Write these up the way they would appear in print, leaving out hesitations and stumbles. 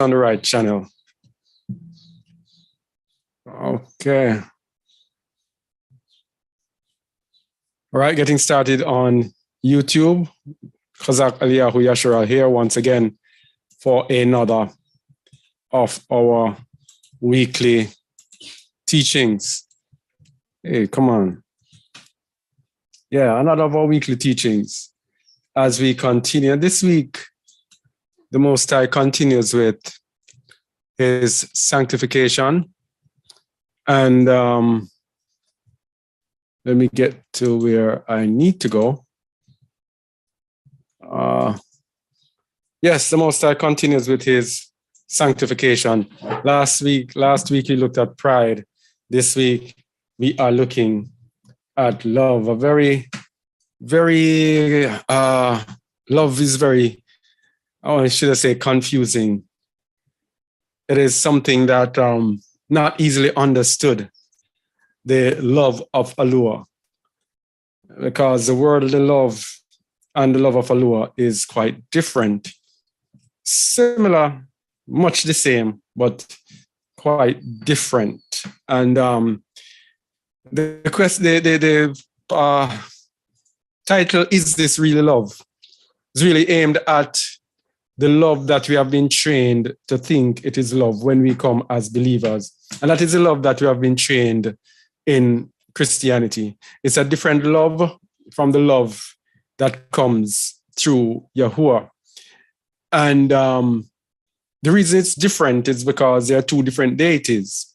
on the right channel. Okay. All right, getting started on YouTube. Chazak Eliyahu Yasharal here once again for another of our weekly teachings. Hey, come on. Yeah, another of our weekly teachings as we continue. This week, the Most High continues with his sanctification. And let me get to where I need to go. Yes, the Most High continues with his sanctification. Last week we looked at pride. This week we are looking at love. A very love is very, should I say, confusing. It is something that not easily understood, the love of Alua, because the worldly love and the love of Alua is quite different. Similar, much the same, but quite different. And the title, Is This Really Love? Is really aimed at the love that we have been trained to think it is love when we come as believers. And that is the love that we have been trained in Christianity. It's a different love from the love that comes through Yahuwah. And the reason it's different is because there are two different deities.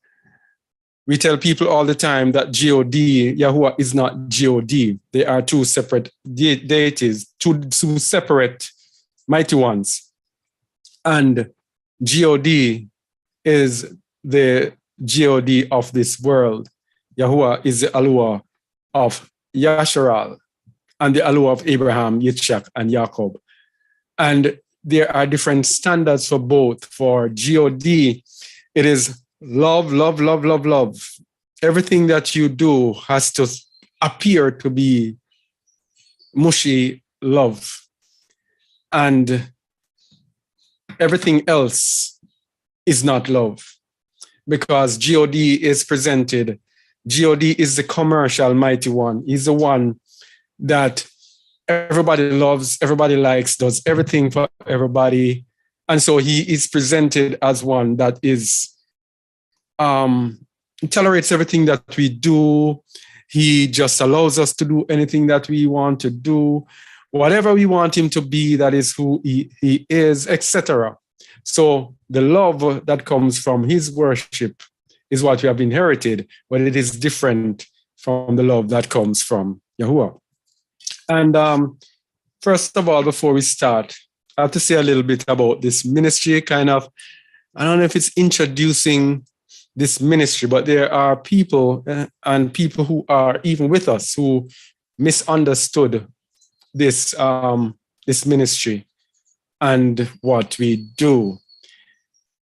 We tell people all the time that God, Yahuwah, is not God. They are two separate deities, two separate mighty ones. And God is the God of this world. Yahuwah is the Alua of Yasharal and the Alua of Abraham, Yitzchak, and Jacob. And there are different standards for both. For God, it is love, love, love, love, love. Everything that you do has to appear to be mushy love. And everything else is not love. Because God is presented, God is the commercial mighty one. He's the one that everybody loves, everybody likes, does everything for everybody. And so he is presented as one that is, tolerates everything that we do. He just allows us to do anything that we want to do. Whatever we want him to be, that is who he is, etc. So the love that comes from his worship is what we have inherited, but it is different from the love that comes from Yahuwah. And first of all, before we start, I have to say a little bit about this ministry, kind of. I don't know if it's introducing this ministry, but there are people and people who are even with us who misunderstood this ministry and what we do.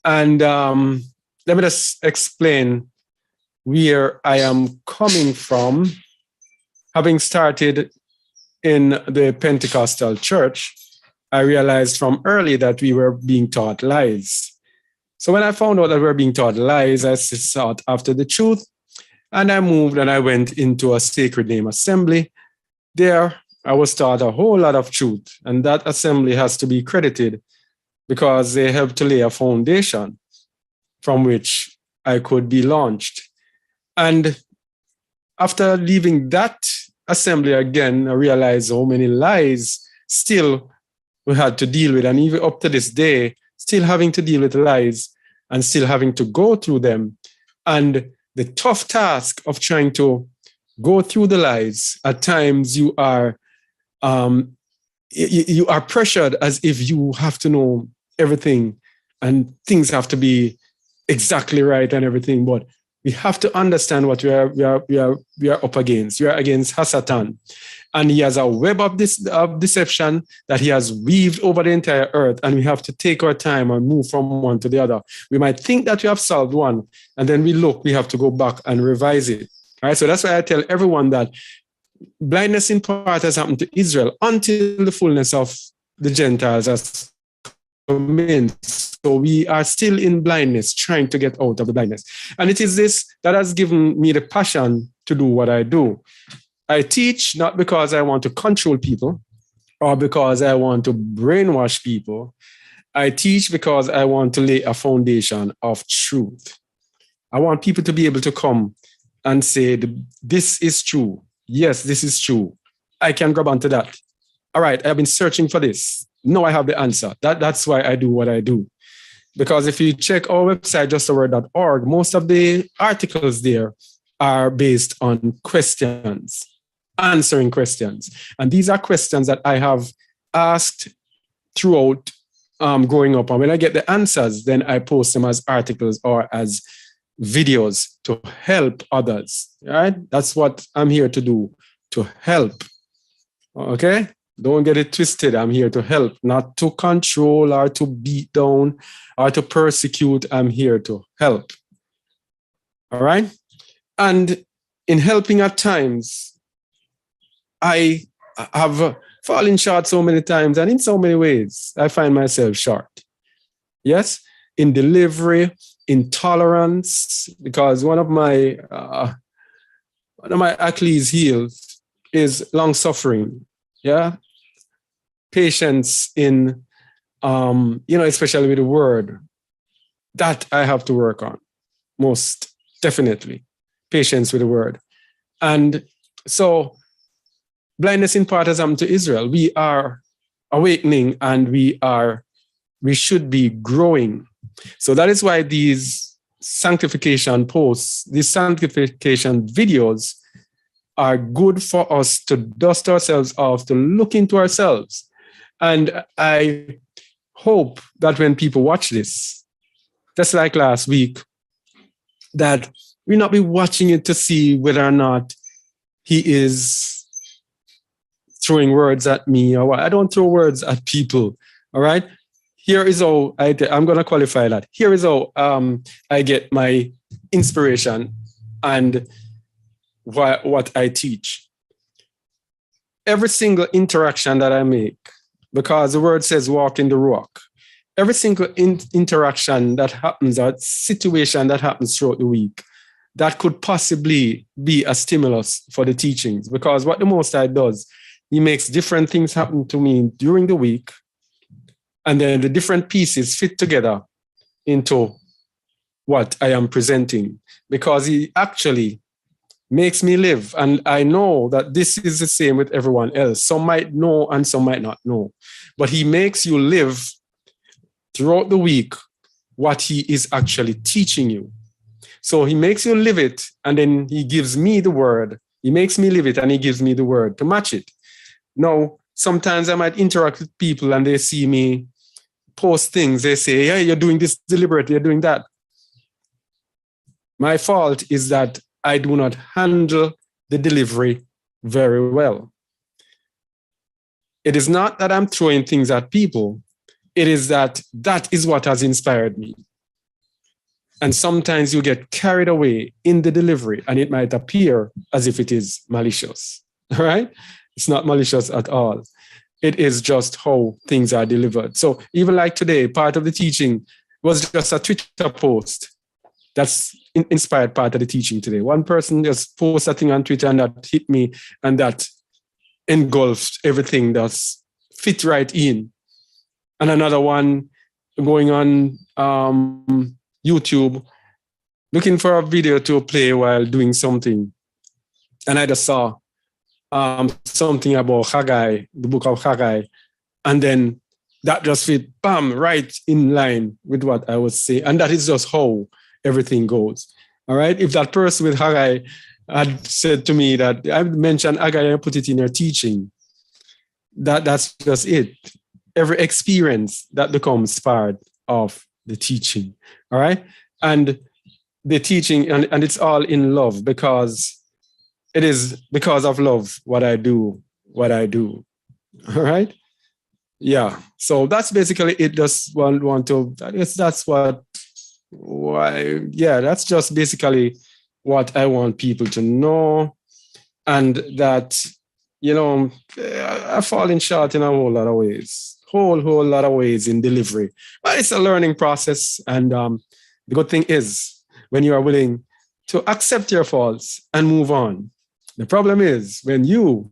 And let me just explain where I am coming from. Having started in the Pentecostal church, I realized from early that we were being taught lies. So when I found out that we were being taught lies, I sought after the truth, and I moved and I went into a Sacred Name assembly. There, I was taught a whole lot of truth, and that assembly has to be credited because they helped to lay a foundation from which I could be launched. And after leaving that assembly again, I realized how many lies still we had to deal with, and even up to this day, still having to deal with lies and still having to go through them. And the tough task of trying to go through the lies, at times you are pressured as if you have to know everything and things have to be exactly right and everything. But we have to understand what we are up against. We are against Hasatan. And he has a web of deception that he has weaved over the entire earth. And we have to take our time and move from one to the other. We might think that we have solved one, and then we have to go back and revise it. All right. So that's why I tell everyone that blindness in part has happened to Israel until the fullness of the Gentiles has in. So we are still in blindness, trying to get out of the blindness. And it is this that has given me the passion to do what I do. I teach not because I want to control people or because I want to brainwash people. I teach because I want to lay a foundation of truth. I want people to be able to come and say, this is true. Yes, this is true. I can grab onto that. All right, I've been searching for this. No, I have the answer. That's why I do what I do. Because if you check our website, justaword.org, most of the articles there are based on questions, answering questions. And these are questions that I have asked throughout growing up. And when I get the answers, then I post them as articles or as videos to help others. Right? That's what I'm here to do, to help. Okay? Don't get it twisted. I'm here to help, not to control or to beat down or to persecute. I'm here to help. All right? And in helping at times, I have fallen short so many times, and in so many ways, I find myself short. Yes? In delivery, in tolerance, because one of my Achilles heels is long suffering. Yeah, patience in, especially with the word, that I have to work on, most definitely. Patience with the word. And so, blindness in part has happened to Israel. We are awakening and we should be growing. So that is why these sanctification posts, these sanctification videos are good for us to dust ourselves off, to look into ourselves. And I hope that when people watch this, just like last week, that we not be watching it to see whether or not he is throwing words at me or what. I don't throw words at people, all right? Here is how I'm going to qualify that. Here is how I get my inspiration and what I teach. Every single interaction that I make, because the word says walk in the rock, every single interaction that happens, or situation that happens throughout the week, that could possibly be a stimulus for the teachings. Because what the Most High does, he makes different things happen to me during the week, and then the different pieces fit together into what I am presenting, because he actually makes me live. And I know that this is the same with everyone else. Some might know and some might not know. But he makes you live throughout the week what he is actually teaching you. So he makes you live it, and then he gives me the word. He makes me live it, and he gives me the word to match it. Now, sometimes I might interact with people and they see me post things. They say, yeah, you're doing this deliberately, you're doing that. My fault is that I do not handle the delivery very well. It is not that I'm throwing things at people. It is that is what has inspired me. And sometimes you get carried away in the delivery and it might appear as if it is malicious. All right? It's not malicious at all. It is just how things are delivered. So even like today, part of the teaching was just a Twitter post. That's inspired part of the teaching today. One person just posted a thing on Twitter and that hit me, and that engulfed everything that's fit right in. And another one going on YouTube, looking for a video to play while doing something. And I just saw something about Haggai, the book of Haggai. And then that just fit, bam, right in line with what I was saying. And that is just how everything goes. All right. If that person with Haggai had said to me that I mentioned Haggai and put it in your teaching, that's just it. Every experience that becomes part of the teaching. All right. And the teaching, and it's all in love, because it is because of love what I do. All right. Yeah. So that's basically it. Just want to, I guess that's that's just basically what I want people to know. And that, I've fallen short in a whole lot of ways. whole lot of ways in delivery. But it's a learning process. And the good thing is when you are willing to accept your faults and move on. The problem is when you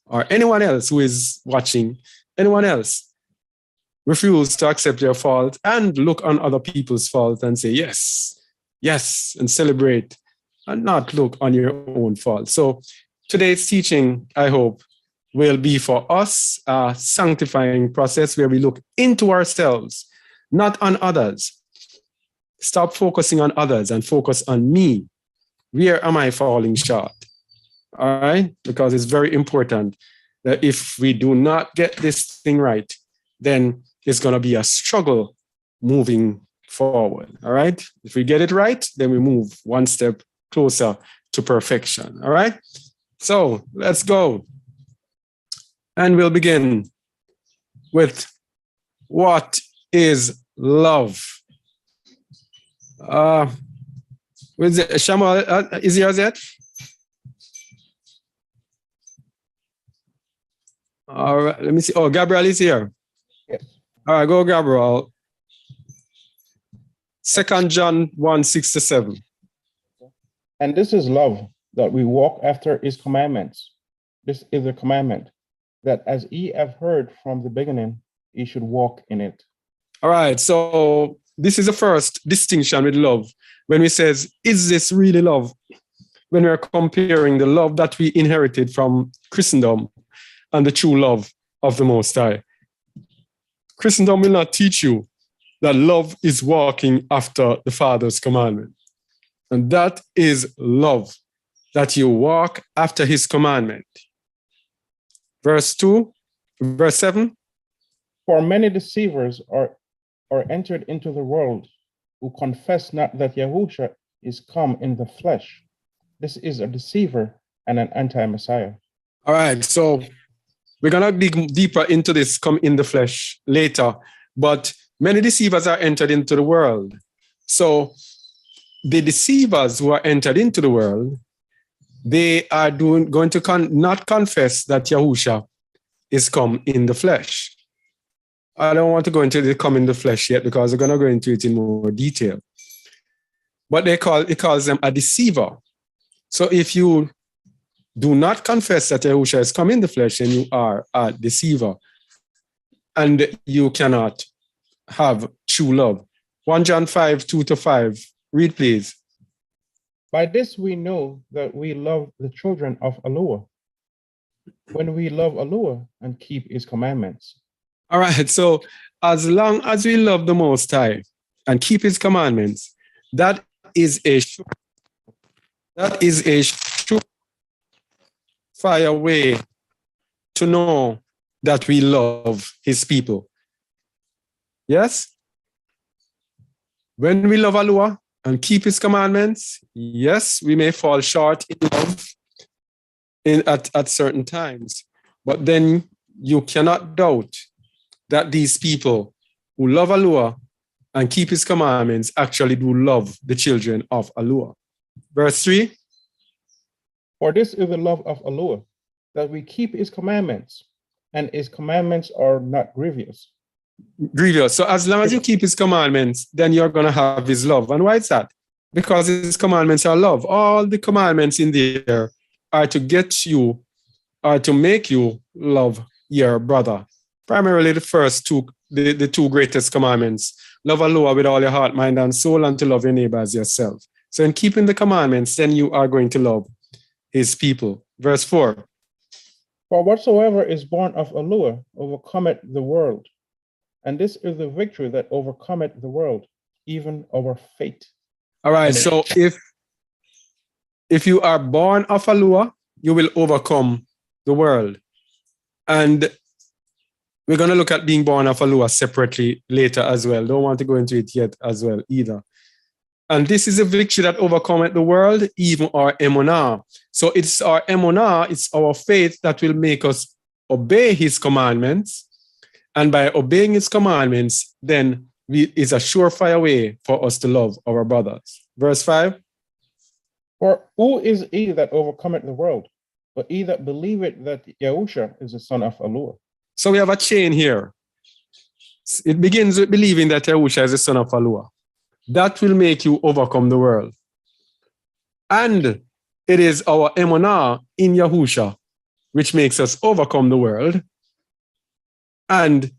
or anyone else who is watching, anyone else, refuse to accept your fault and look on other people's fault and say, yes, yes, and celebrate and not look on your own fault. So today's teaching, I hope, will be for us a sanctifying process where we look into ourselves, not on others. Stop focusing on others and focus on me. Where am I falling short? All right? Because it's very important that if we do not get this thing right, then it's going to be a struggle moving forward. All right? If we get it right, then we move one step closer to perfection. All right? So let's go. And we'll begin with what is love? Is it Shamal? Is yours yet? All right, let me see. Oh, Gabriel is here. Yes. All right, go, Gabriel. 2 John 1:6-7. And this is love, that we walk after his commandments. This is the commandment, that as ye have heard from the beginning, ye should walk in it. All right, so this is the first distinction with love. When we says, is this really love? When we're comparing the love that we inherited from Christendom and the true love of the Most High. Christendom will not teach you that love is walking after the Father's commandment. And that is love, that you walk after his commandment. Verse 7. For many deceivers are entered into the world, who confess not that Yahusha is come in the flesh. This is a deceiver and an anti-Messiah. All right, so we're going to dig deeper into this come in the flesh later, but many deceivers are entered into the world. So the deceivers who are entered into the world, they are going to not confess that Yahusha is come in the flesh. I don't want to go into the come in the flesh yet because we're going to go into it in more detail. But it calls them a deceiver. So if you do not confess that Yahusha has come in the flesh, and you are a deceiver, and you cannot have true love. 1 John 5:2-5. Read, please. By this we know that we love the children of Alua, when we love Alua and keep his commandments. All right, so as long as we love the Most High and keep his commandments, that is a surefire way to know that we love his people. Yes? When we love Alua and keep his commandments, yes, we may fall short in love at certain times. But then you cannot doubt that these people who love Alua and keep his commandments actually do love the children of Alua. Verse 3. For this is the love of Alua, that we keep his commandments, and his commandments are not grievous. Grievous. So as long as you keep his commandments, then you're going to have his love. And why is that? Because his commandments are love. All the commandments in there are to get you, are to make you love your brother. Primarily the first two, the two greatest commandments. Love Alua with all your heart, mind, and soul, and to love your neighbor as yourself. So in keeping the commandments, then you are going to love his people. Verse 4. For whatsoever is born of Alua overcometh the world. And this is the victory that overcometh the world, even our faith. All right, so if you are born of Alua, you will overcome the world. And we're going to look at being born of Alua separately later as well. Don't want to go into it yet as well either. And this is a victory that overcometh the world, even our emunah. So it's our emunah, it's our faith that will make us obey his commandments. And by obeying his commandments, then it's a surefire way for us to love our brothers. Verse 5. For who is he that overcometh the world, but he that believeth that Yahusha is the son of Alua? So we have a chain here. It begins with believing that Yahusha is the son of Alua. That will make you overcome the world. And it is our emunah in Yahusha which makes us overcome the world. And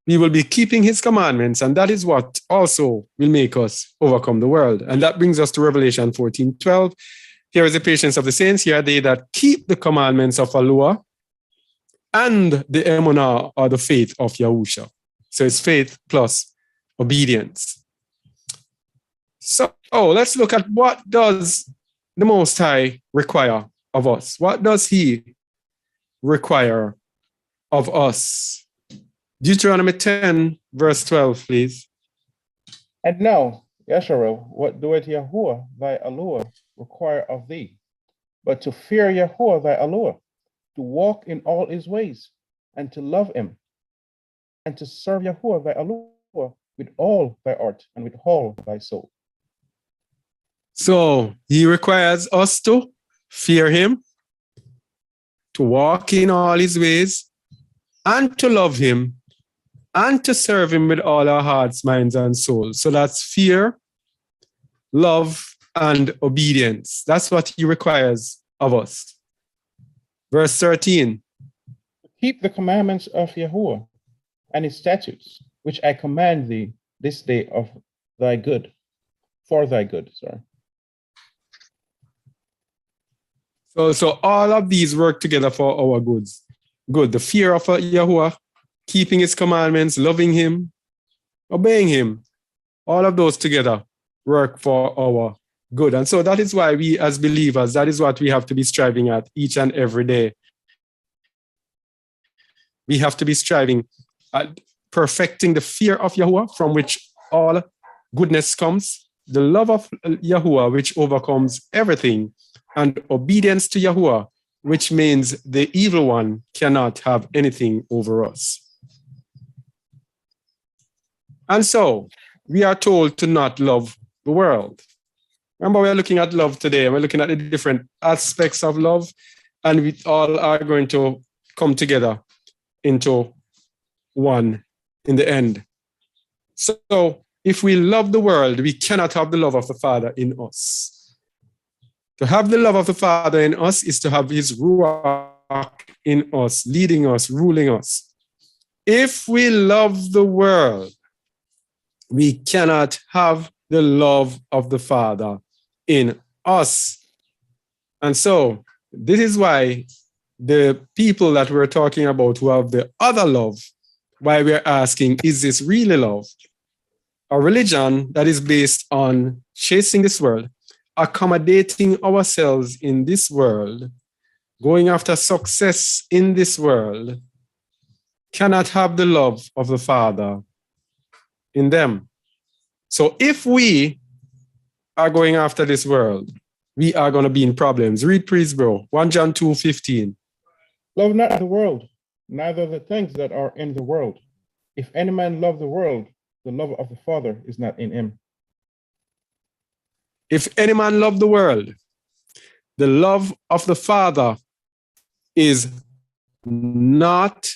we will be keeping his commandments, and that is what also will make us overcome the world. And that brings us to Revelation 14:12. Here is the patience of the saints. Here are they that keep the commandments of Alua and the emunah or the faith of Yahusha. So it's faith plus obedience. So let's look at what does the Most High require of us. What does he require of us? Deuteronomy 10, verse 12, please. And now, Yasharel, what doeth Yahuwah thy Alua require of thee, but to fear Yahuwah thy Alua, to walk in all his ways, and to love him, and to serve Yahuwah thy Alua with all thy heart and with all thy soul. So he requires us to fear him, to walk in all his ways, and to love him, and to serve him with all our hearts, minds, and souls. So that's fear, love, and obedience. That's what he requires of us. Verse 13. Keep the commandments of Yahuwah and his statutes, which I command thee this day of thy good, for thy good, sorry. So all of these work together for our goods. Good. The fear of Yahuwah, keeping his commandments, loving him, obeying him. All of those together work for our good. And so that is why we as believers, that is what we have to be striving at each and every day. We have to be striving at perfecting the fear of Yahuwah, from which all goodness comes, the love of Yahuwah, which overcomes everything, and obedience to Yahuwah, which means the evil one cannot have anything over us. And so we are told to not love the world. Remember, we are looking at love today. We're looking at the different aspects of love, and we all are going to come together into one in the end. So if we love the world, we cannot have the love of the Father in us. To have the love of the Father in us is to have his ruach in us, leading us, ruling us. If we love the world, we cannot have the love of the Father in us. And so this is why the people that we're talking about who have the other love, why we're asking, is this really love? A religion that is based on chasing this world, accommodating ourselves in this world, going after success in this world, cannot have the love of the Father in them. So if we are going after this world, we are going to be in problems. Read, please, bro. 1 John 2:15. Love not the world, neither the things that are in the world. If any man love the world, the love of the Father is not in him. If any man love the world, the love of the Father is not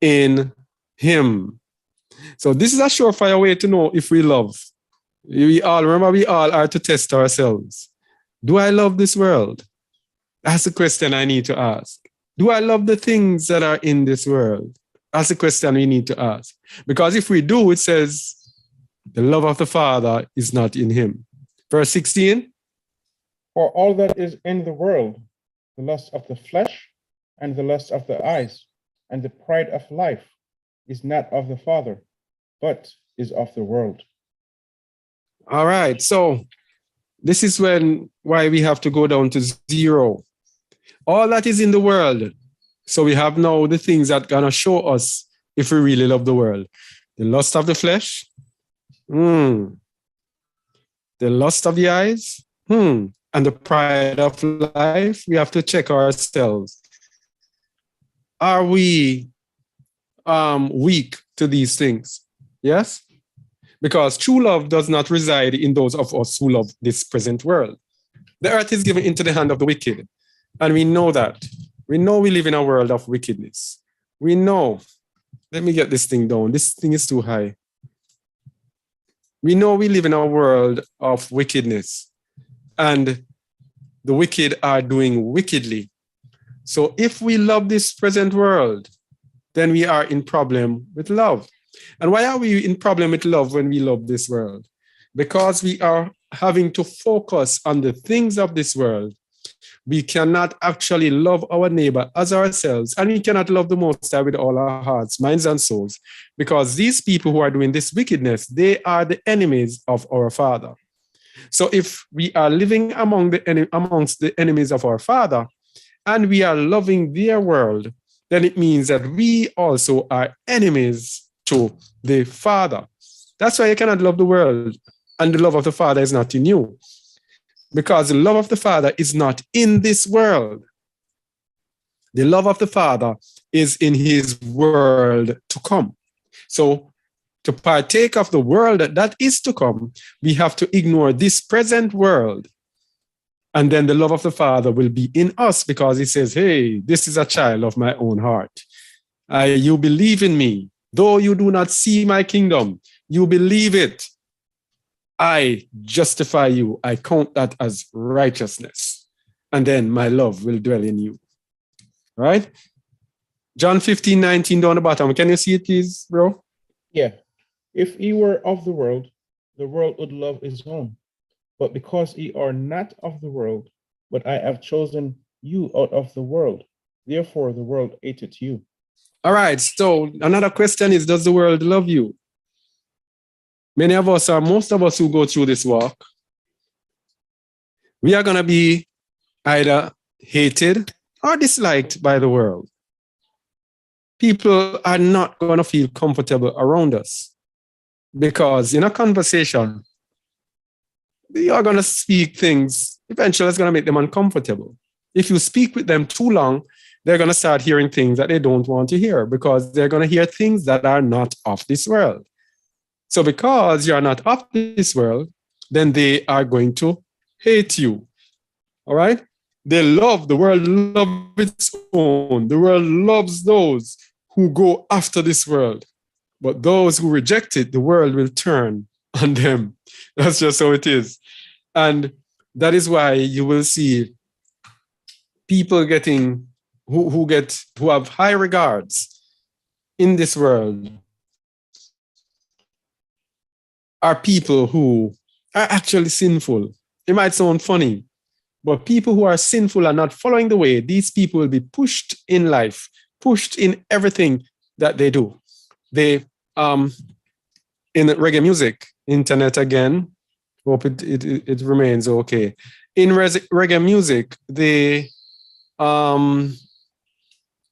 in him. So this is a surefire way to know if we love. We all are to test ourselves. Do I love this world? That's the question I need to ask. Do I love the things that are in this world? That's the question we need to ask. Because if we do, it says the love of the Father is not in him. Verse 16. For all that is in the world, the lust of the flesh and the lust of the eyes and the pride of life is not of the Father, but is of the world. All right. So this is why we have to go down to zero. All that is in the world. So we have now the things that are going to show us if we really love the world. The lust of the flesh. The lust of the eyes. And the pride of life. We have to check ourselves. Are we weak to these things? Yes? Because true love does not reside in those of us who love this present world. The earth is given into the hand of the wicked. And we know that. We know we live in a world of wickedness. We know Let me get this thing down. This thing is too high. We know we live in a world of wickedness, and the wicked are doing wickedly. So if we love this present world, then we are in problem with love. And why are we in problem with love when we love this world? Because we are having to focus on the things of this world. We cannot actually love our neighbor as ourselves, and we cannot love the Most High with all our hearts, minds, and souls, because these people who are doing this wickedness, they are the enemies of our Father. So if we are living amongst the enemies of our Father, and we are loving their world, then it means that we also are enemies to the Father. That's why you cannot love the world, and the love of the Father is not in you. Because the love of the Father is not in this world. The love of the Father is in his world to come. So to partake of the world that is to come, we have to ignore this present world. And then the love of the Father will be in us, because he says, hey, this is a child of my own heart. You believe in me. Though you do not see my kingdom, you believe it. I justify you. I count that as righteousness. And then my love will dwell in you. Right? John 15:19 down the bottom. Can you see it, please, bro? Yeah. If he were of the world would love his own. But because ye are not of the world, but I have chosen you out of the world, therefore the world hateth you. All right. So another question is, does the world love you? Many of us, or most of us who go through this walk, we are going to be either hated or disliked by the world. People are not going to feel comfortable around us, because in a conversation, you are going to speak things, eventually it's going to make them uncomfortable. If you speak with them too long, they're going to start hearing things that they don't want to hear, because they're going to hear things that are not of this world. So because you're not of this world, then they are going to hate you. All right? The world loves its own. The world loves those who go after this world. But those who reject it, the world will turn on them. That's just how it is. And that is why you will see people who have high regards in this world are people who are actually sinful. It might sound funny, but people who are sinful and not following the way, these people will be pushed in life, pushed in everything that they do. They, in reggae music, internet again, hope it remains okay. In reggae music, the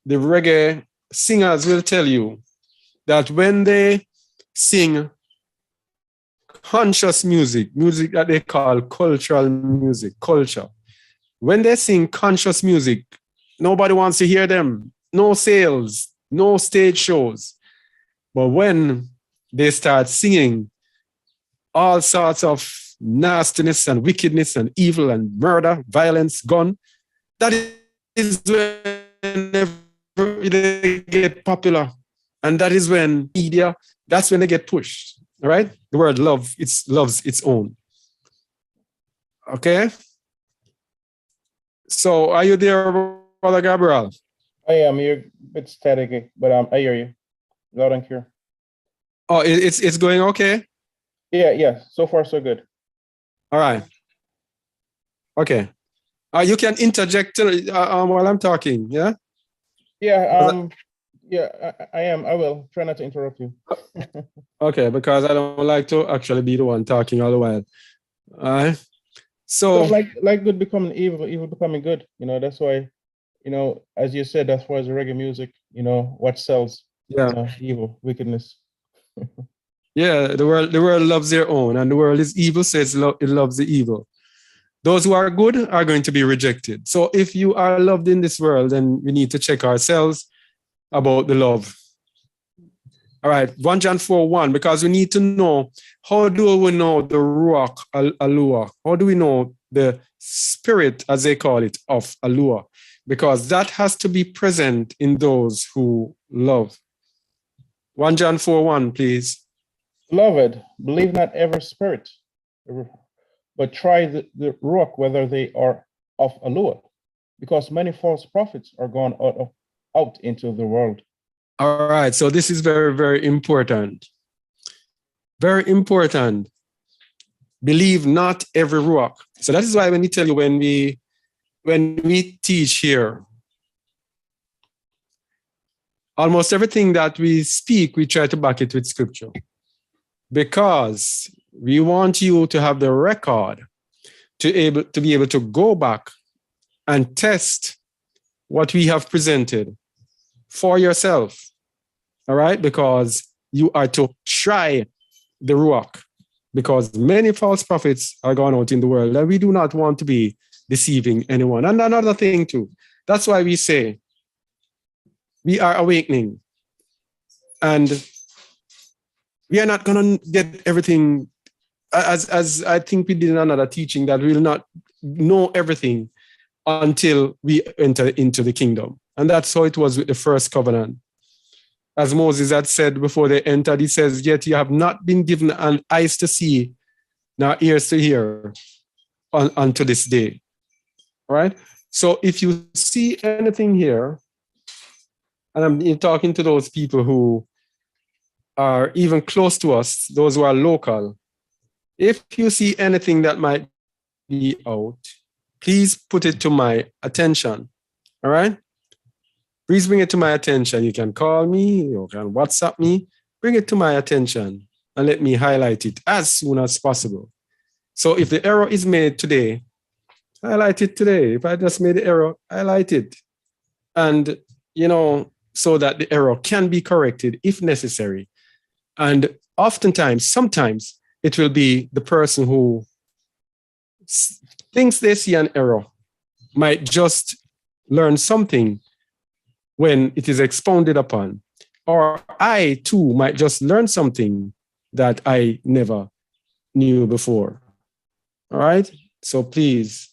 reggae singers will tell you that when they sing conscious music that they call cultural music, culture, when they sing conscious music, nobody wants to hear them. No sales, no stage shows. But when they start singing all sorts of nastiness and wickedness and evil and murder, violence, gun, that is when they get popular. And that is when media, that's when they get pushed. All right? The word love, loves its own. Okay? So are you there, Brother Gabriel? I am. You're a bit static, but I hear you loud and clear. Oh, it's going okay? Yeah. So far, so good. All right. Okay. You can interject while I'm talking, yeah? Yeah. I am. I will try not to interrupt you. Okay, because I don't like to actually be the one talking all the while. All right. So like good becoming evil, evil becoming good. That's why, as you said, that's why the reggae music, what sells. Yeah. Evil, wickedness. Yeah, the world loves their own, and the world is evil, so it loves the evil. Those who are good are going to be rejected. So if you are loved in this world, then we need to check ourselves about the love. All right, 1 John 4:1, because we need to know, how do we know the Ruach Alua? How do we know the spirit, as they call it, of Alua? Because that has to be present in those who love. 1 John 4:1, please. Beloved, believe not every spirit, but try the rock whether they are of a lure, because many false prophets are gone out into the world. All right, so this is very, very important. Very important. Believe not every rock. So that is why when we tell you, when we teach here, almost everything that we speak, we try to back it with scripture. Because we want you to have the record to be able to go back and test what we have presented for yourself. All right? Because you are to try the rock. Because many false prophets are gone out in the world, and we do not want to be deceiving anyone. And another thing too, that's why we say we are awakening. And we are not going to get everything, as I think we did in another teaching, that we will not know everything until we enter into the kingdom. And that's how it was with the first covenant. As Moses had said before they entered, he says, yet you have not been given an eyes to see, nor ears to hear unto this day. All right? So if you see anything here, and I'm talking to those people who are even close to us, those who are local, if you see anything that might be out, please put it to my attention. All right? Please bring it to my attention. You can call me, you can WhatsApp me, bring it to my attention and let me highlight it as soon as possible. So if the error is made today, highlight it today. If I just made the error, highlight it. And, so that the error can be corrected if necessary. And sometimes it will be the person who thinks they see an error might just learn something when it is expounded upon. Or I too might just learn something that I never knew before. All right? So please,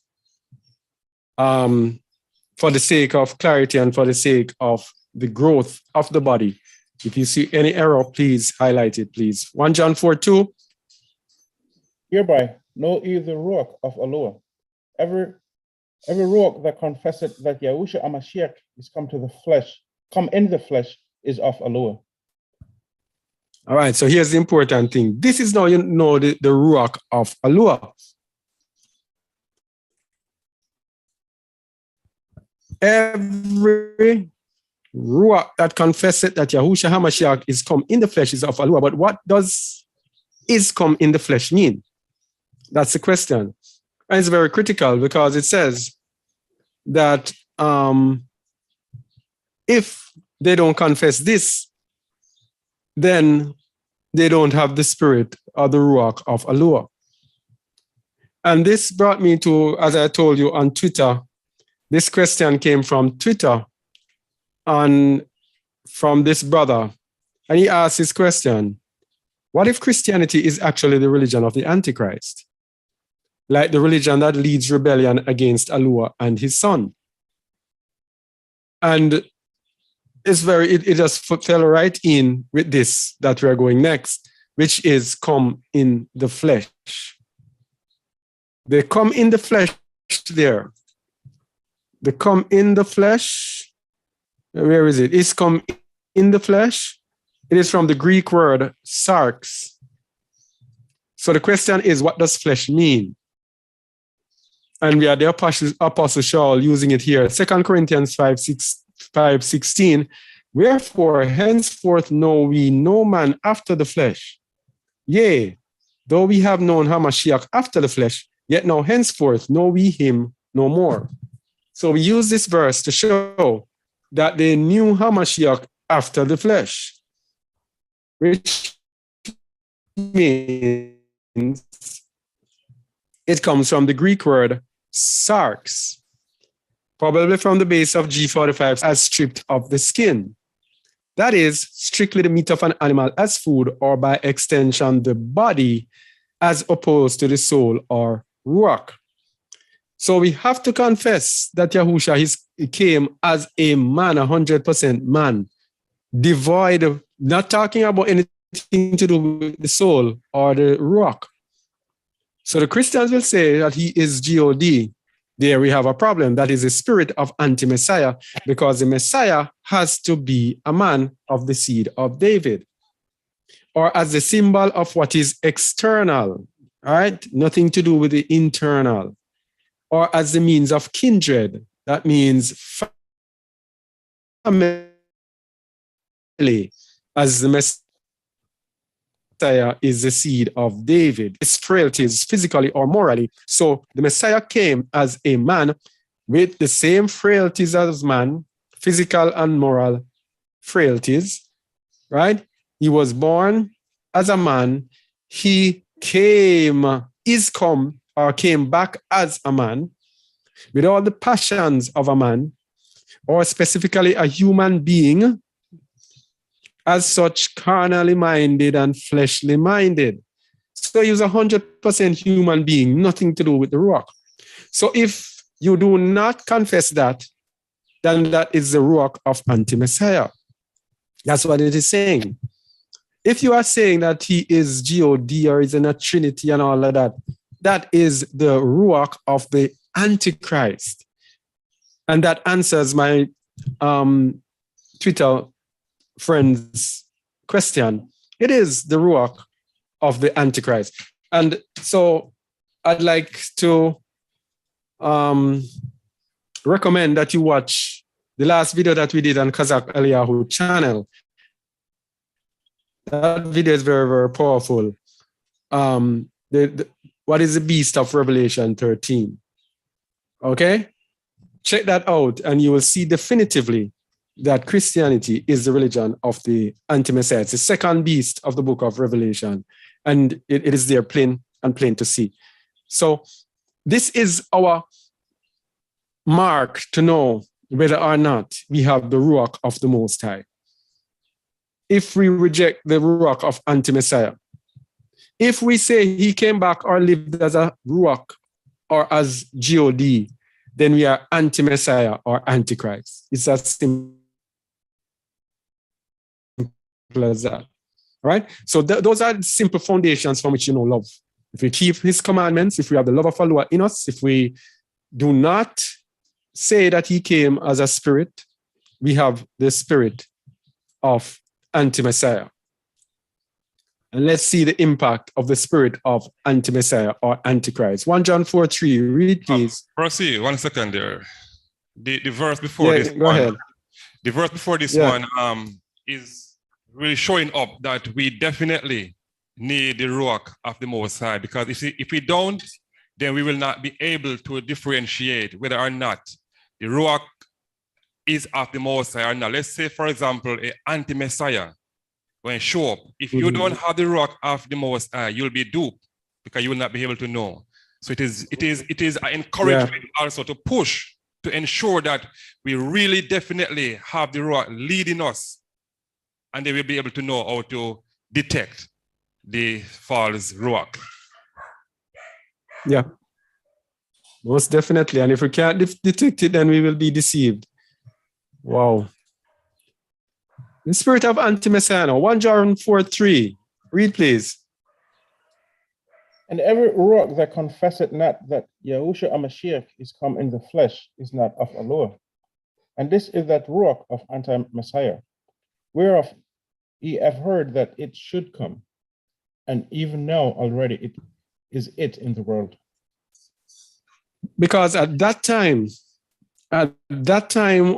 for the sake of clarity and for the sake of the growth of the body, if you see any error, please highlight it, please. 1 John 4:2. Hereby know ye the rock of Eloah. Every rock that confesseth that Yahushua HaMashiach is come in the flesh, is of Eloah. All right, so here's the important thing. This is now, the rock of Eloah. Every ruach that confesseth that Yahushua HaMashiach is come in the flesh is of Eloah. But what does is come in the flesh mean? That's the question. And it's very critical because it says that if they don't confess this, then they don't have the spirit or the ruach of Eloah. And this brought me to, as I told you on Twitter, this question came from Twitter from this brother. And he asked this question: what if Christianity is actually the religion of the Antichrist? Like the religion that leads rebellion against Eloah and his son. And it just fell right in with this that we're going next, which is come in the flesh. They come in the flesh there. They come in the flesh. Where is it? It's come in the flesh. It is from the Greek word sarx. So the question is, what does flesh mean? And we are the Apostle Shaul using it here. 2 Corinthians 5:16. Wherefore, henceforth know we no man after the flesh. Yea, though we have known Hamashiach after the flesh, yet now henceforth know we him no more. So we use this verse to show that they knew Hamashiach after the flesh, which means it comes from the Greek word sarx, probably from the base of G45 as stripped of the skin. That is strictly the meat of an animal as food, or by extension, the body, as opposed to the soul or ruach. So we have to confess that Yahushua he came as a man, 100% man, devoid, not talking about anything to do with the soul or the ruach. So the Christians will say that he is God. There we have a problem. That is a spirit of anti-Messiah, because the Messiah has to be a man of the seed of David, or as a symbol of what is external, right? Nothing to do with the internal, or as the means of kindred. That means family, as the Messiah is the seed of David. His frailties, physically or morally. So the Messiah came as a man with the same frailties as man, physical and moral frailties, right? He was born as a man. He came back as a man with all the passions of a man, or specifically a human being, as such, carnally minded and fleshly minded. So he was 100% human being, nothing to do with the ruach. So if you do not confess that, then that is the ruach of anti-Messiah. That's what it is saying. If you are saying that he is God or is in a Trinity and all of that, that is the ruach of the Antichrist. And that answers my Twitter friend's question. It is the ruach of the Antichrist. And so I'd like to recommend that you watch the last video that we did on Kazakh Eliyahu channel. That video is very, very powerful. What is the beast of Revelation 13? Okay? Check that out and you will see definitively that Christianity is the religion of the anti-Messiah. It's the second beast of the book of Revelation. And it is there plain to see. So this is our mark to know whether or not we have the ruach of the Most High. If we reject the ruach of anti-Messiah, if we say he came back or lived as a ruach or as God, then we are anti-Messiah or antichrist. It's as simple as that, right? So those are simple foundations from which you know love. If we keep his commandments, if we have the love of Allah in us, if we do not say that he came as a spirit, we have the spirit of anti-Messiah. And let's see the impact of the spirit of anti-Messiah or antichrist. 1 John 4:3, read please. Proceed, 1 second there. The verse before this go one, ahead. The verse before this one is really showing up that we definitely need the ruach of the Most High, because if we don't, then we will not be able to differentiate whether or not the ruach is of the Most High or not. Let's say, for example, an anti-Messiah when show up. If you don't have the ruach of the Most High, you'll be duped because you will not be able to know. So it is an encouragement also to push to ensure that we really definitely have the ruach leading us, and they will be able to know how to detect the false ruach. Yeah, most definitely. And if we can't detect it, then we will be deceived. Wow. The spirit of anti-Messiah. 1 John 4:3. Read, please. And every ruach that confesseth not that Yahushua HaMashiach is come in the flesh is not of Allah. And this is that ruach of anti-Messiah, whereof ye have heard that it should come, and even now already it is in the world. Because at that time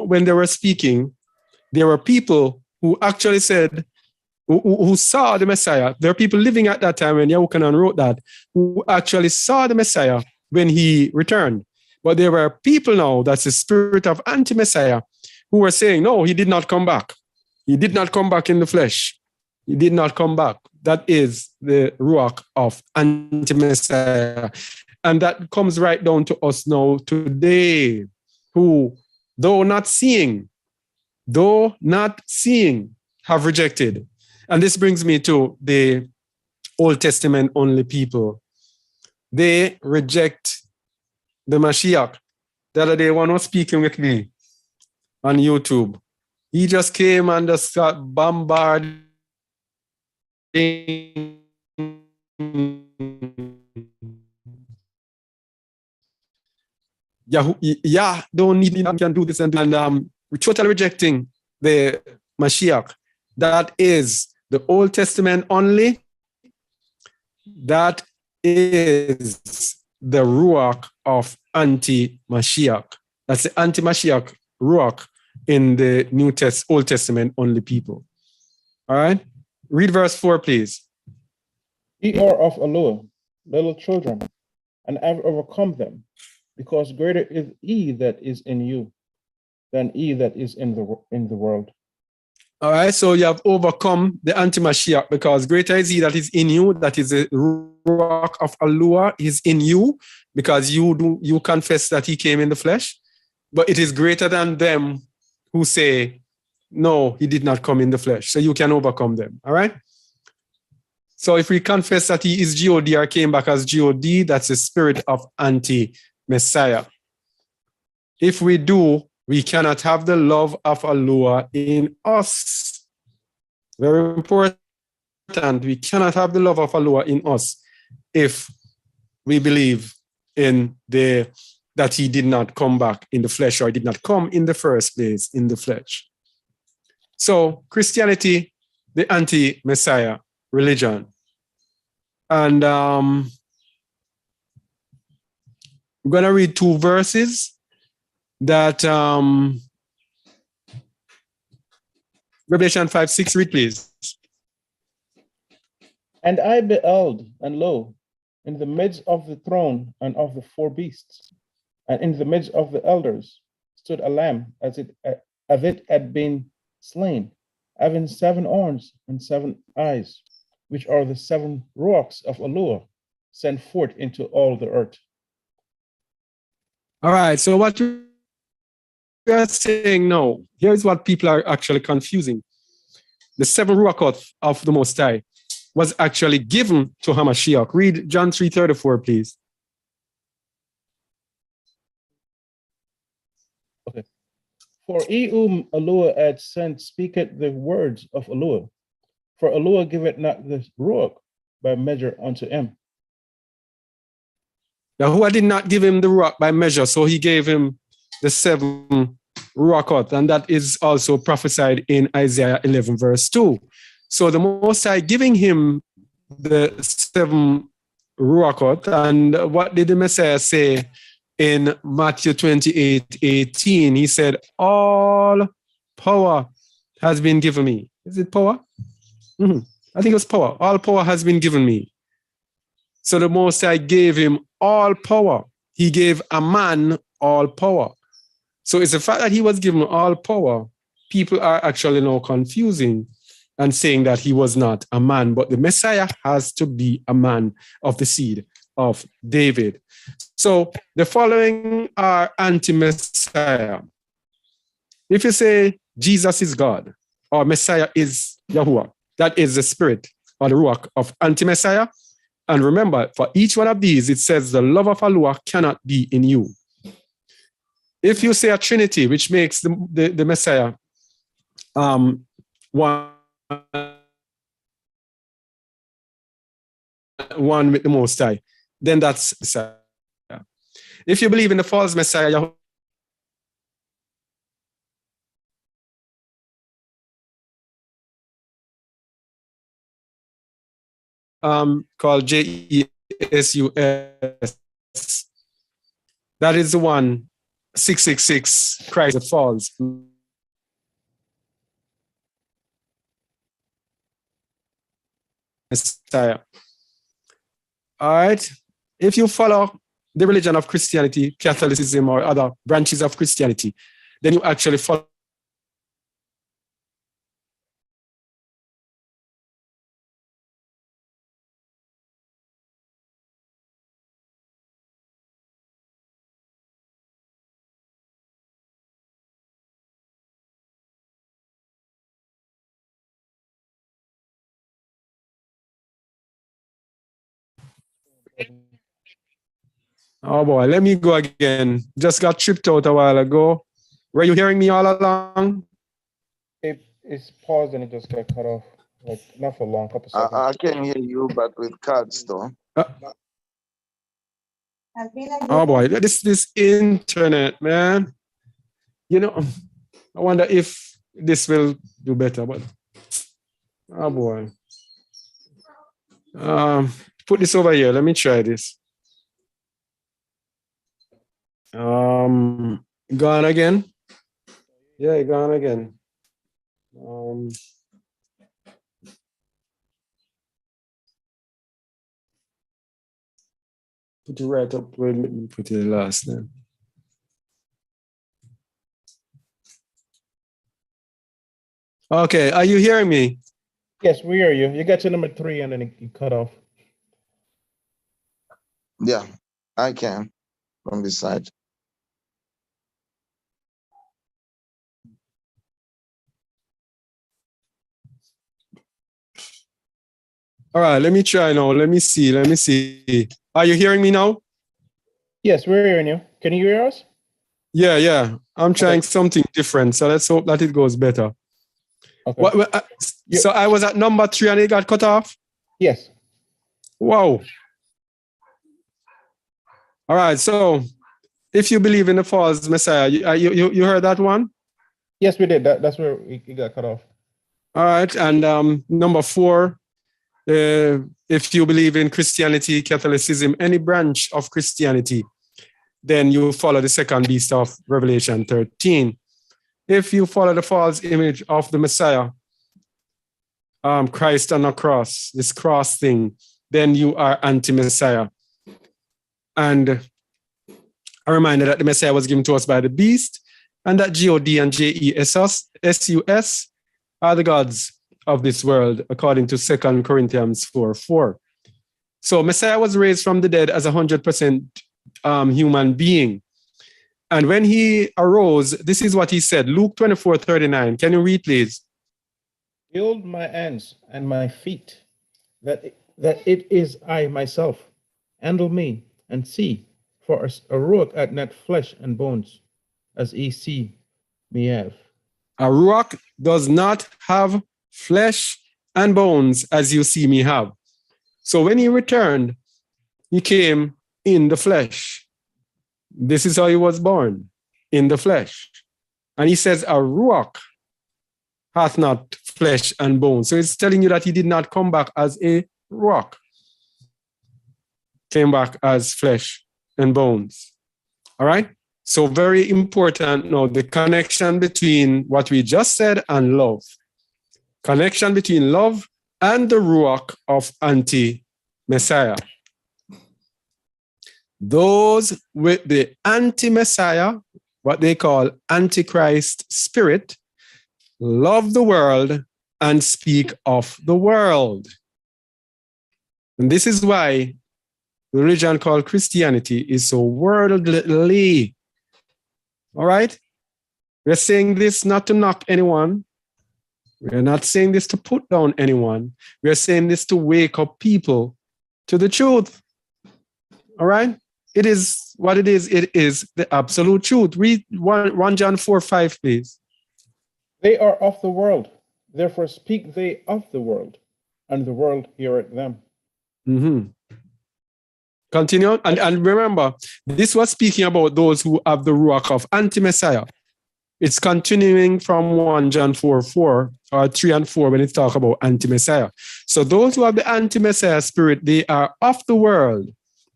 when they were speaking, there were people who actually said, who saw the Messiah. There are people living at that time when Yahuchanan wrote that, who actually saw the Messiah when he returned. But there were people now, that's the spirit of anti-Messiah, who were saying, no, he did not come back. He did not come back in the flesh. He did not come back. That is the ruach of anti-Messiah. And that comes right down to us now today, who, though not seeing, have rejected. And this brings me to the Old Testament only people. They reject the Mashiach. The other day, one was speaking with me on YouTube, He just came and just got bombarding. Yeah, don't need can do this and we're totally rejecting the Mashiach. That is the Old Testament only. That is the Ruach of anti-Mashiach. That's the anti-Mashiach Ruach in the Old Testament only people. All right? Read verse 4, please. Ye are of Eloah, little children, and have overcome them, because greater is he that is in you than he that is in the world. All right, so you have overcome the anti-Mashiach because greater is he that is in you, that is the Ruach of Eloah is in you, because you confess that he came in the flesh, but it is greater than them who say, no, he did not come in the flesh. So you can overcome them, all right? So if we confess that he is God or came back as God, that's the spirit of anti-Messiah. If we do, we cannot have the love of Eloah in us. Very important. We cannot have the love of Eloah in us if we believe in that he did not come back in the flesh, or did not come in the first place in the flesh. So Christianity, the anti-Messiah religion. And we're going to read two verses that Revelation 5:6, read please. And I beheld, and lo, in the midst of the throne and of the four beasts, and in the midst of the elders, stood a lamb as it had been slain, having 7 horns and 7 eyes, which are the 7 ruachs of Eloah, sent forth into all the earth. All right, so what we are saying now, here's what people are actually confusing. The 7 ruachot of the Most High was actually given to Hamashiach. Read John 3:34, please. Okay. For he whom Eloah had sent speaketh the words of Eloah, for Eloah giveth not the ruach by measure unto him. Yahuwah did not give him the ruach by measure, so he gave him the 7 ruachot, and that is also prophesied in Isaiah 11, verse 2. So the Most High giving him the 7 ruachot, and what did the Messiah say in Matthew 28:18? He said, all power has been given me. Is it power? I think it was power. All power has been given me. So the Most High gave him all power. He gave a man all power. So it's the fact that he was given all power, people are actually now confusing and saying that he was not a man, but the Messiah has to be a man of the seed of David. So the following are anti-Messiah. If you say Jesus is God or Messiah is Yahuwah, that is the spirit or the ruach of anti-Messiah. And remember, for each one of these, it says the love of Allah cannot be in you. If you say a Trinity, which makes the Messiah one with the Most High, then that's Messiah. If you believe in the false Messiah, called Jesus, that is the one 666 Christ that falls. Messiah. All right. If you follow the religion of Christianity, Catholicism, or other branches of Christianity, then you actually follow Oh boy, let me go again. Just got tripped out a while ago. Were you hearing me all along? It's paused and it just got cut off. Like not for long, couple seconds. I can hear you, but with cuts though. Oh boy, this internet, man. You know, I wonder if this will do better, but oh boy. Put this over here. Let me try this. Gone again. Yeah, gone again. Put it right up where me put it last name. Okay, are you hearing me? Yes, we hear you. You got to number 3 and then it cut off. Yeah, I can from this side. All right, let me try now. Let me see. Are you hearing me now? Yes, we're hearing you. Can you hear us? Yeah. I'm trying something different, so let's hope that it goes better. Okay. So I was at number 3 and it got cut off? Yes. Wow. All right, so if you believe in the false Messiah, you heard that one? Yes, we did. That's where it got cut off. All right, and number 4, if you believe in Christianity, Catholicism, any branch of Christianity, then you follow the second beast of Revelation 13. If you follow the false image of the Messiah, Christ on a cross, this cross thing, then you are anti-Messiah. And a reminder that the Messiah was given to us by the beast, and that God and Jesus are the gods of this world, according to 2 Corinthians 4:4. So Messiah was raised from the dead as 100% human being. And when he arose, this is what he said, Luke 24:39. Can you read, please? Behold my hands and my feet, that it is I myself. Handle me and see, for a rook hath not flesh and bones, as ye see me have. A rock does not have flesh and bones, as you see me have. So when he returned, he came in the flesh. This is how he was born, in the flesh. And he says, a rock hath not flesh and bones. So it's telling you that he did not come back as a rock. Came back as flesh and bones. All right? So very important now, the connection between what we just said and love. Connection between love and the ruach of anti-Messiah. Those with the anti-Messiah, what they call antichrist spirit, love the world and speak of the world. And this is why the religion called Christianity is so worldly. All right? We're saying this not to knock anyone. We're not saying this to put down anyone. We're saying this to wake up people to the truth. All right? It is what it is. It is the absolute truth. Read 1 John 4:5, please. They are of the world, therefore speak they of the world, and the world heareth them. Mm-hmm. Continue. And remember, this was speaking about those who have the ruach of anti-Messiah. It's continuing from 1 John 4:4 or 3 and 4 when it talks about anti-Messiah. So those who have the anti-Messiah spirit, they are of the world.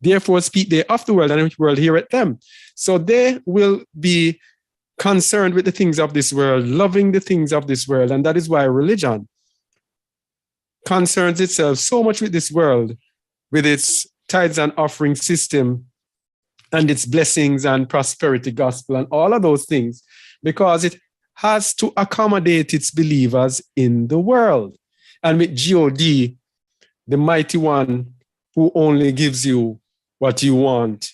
Therefore speak they of the world, and the world heareth them. So they will be concerned with the things of this world, loving the things of this world. And that is why religion concerns itself so much with this world, with its tithes and offering system and its blessings and prosperity gospel and all of those things, because it has to accommodate its believers in the world. And with God, the mighty one who only gives you what you want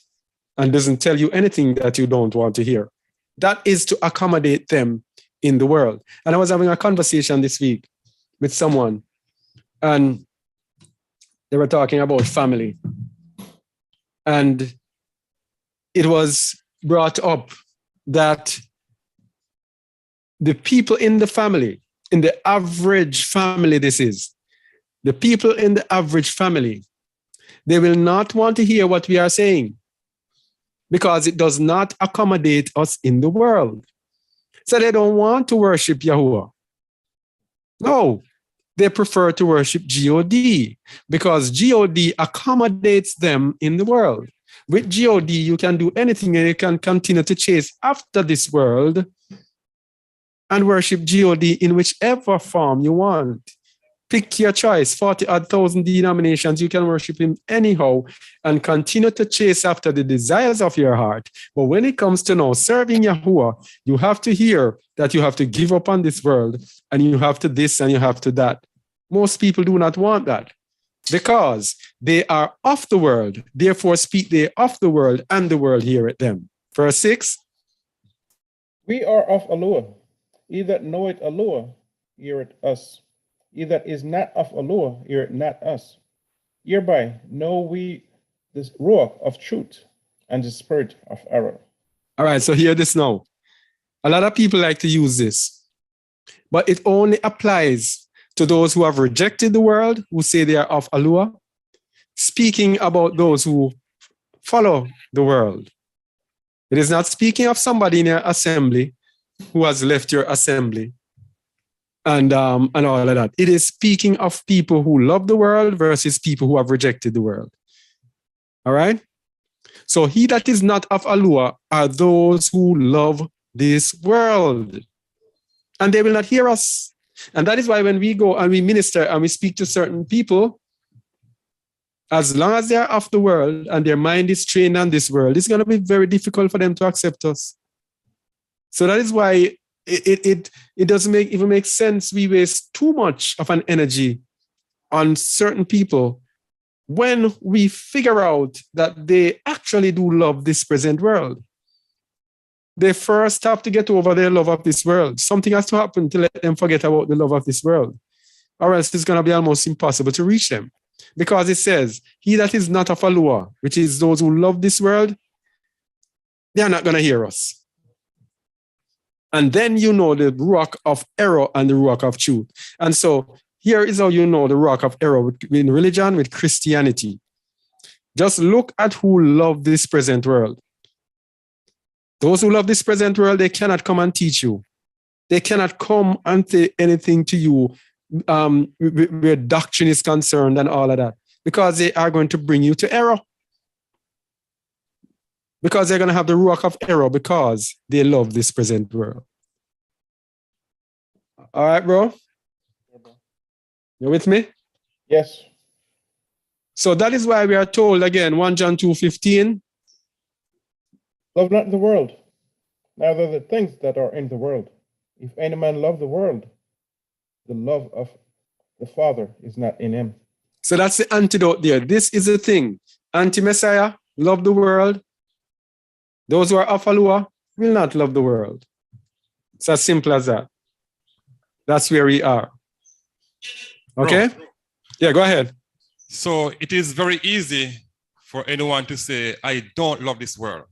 and doesn't tell you anything that you don't want to hear. That is to accommodate them in the world. And I was having a conversation this week with someone, and they were talking about family. And it was brought up that the people in the family, in the average family, this is the people in the average family, they will not want to hear what we are saying because it does not accommodate us in the world. So they don't want to worship Yahuwah. No, they prefer to worship God because God accommodates them in the world. With God, you can do anything and you can continue to chase after this world and worship God in whichever form you want. Pick your choice, 40,000 denominations, you can worship him anyhow and continue to chase after the desires of your heart. But when it comes to now serving Yahuwah, you have to hear that you have to give up on this world and you have to this and you have to that. Most people do not want that because they are of the world. Therefore, speak they of the world and the world heareth them. Verse 6. We are of Elohim. He that knoweth Elohim heareth us. He that is not of Elohim heareth not us. Hereby know we the ruach of truth and the spirit of error. All right, so hear this now. A lot of people like to use this, but it only applies to those who have rejected the world, who say they are of Elohim, speaking about those who follow the world. It is not speaking of somebody in your assembly who has left your assembly and all of that. It is speaking of people who love the world versus people who have rejected the world. All right? So he that is not of Elohim are those who love this world. And they will not hear us. And that is why when we go and we minister and we speak to certain people, as long as they are of the world and their mind is trained on this world, it's going to be very difficult for them to accept us. So that is why it doesn't even make sense. We waste too much of an energy on certain people when we figure out that they actually do love this present world. They first have to get over their love of this world. Something has to happen to let them forget about the love of this world, or else it's going to be almost impossible to reach them. Because it says, he that is not of Elohim, which is those who love this world, they are not going to hear us. And then you know the ruach of error and the ruach of truth. And so here is how you know the ruach of error in religion, with Christianity. Just look at who love this present world. Those who love this present world, they cannot come and teach you. They cannot come and say anything to you where doctrine is concerned and all of that, because they are going to bring you to error. Because they're going to have the ruach of error because they love this present world. All right, bro? You with me? Yes. So that is why we are told again, 1 John 2:15. Love not the world, neither the things that are in the world. If any man love the world, the love of the Father is not in him. So that's the antidote there. This is the thing. Anti-Messiah, love the world. Those who are of Elohim will not love the world. It's as simple as that. That's where we are. Okay? Bro. Yeah, go ahead. So it is very easy for anyone to say, I don't love this world.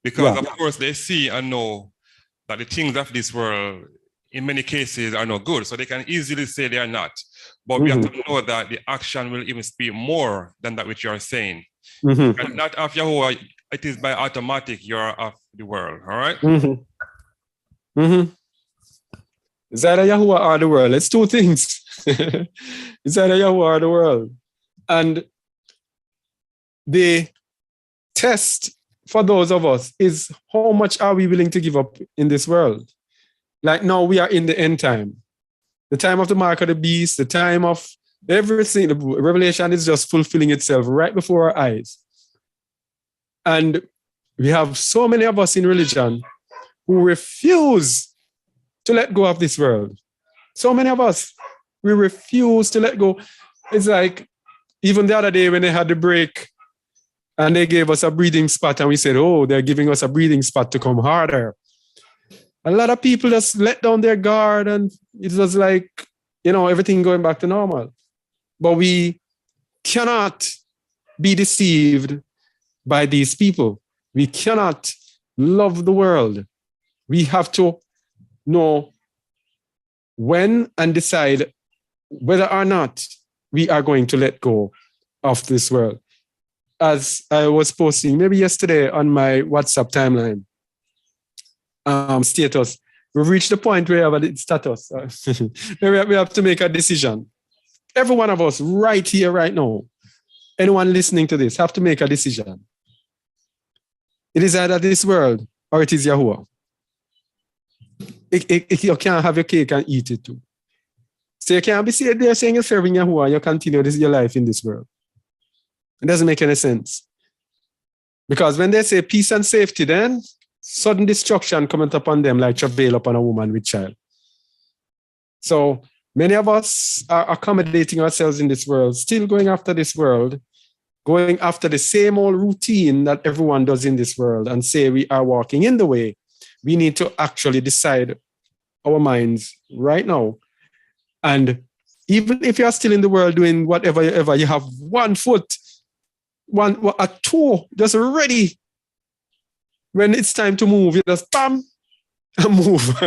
Because, of course, they see and know that the things of this world, in many cases, are not good. So they can easily say they are not. But we have to know that the action will even speak more than that which you are saying. And not of Yahuwah, it is by automatic you're of the world. All right? It's either Yahuwah or the world. It's two things. It's either Yahuwah or the world. And the test for those of us is how much are we willing to give up in this world? Like now we are in the end time. The time of the mark of the beast, the time of everything. The Revelation is just fulfilling itself right before our eyes. And we have so many of us in religion who refuse to let go of this world. So many of us, we refuse to let go. It's like, even the other day when they had the break and they gave us a breathing spot and we said, oh, they're giving us a breathing spot to come harder. A lot of people just let down their guard and it was like, everything going back to normal. But we cannot be deceived by these people. We cannot love the world. We have to know when and decide whether or not we are going to let go of this world. As I was posting maybe yesterday on my WhatsApp timeline status, we've reached the point where we have a status. We have to make a decision. Every one of us right here, right now, anyone listening to this, have to make a decision. It is either this world or it is Yahuwah. You can't have your cake and eat it too. So you can't be sitting there saying you're serving Yahuwah and you continue your life in this world. It doesn't make any sense. Because when they say peace and safety, then sudden destruction cometh upon them like travail upon a woman with child. So many of us are accommodating ourselves in this world, still going after this world, going after the same old routine that everyone does in this world and say we are walking in the way. We need to actually decide our minds right now. And even if you're still in the world doing whatever you have one foot, a toe just ready. When it's time to move, you just bam and move.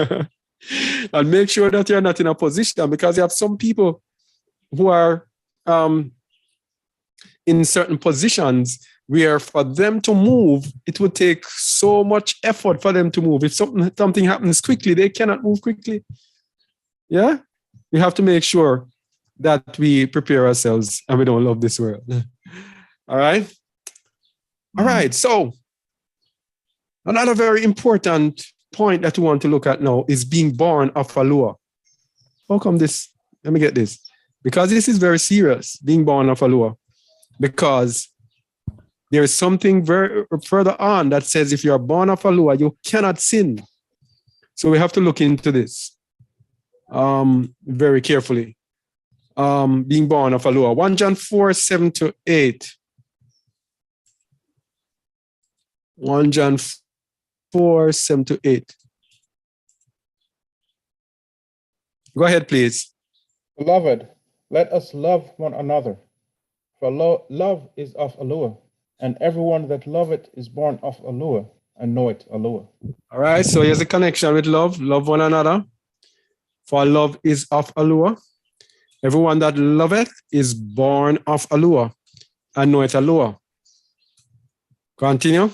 And make sure that you're not in a position, because you have some people who are in certain positions where for them to move, it would take so much effort for them to move. If something happens quickly, they cannot move quickly. Yeah? We have to make sure that we prepare ourselves and we don't love this world. All right? All right. So another very important point that we want to look at now is being born of Alua. How come this? Let me get this. Because this is very serious, being born of Alua. Because there is something very further on that says if you are born of Alua, you cannot sin. So we have to look into this very carefully. Being born of Alua. 1 John 4, 7-8. 1 John 4, 7-8. Go ahead, please. Beloved, let us love one another, for love is of Alua, and everyone that loveth is born of Alua, and knoweth Alua. All right, so here's a connection with love. Love one another, for love is of Alua. Everyone that loveth is born of Alua, and knoweth Alua. Continue.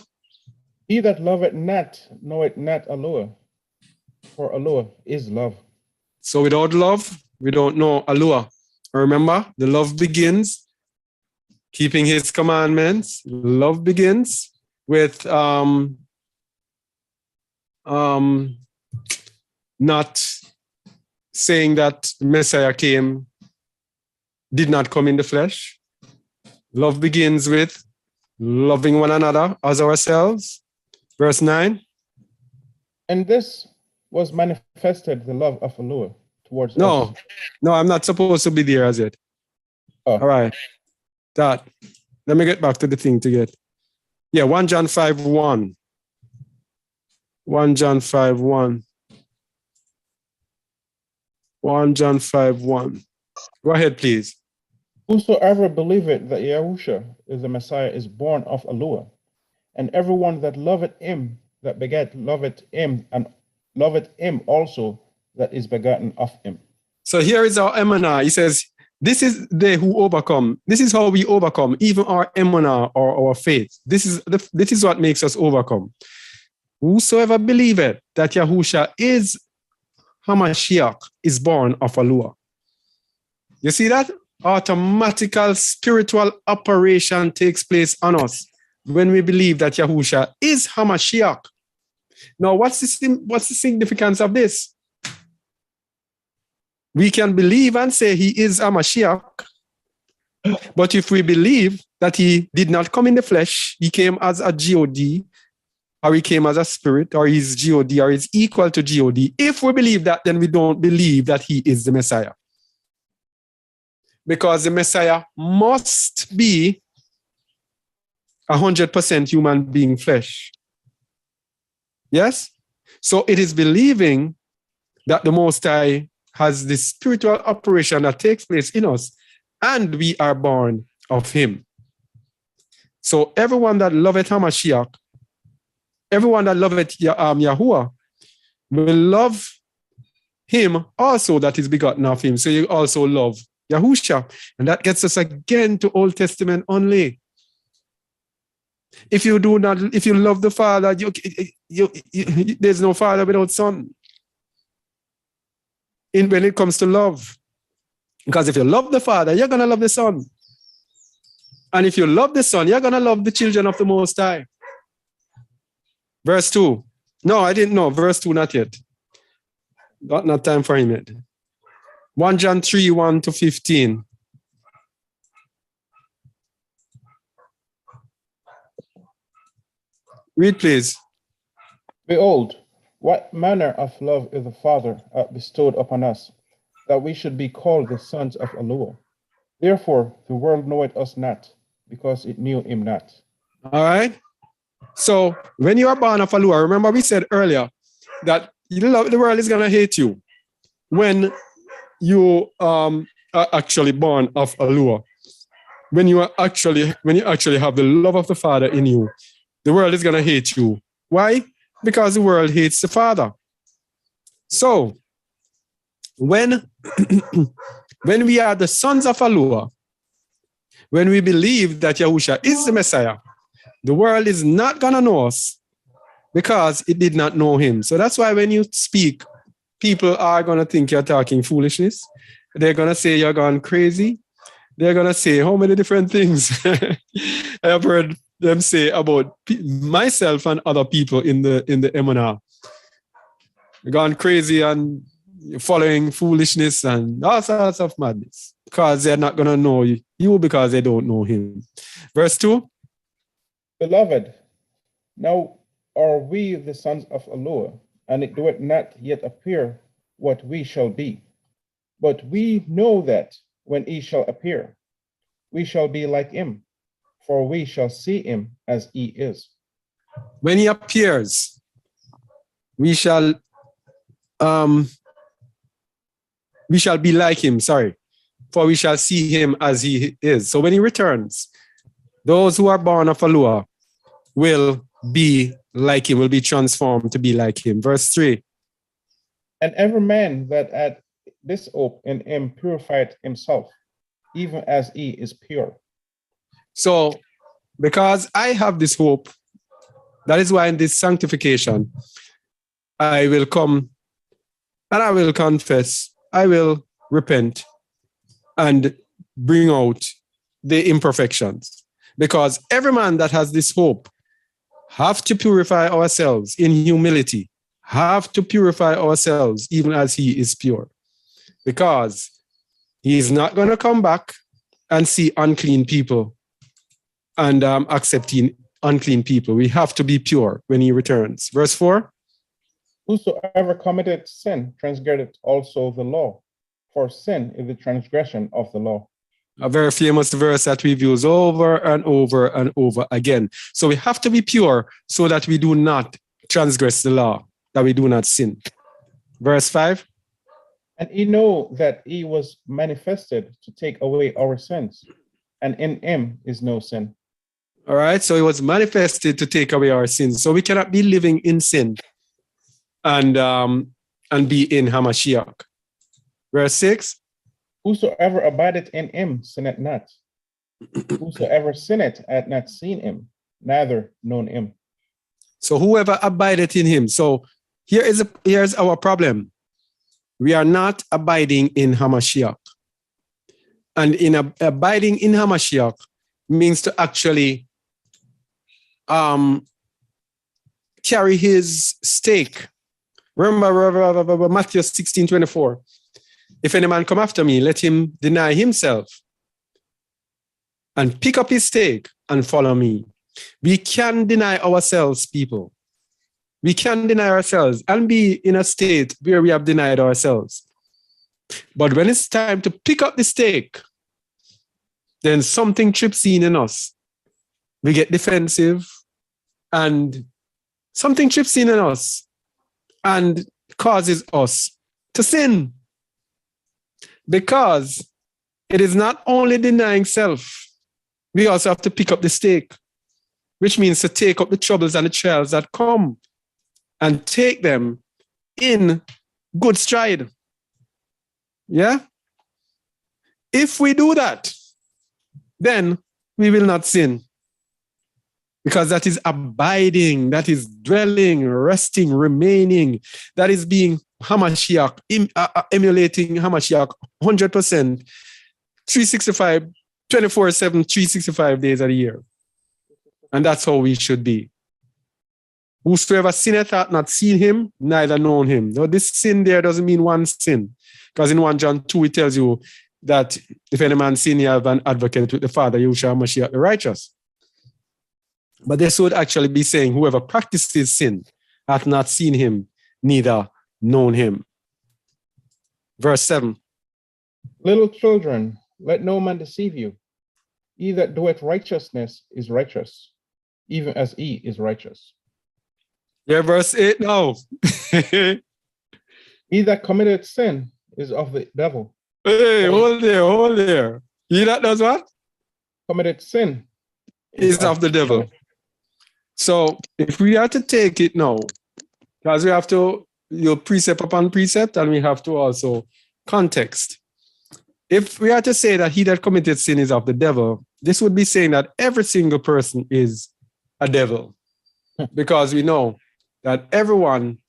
He that loveth not knoweth not Alua, for Alua is love. So without love, we don't know Alua. Remember, the love begins keeping his commandments. Love begins with not saying that Messiah did not come in the flesh. Love begins with loving one another as ourselves. Verse 9. And this was manifested the love of Alua towards us. No, I'm not supposed to be there as it. Oh. All right. Let me get back to the thing to get. Yeah, 1 John 5, 1. 1 John 5, 1. 1 John 5, 1. Go ahead, please. Whosoever believeth that Yahusha is the Messiah is born of Alua, and everyone that loveth him that begat loveth him, and loveth him also that is begotten of him. So here is our emana. He says, this is they who overcome. This is how we overcome, even our emana or our faith. This is what makes us overcome. Whosoever believeth that Yahusha is Hamashiach is born of Alua. You see that? Automatical spiritual operation takes place on us when we believe that Yahusha is Hamashiach. Now, what's the significance of this? We can believe and say he is Hamashiach, but if we believe that he did not come in the flesh, he came as a God, or he came as a spirit, or he's God, or he's equal to God. If we believe that, then we don't believe that he is the Messiah. Because the Messiah must be 100% human being flesh. Yes? So it is believing that the Most High has this spiritual operation that takes place in us, and we are born of him. So everyone that loveth Hamashiach, everyone that loveth Yahuwah will love him also that is begotten of him. So you also love Yahusha. And that gets us again to Old Testament only. If you love the Father, there's no Father without Son. When it comes to love. Because if you love the Father, you're going to love the Son. And if you love the Son, you're going to love the children of the Most High. Verse 2. No, I didn't know. Verse 2, not yet. Not time for him yet. 1 John 3, 1 to 15. Read, please. Behold, what manner of love is the Father bestowed upon us, that we should be called the sons of Elohim. Therefore, the world knoweth us not, because it knew him not. All right. So when you are born of Elohim, remember we said earlier that the world is going to hate you when you are actually born of Elohim. When you actually have the love of the Father in you, the world is going to hate you. Why? Because the world hates the Father. So when we are the sons of Elohim, when we believe that Yahusha is the Messiah, the world is not going to know us because it did not know him. So that's why when you speak, people are going to think you're talking foolishness. They're going to say you're gone crazy. They're going to say how many different things. I have heard them say about myself and other people in the MNR. Gone crazy and following foolishness and all sorts of madness because they're not going to know you because they don't know him. Verse 2. Beloved, now are we the sons of Elohim, and it doeth not yet appear what we shall be. But we know that when he shall appear, we shall be like him, for we shall see him as he is. When he appears, we shall be like him, for we shall see him as he is. So when he returns, those who are born of Elohim will be like him, will be transformed to be like him. Verse 3. And every man that had this hope in him purified himself, even as he is pure. So, because I have this hope, that is why in this sanctification, I will come and I will confess, I will repent and bring out the imperfections. Because every man that has this hope have to purify ourselves in humility, have to purify ourselves even as he is pure. Because he is not going to come back and see unclean people and accepting unclean people. We have to be pure when he returns. Verse 4. Whosoever committed sin transgressed also the law, for sin is the transgression of the law. A very famous verse that we've used over and over and over again. So we have to be pure so that we do not transgress the law, that we do not sin. Verse 5. And he know that he was manifested to take away our sins, and in him is no sin. All right, so he was manifested to take away our sins. So we cannot be living in sin and be in Hamashiach. Verse 6. Whosoever abideth in him sinneth not. Whosoever sinneth hath not seen him, neither known him. So whoever abideth in him. So here's our problem. We are not abiding in Hamashiach. And abiding in Hamashiach means to actually carry his stake. Remember Matthew 16:24. If any man come after me, let him deny himself and pick up his stake and follow me. We can deny ourselves, people. We can deny ourselves and be in a state where we have denied ourselves. But when it's time to pick up the stake, then something trips in us. We get defensive and something trips in us and causes us to sin. Because it is not only denying self, we also have to pick up the stake, which means to take up the troubles and the trials that come and take them in good stride. Yeah? If we do that, then we will not sin. Because that is abiding, that is dwelling, resting, remaining, that is being Hamashiach, emulating Hamashiach 100%, 365, 24/7, 365 days a year. And that's how we should be. Whosoever sinneth hath not seen him, neither known him. Now, this sin there doesn't mean one sin. Because in 1 John 2, it tells you that if any man sin, he have an advocate with the Father, Yahushua Mashiach the righteous. But this would actually be saying, whoever practices sin hath not seen him, neither known him. Verse 7. Little children, let no man deceive you. He that doeth righteousness is righteous, even as he is righteous. Yeah, verse 8 now. He that committeth sin is of the devil. Hey, hold there. He that does what? Committed sin Is of the devil. So if we are to take it now, because we have to, precept upon precept, and we have to also context. If we are to say that he that committed sin is of the devil, this would be saying that every single person is a devil. Because we know that everyone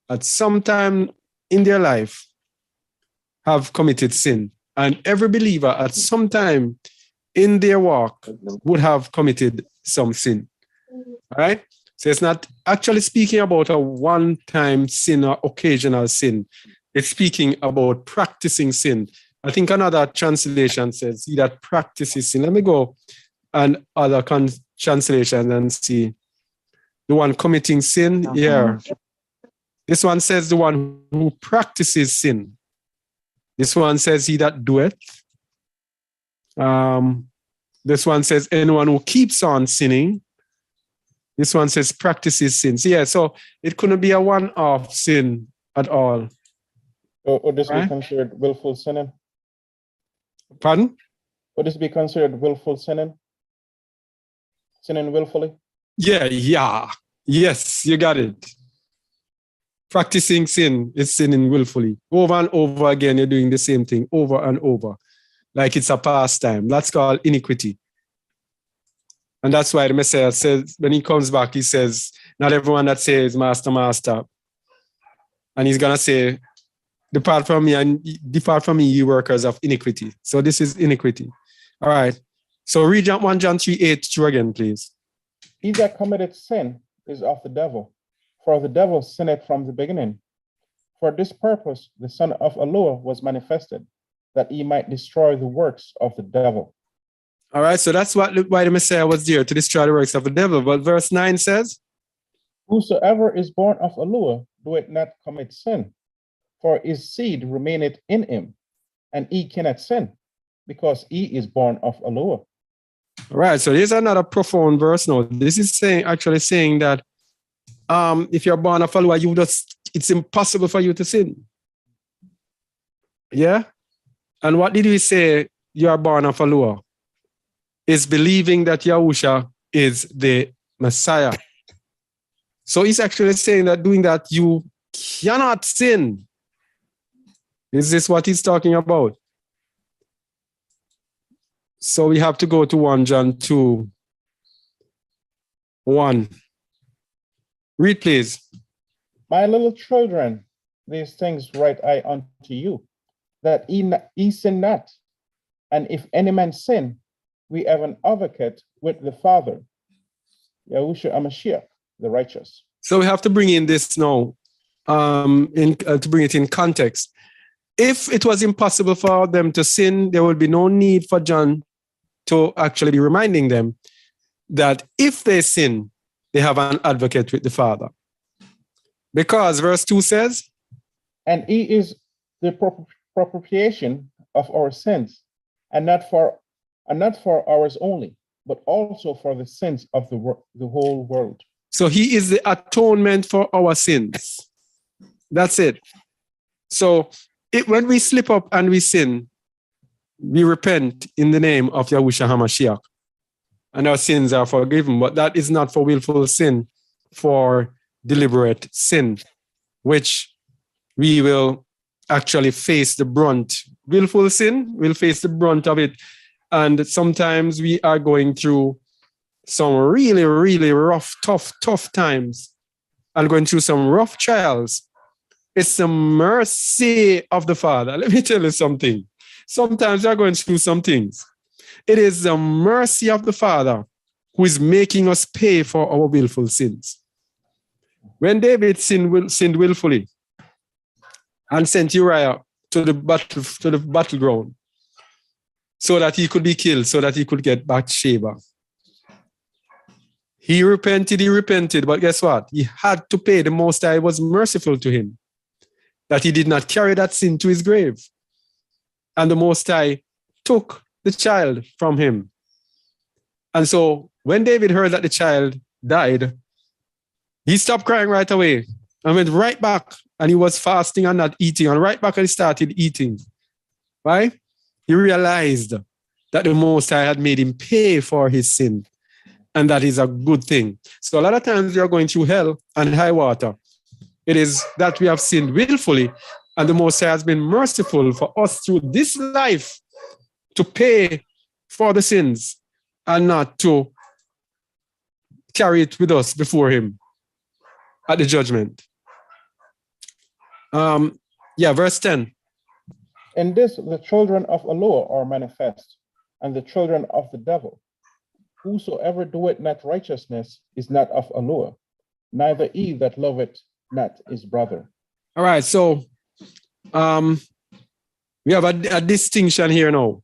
at some time in their life have committed sin. And every believer at some time in their walk would have committed some sin. All right? So it's not actually speaking about a one-time sin or occasional sin. It's speaking about practicing sin. I think another translation says, he that practices sin. Let me go and other translation and see. The one committing sin, yeah. This one says the one who practices sin. This one says he that doeth. This one says anyone who keeps on sinning. This one says practices sins. Yeah, so it couldn't be a one-off sin at all. Would this be considered willful sinning? Pardon? Would this be considered willful sinning? Sinning willfully? Yeah. Yes, you got it. Practicing sin is sinning willfully. Over and over again, you're doing the same thing over and over. Like it's a pastime. That's called iniquity. And that's why the Messiah says, when he comes back, he says, not everyone that says, Master, Master. And he's going to say, depart from me, you workers of iniquity. So this is iniquity. All right. So read 1 John 3:8 through again, please. He that committeth sin is of the devil, for the devil sinned from the beginning. For this purpose the son of Eloah was manifested, that he might destroy the works of the devil. All right, so that's why the Messiah was there, to destroy the works of the devil. But verse 9 says, whosoever is born of Eloah doeth not commit sin, for his seed remaineth in him, and he cannot sin, because he is born of Eloah. All right, so here's another profound verse now. This is actually saying that if you're born of Eloah, it's impossible for you to sin. Yeah? And what did we say you are born of Eloah? Is believing that Yahusha is the Messiah. So he's actually saying that doing that, you cannot sin. Is this what he's talking about? So we have to go to 1 John 2:1. Read, please. My little children, these things write I unto you, that ye sin not. And if any man sin, we have an advocate with the Father, Yahushua HaMashiach, the righteous. So we have to bring in this now, to bring it in context. If it was impossible for them to sin, there would be no need for John to actually be reminding them that if they sin, they have an advocate with the Father. Because verse 2 says, and he is the propitiation of our sins, and not for ours only, but also for the sins of the whole world. So he is the atonement for our sins. That's it. So when we slip up and we sin, we repent in the name of Yahushua HaMashiach, and our sins are forgiven. But that is not for willful sin, for deliberate sin, which we will actually face the brunt. Willful sin will face the brunt of it. And sometimes we are going through some really, really rough, tough times and going through some rough trials. It's the mercy of the Father. Let me tell you something. Sometimes we are going through some things. It is the mercy of the Father who is making us pay for our willful sins. When David sinned willfully and sent Uriah to the battleground so that he could be killed, so that he could get Bathsheba. He repented, but guess what? He had to pay. The Most High was merciful to him, that he did not carry that sin to his grave. And the Most High took the child from him. And so when David heard that the child died, he stopped crying right away and went right back, and he was fasting and not eating, and right back and he started eating. Right? He realized that the Most High had made him pay for his sin, and that is a good thing. So a lot of times we are going through hell and high water. It is that we have sinned willfully, and the Most High has been merciful for us through this life to pay for the sins and not to carry it with us before him at the judgment. Verse 10. In this, the children of Allah are manifest, and the children of the devil. Whosoever doeth not righteousness is not of Allah, neither he that loveth not his brother. All right, so we have a distinction here now.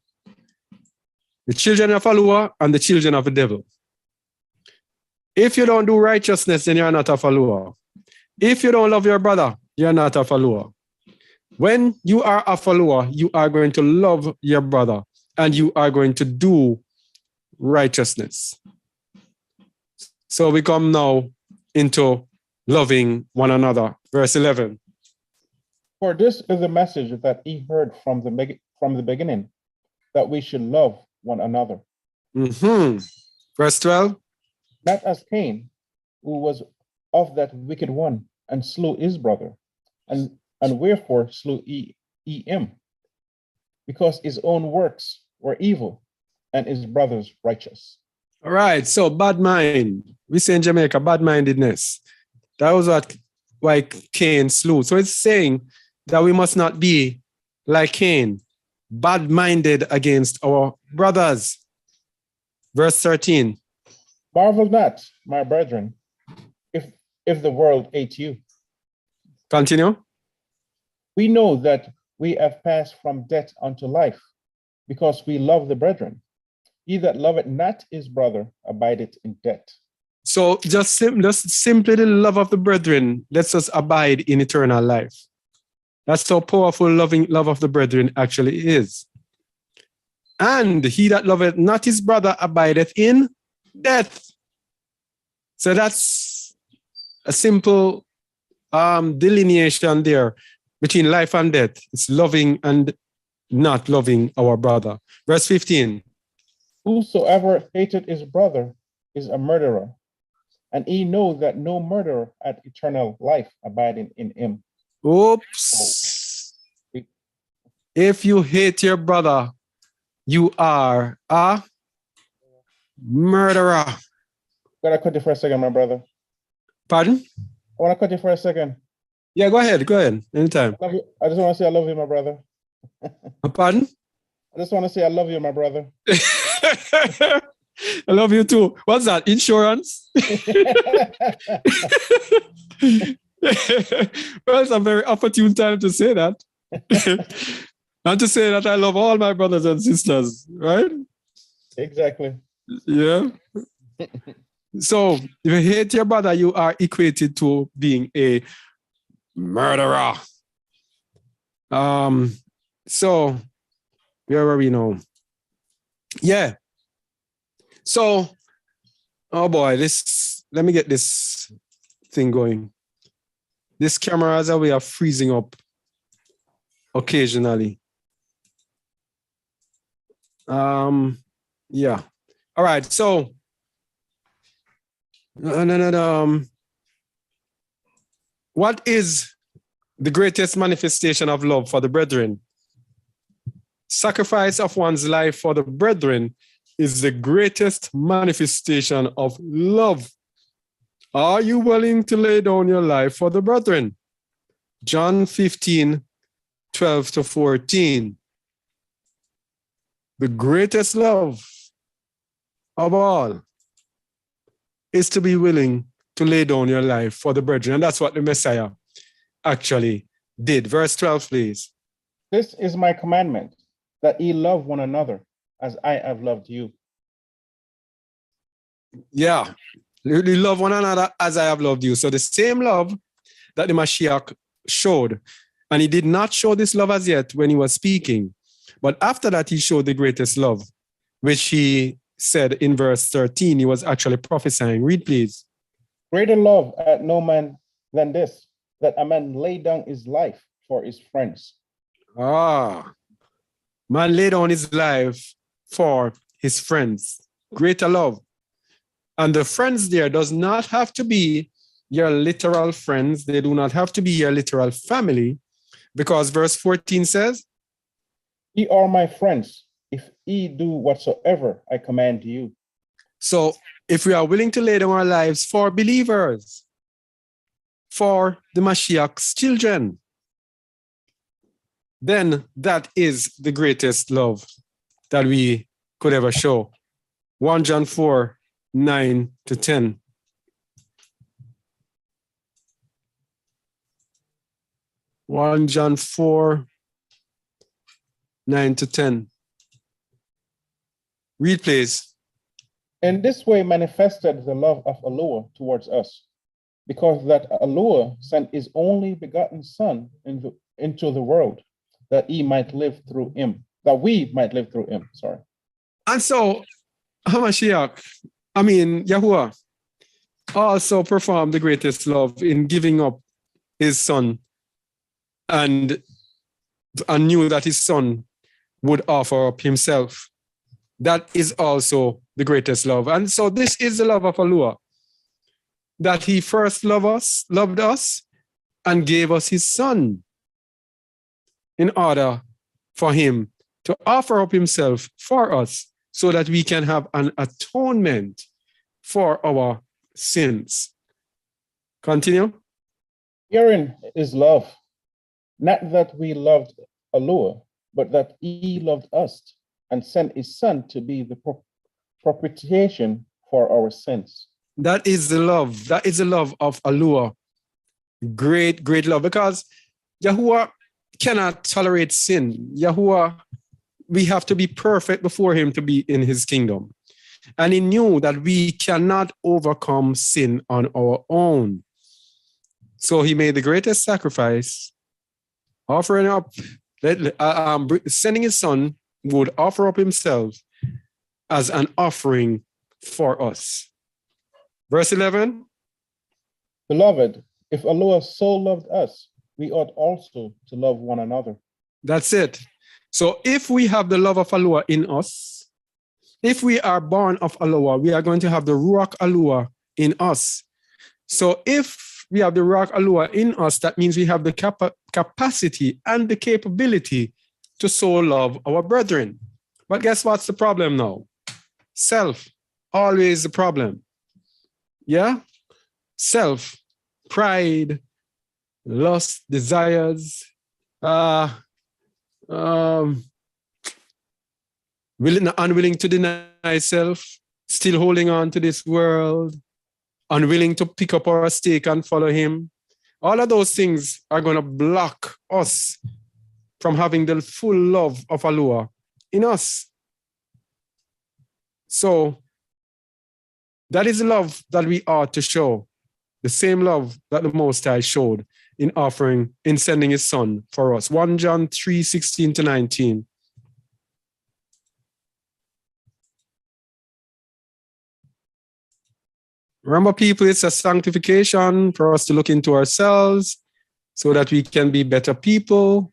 The children of Allah and the children of the devil. If you don't do righteousness, then you're not of Allah. If you don't love your brother, you're not of Allah. When you are of Allah, you are going to love your brother and you are going to do righteousness. So we come now into loving one another. Verse 11. For this is the message that he heard from the beginning, that we should love one another. Verse 12. Not as Cain, who was of that wicked one, and slew his brother. And wherefore slew he him? Because his own works were evil, and his brother's righteous. All right, so bad mind. We say in Jamaica, bad-mindedness. That was why Cain slew. So it's saying that we must not be like Cain, bad-minded against our brothers. Verse 13. Marvel not, my brethren, if the world ate you. Continue. We know that we have passed from death unto life, because we love the brethren. He that loveth not his brother abideth in death. So just simply the love of the brethren lets us abide in eternal life. That's how powerful loving love of the brethren actually is. And he that loveth not his brother abideth in death. So that's a simple delineation there between life and death. It's loving and not loving our brother. Verse 15. Whosoever hated his brother is a murderer, and he know that no murderer hath eternal life abiding in him. Oops. If you hate your brother, you are a murderer. Gotta cut you for a second, my brother. Pardon? I want to cut you for a second. Yeah, go ahead. Anytime. I just want to say I love you, my brother. Pardon? I just want to say I love you, my brother. I love you too. What's that? Insurance? Well, it's a very opportune time to say that. And to say that I love all my brothers and sisters, right? Exactly. Yeah. So if you hate your brother, you are equated to being a murderer. So where are we now? Yeah. So, oh boy, let me get this thing going. This camera has a way of freezing up occasionally. Yeah. All right. So, what is the greatest manifestation of love for the brethren. Sacrifice of one's life for the brethren is the greatest manifestation of love. Are you willing to lay down your life for the brethren? John 15, 12 to 14. The greatest love of all is to be willing to lay down your life for the brethren. And that's what the Messiah actually did. Verse 12, please. This is my commandment, that ye love one another as I have loved you. Yeah, you love one another as I have loved you. So the same love that the Mashiach showed, and he did not show this love as yet when he was speaking, but after that he showed the greatest love, which he said in verse 13, he was actually prophesying. Read, please. Greater love hath no man than this, that a man lay down his life for his friends. Man laid down his life for his friends. Greater love. And the friends there does not have to be your literal friends. They do not have to be your literal family, because verse 14 says, Ye are my friends, if ye do whatsoever I command you. So if we are willing to lay down our lives for believers, for the Mashiach's children, then that is the greatest love that we could ever show. 1 John 4, 9 to 10. One John 4, 9 to 10. Read, please. In this way manifested the love of Elohim towards us, because that Elohim sent his only begotten Son into the world, that he might live through him, that we might live through him. Sorry. And so, Yahuwah also performed the greatest love in giving up his Son, and knew that his Son would offer up himself. That is also the greatest love. And so this is the love of Allah, that he first loved us, and gave us his Son in order for him to offer up himself for us, so that we can have an atonement for our sins. Continue. Herein is love, not that we loved Allah, but that he loved us and sent his Son to be the propitiation for our sins. That is the love. That is the love of Allah. Great, great love. Because Yahuwah cannot tolerate sin. Yahuwah, we have to be perfect before him to be in his kingdom. And he knew that we cannot overcome sin on our own. So he made the greatest sacrifice, offering up, sending his Son, would offer up himself as an offering for us. Verse 11. Beloved, if Allah so loved us, we ought also to love one another. That's it. So if we have the love of Allah in us, if we are born of Allah, we are going to have the Ruach Allah in us. So if we have the Ruach Allah in us, that means we have the capacity and the capability to so love our brethren. But guess what's the problem now? Self, always the problem. Yeah? Self, pride, lust, desires, unwilling to deny self, still holding on to this world, unwilling to pick up our stake and follow him. All of those things are going to block us from having the full love of Allah in us. So that is the love that we ought to show. The same love that the Most High showed in sending his Son for us. 1 John 3, 16 to 19. Remember, people, it's a sanctification for us to look into ourselves so that we can be better people,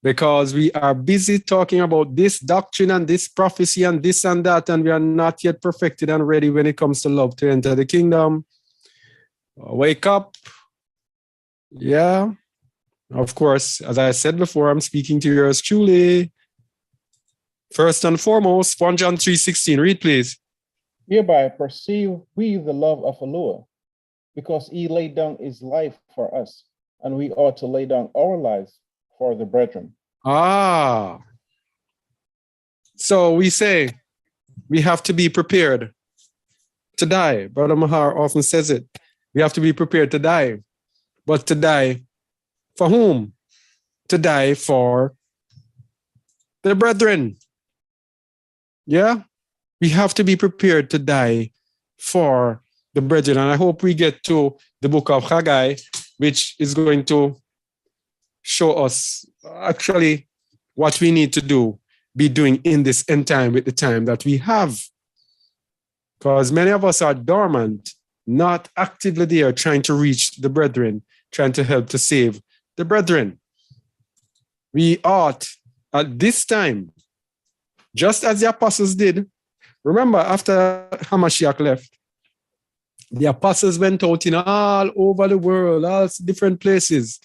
because we are busy talking about this doctrine and this prophecy and this and that, and we are not yet perfected and ready when it comes to love to enter the kingdom. Wake up. Yeah. Of course, as I said before, I'm speaking to yours truly. First and foremost, 1 John 3:16. Read, please. Hereby perceive we the love of Allure, because he laid down his life for us, and we ought to lay down our lives for the brethren. So we say we have to be prepared to die. Brother Mahar often says it. We have to be prepared to die. But to die for whom? To die for the brethren. Yeah? We have to be prepared to die for the brethren. And I hope we get to the book of Haggai, which is going to show us actually what we need to be doing in this end time with the time that we have. Because many of us are dormant, not actively there trying to reach the brethren, trying to help to save the brethren. We ought at this time, just as the apostles did. Remember, after Hamashiach left, the apostles went out in all over the world, all different places.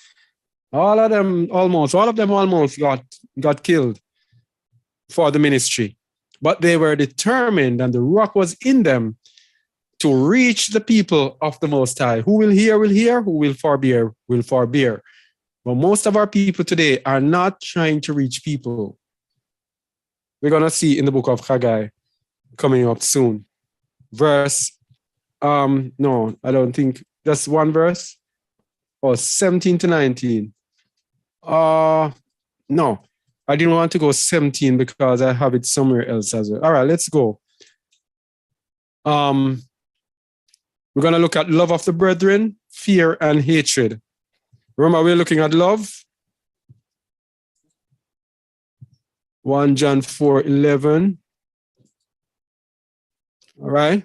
All of them almost got killed for the ministry. But they were determined, and the rock was in them to reach the people of the Most High. Who will hear, will hear. Who will forbear, will forbear. But most of our people today are not trying to reach people. We're going to see in the book of Haggai coming up soon. Verse, no, I don't think, just one verse, or 17 to 19. No, I didn't want to go 17 because I have it somewhere else as well. All right, let's go. We're going to look at love of the brethren, fear and hatred. Remember, we're looking at love. 1 John 4:11. All right.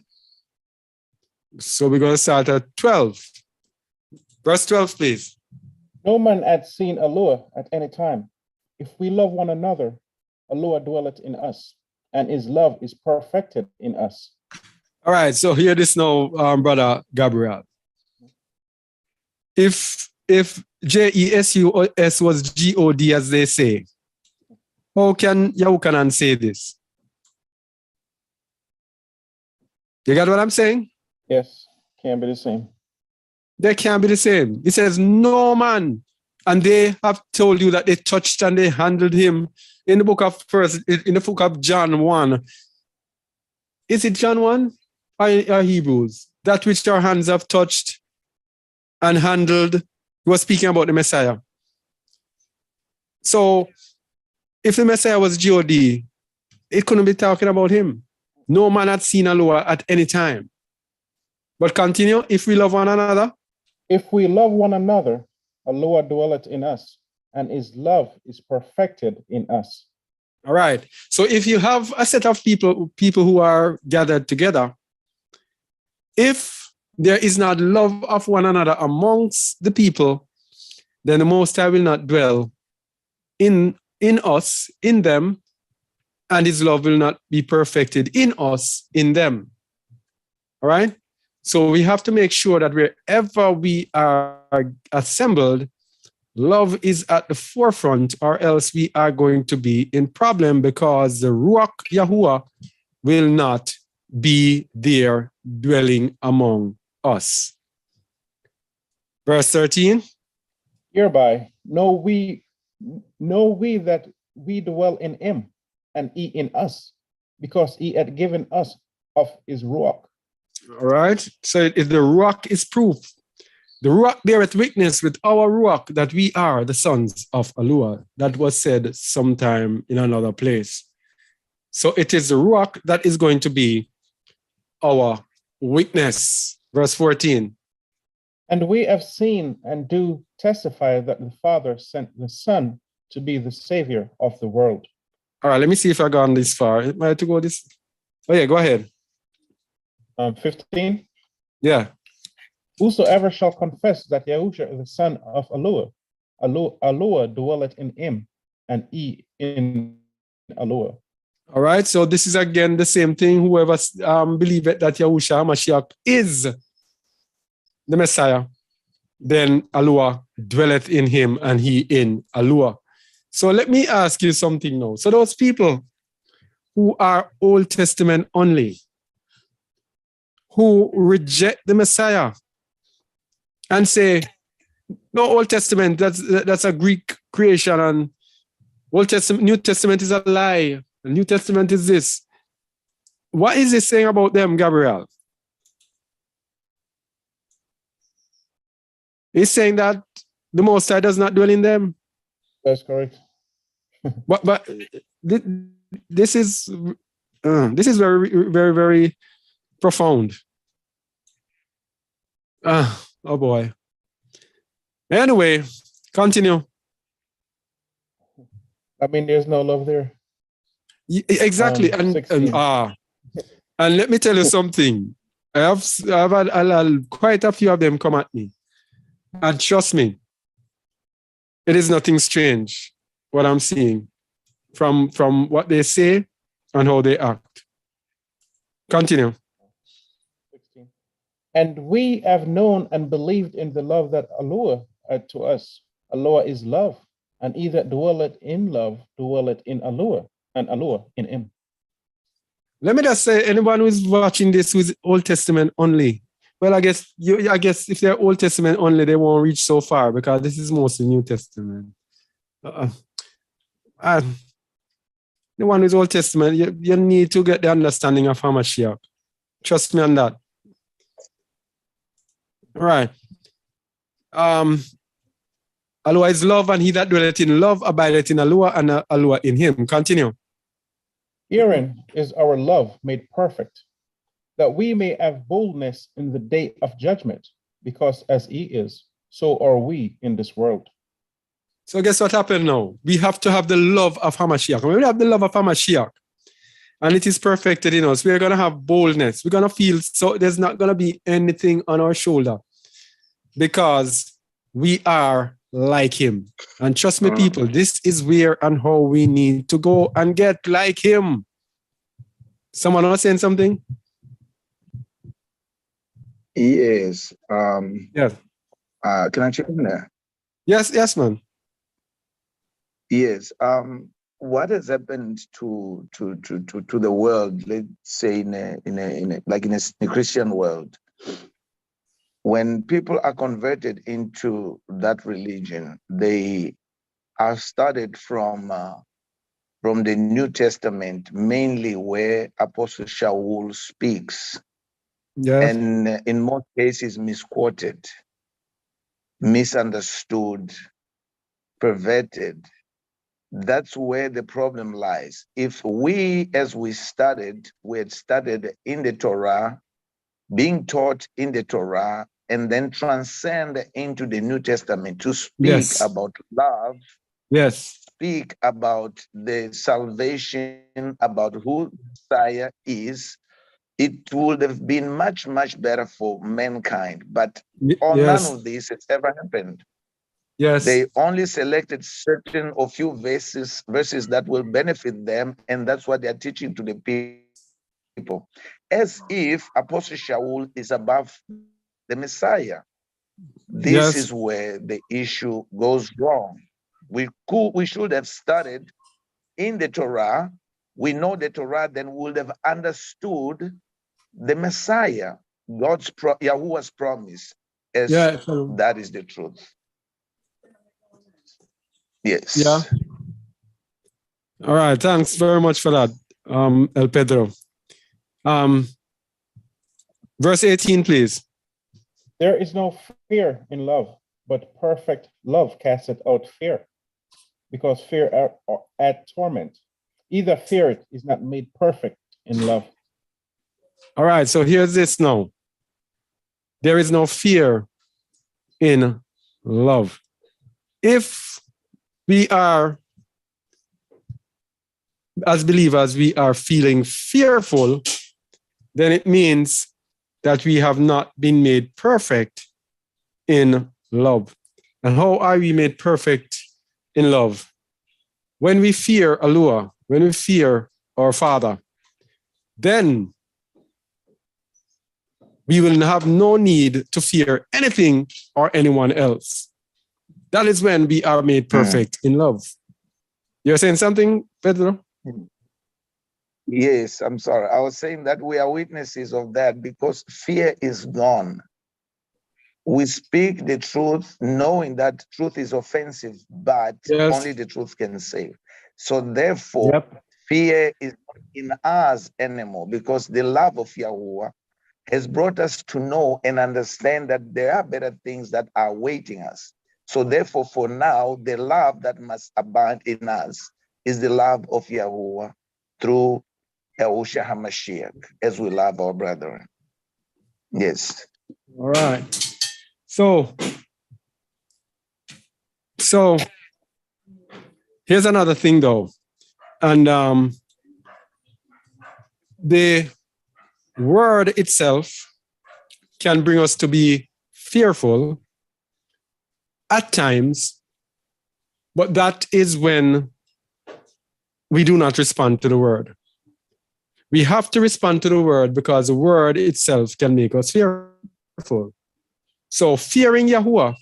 So we're going to start at 12. Verse 12, please. No man hath seen Allure at any time. If we love one another, Allure dwelleth in us, and his love is perfected in us. All right, so hear this now, Brother Gabriel. If Jesus was God, as they say, how can Yahukanan say this? You got what I'm saying? Yes, can't be the same. They can't be the same. He says, no man. And they have told you that they touched and they handled him. In the book of John 1. Is it John 1 or Hebrews? That which our hands have touched and handled. He was speaking about the Messiah. So if the Messiah was God, it couldn't be talking about him. No man had seen Allure at any time. But continue, if we love one another. If we love one another, Allure dwelleth in us, and his love is perfected in us. All right. So if you have a set of people who are gathered together, if there is not love of one another amongst the people, then the Most High will not dwell in us, in them, and his love will not be perfected in us, in them. All right? So we have to make sure that wherever we are assembled, love is at the forefront, or else we are going to be in problem, because the Ruach Yahuwah will not be there dwelling among us. Verse 13. Hereby know we that we dwell in him, and he in us, because he had given us of his Ruach. All right. So if the Ruach is proof, the Ruach beareth witness with our Ruach that we are the sons of Allure. That was said sometime in another place. So it is the Ruach that is going to be our witness. Verse 14. And we have seen and do testify that the Father sent the Son to be the Savior of the world. All right, let me see if I've gone this far. Am I to go this? Oh yeah, go ahead. 15. Yeah. Whosoever shall confess that Yahusha is the son of Allure, Allure dwelleth in him, and he in Allure. All right, so this is again the same thing. Whoever believeth that Yahushua Mashiach is the Messiah, then Alua dwelleth in him and he in Alua. So let me ask you something now. So those people who are Old Testament only, who reject the Messiah and say, no, Old Testament, that's a Greek creation, and Old Testament, New Testament is a lie. The New Testament is this. What is it saying about them, Gabriel? It's saying that the Most High does not dwell in them. That's correct. But this is very, very, very profound. Oh boy. Anyway, continue. I mean, there's no love there. Exactly. And let me tell you something. I've had quite a few of them come at me. And trust me, it is nothing strange what I'm seeing from what they say and how they act. Continue. 16. And we have known and believed in the love that Alua had to us. Alua is love, and he that dwelleth in love dwelleth in Alua, and Alua in him. Let me just say, anyone who is watching this who is Old Testament only, well, I guess if they're Old Testament only, they won't reach so far because this is mostly New Testament. The one who's Old Testament, you need to get the understanding of Hamashiach. Trust me on that. All right. Alua is love, and he that dwelleth in love abideth in Alua, and Alua in him. Continue. Herein is our love made perfect, that we may have boldness in the day of judgment, because as he is, so are we in this world. So guess what happened now? We have to have the love of Hamashiach. When we have the love of Hamashiach, and it is perfected in us, we're going to have boldness. We're going to feel so there's not going to be anything on our shoulder because we are like him. And trust me, people, this is where and how we need to go and get like him. Someone else saying something? Yes. Yes. Can I check in there? Yes, man. Yes. What has happened to the world? Let's say in a Christian world, when people are converted into that religion, they are started from the New Testament, mainly where Apostle Shaul speaks, and in most cases misquoted, misunderstood, perverted. That's where the problem lies. If we, as we had studied in the Torah, being taught in the Torah, and then transcend into the New Testament to speak about love, speak about the salvation, about who Messiah is, it would have been much, much better for mankind. But none of this has ever happened. They only selected certain or few verses that will benefit them, and that's what they're teaching to the people. As if Apostle Shaul is above the Messiah. This is where the issue goes wrong. We should have started in the Torah. We know the Torah, then we would have understood the Messiah, Yahuwah's promise, as that is the truth. Yes. Yeah. All right. Thanks very much for that, El Pedro. Verse 18, please. There is no fear in love, but perfect love casteth out fear, because fear add torment. Either fear is not made perfect in love. All right. So here's this now. There is no fear in love. If we are, as believers, we are feeling fearful, then it means that we have not been made perfect in love. And how are we made perfect in love? When we fear Alua, when we fear our Father, then we will have no need to fear anything or anyone else. That is when we are made perfect in love. You're saying something, Pedro? Yes, I'm sorry. I was saying that we are witnesses of that because fear is gone. We speak the truth knowing that truth is offensive, but only the truth can save. So therefore, fear is not in us anymore because the love of Yahuwah has brought us to know and understand that there are better things that are awaiting us. So therefore, for now, the love that must abide in us is the love of Yahuwah through Yahushua HaMashiach, as we love our brethren. Yes. All right. So here's another thing though. And the word itself can bring us to be fearful at times, but that is when we do not respond to the word. We have to respond to the word because the word itself can make us fearful. So fearing Yahuwah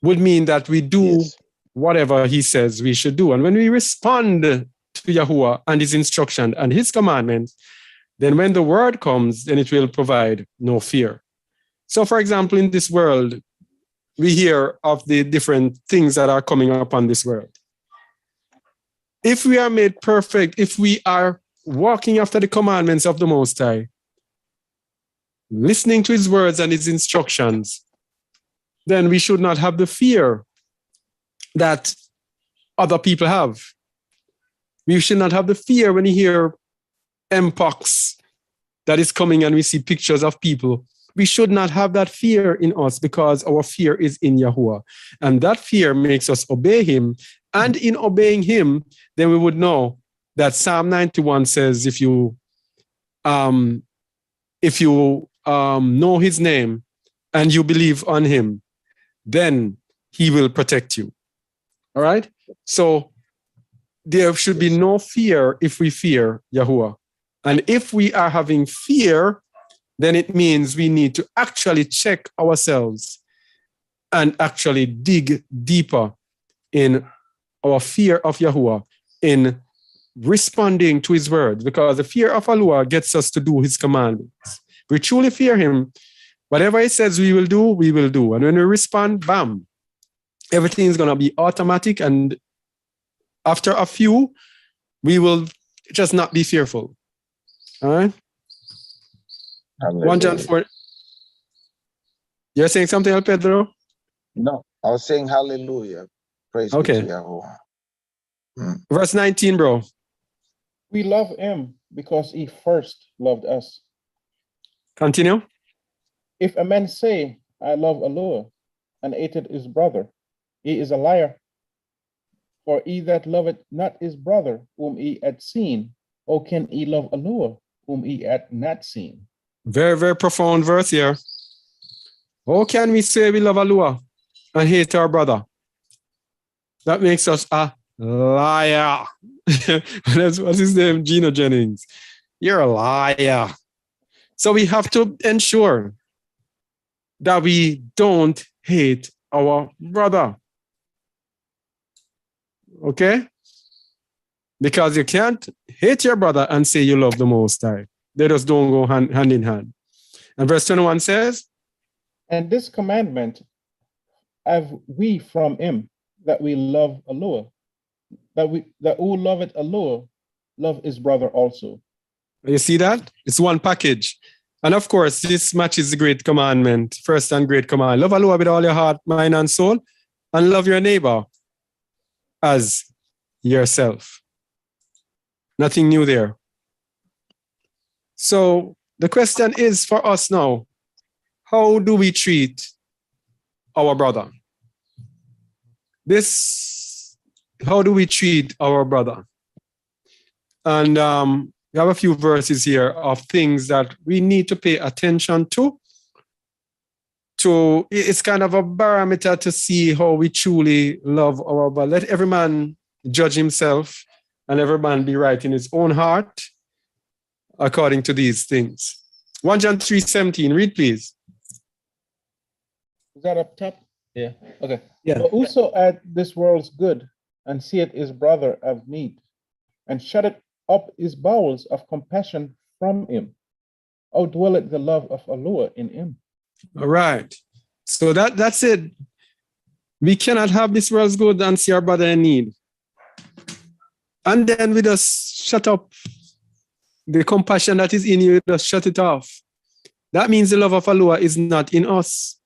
would mean that we do whatever he says we should do. And when we respond to Yahuwah and his instruction and his commandments, then when the word comes, then it will provide no fear. So for example, in this world, we hear of the different things that are coming upon this world. If we are made perfect, if we are walking after the commandments of the Most High, listening to his words and his instructions, then we should not have the fear that other people have. We should not have the fear when you hear mpox that is coming and we see pictures of people. We should not have that fear in us because our fear is in Yahuwah. And that fear makes us obey him. And in obeying him, then we would know that Psalm 91 says, if you know his name and you believe on him, then he will protect you. All right? So there should be no fear if we fear Yahuwah. And if we are having fear, then it means we need to actually check ourselves and actually dig deeper in our fear of Yahuwah, in responding to his words, because the fear of Allah gets us to do his commandments. We truly fear him. Whatever he says we will do, we will do. And when we respond, bam, everything is going to be automatic. And after a few, we will just not be fearful. All right? Hallelujah. 1 John 4. You're saying something else, Pedro? No, I was saying hallelujah. Praise be to Yahuwah. Verse 19, bro. We love him because he first loved us. Continue. If a man say, I love Allah, and hated his brother, he is a liar. For he that loveth not his brother, whom he had seen, how can he love Allah, whom he had not seen? Very, very profound verse here. How can we say we love Allah and hate our brother? That makes us a liar. What's his name? Gino Jennings. You're a liar. So we have to ensure that we don't hate our brother. Okay? Because you can't hate your brother and say you love the Most High. They just don't go hand in hand. And verse 21 says, and this commandment have we from him, that we love Allah, that who loveth Allah, love his brother also. You see that? It's one package. And of course, this matches the great commandment, first and great command. Love Allah with all your heart, mind, and soul, and love your neighbor as yourself. Nothing new there. So the question is for us now, how do we treat our brother? How do we treat our brother? And we have a few verses here of things that we need to pay attention to. It's kind of a barometer to see how we truly love our brother. Let every man judge himself and every man be right in his own heart according to these things. 1 John 3:17. Read, please. Is that up top? Yeah. Okay. Yeah. But whoso at this world's good and seeth his brother of need, and shutteth up his bowels of compassion from him, outdwelleth the love of Allah in him. All right. So that's it. We cannot have this world's good and see our brother in need. And then we just shut up. The compassion that is in you, just shut it off. That means the love of Allah is not in us.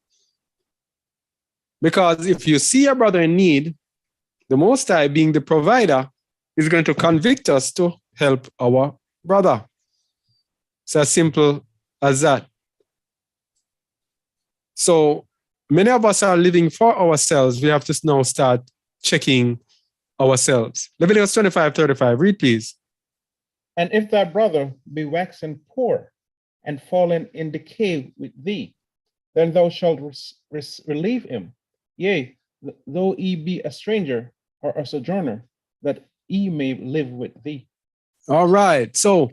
Because if you see your brother in need, the Most High, being the provider, is going to convict us to help our brother. It's as simple as that. So many of us are living for ourselves. We have to now start checking ourselves. Leviticus 25:35. Read, please. And if thy brother be waxen poor and fallen in decay with thee, then thou shalt relieve him. Yea, though he be a stranger or a sojourner, that he may live with thee. All right. So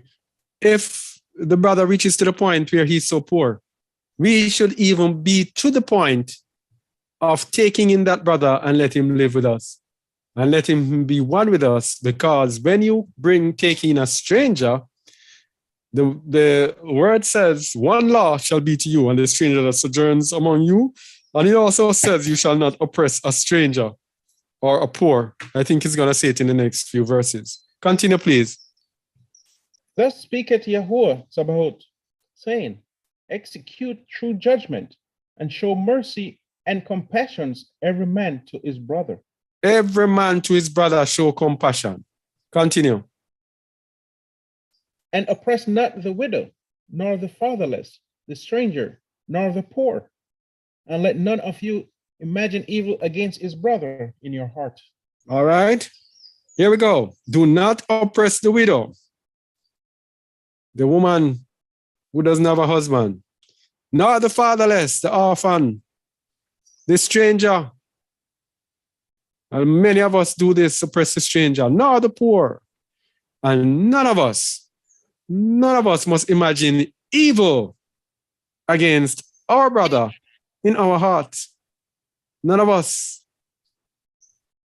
if the brother reaches to the point where he's so poor, we should even be to the point of taking in that brother and let him live with us and let him be one with us. Because when you take in a stranger, the word says, one law shall be to you and the stranger that sojourns among you. And it also says you shall not oppress a stranger or a poor. I think he's going to say it in the next few verses. Continue, please. Thus speaketh Yahuwah Sabaoth, saying, execute true judgment and show mercy and compassion every man to his brother. Every man to his brother show compassion. Continue. And oppress not the widow, nor the fatherless, the stranger, nor the poor. And let none of you imagine evil against his brother in your heart. All right. Here we go. Do not oppress the widow, the woman who doesn't have a husband, nor the fatherless, the orphan, the stranger. And many of us do this, oppress the stranger, nor the poor. And none of us must imagine evil against our brother in our heart. None of us.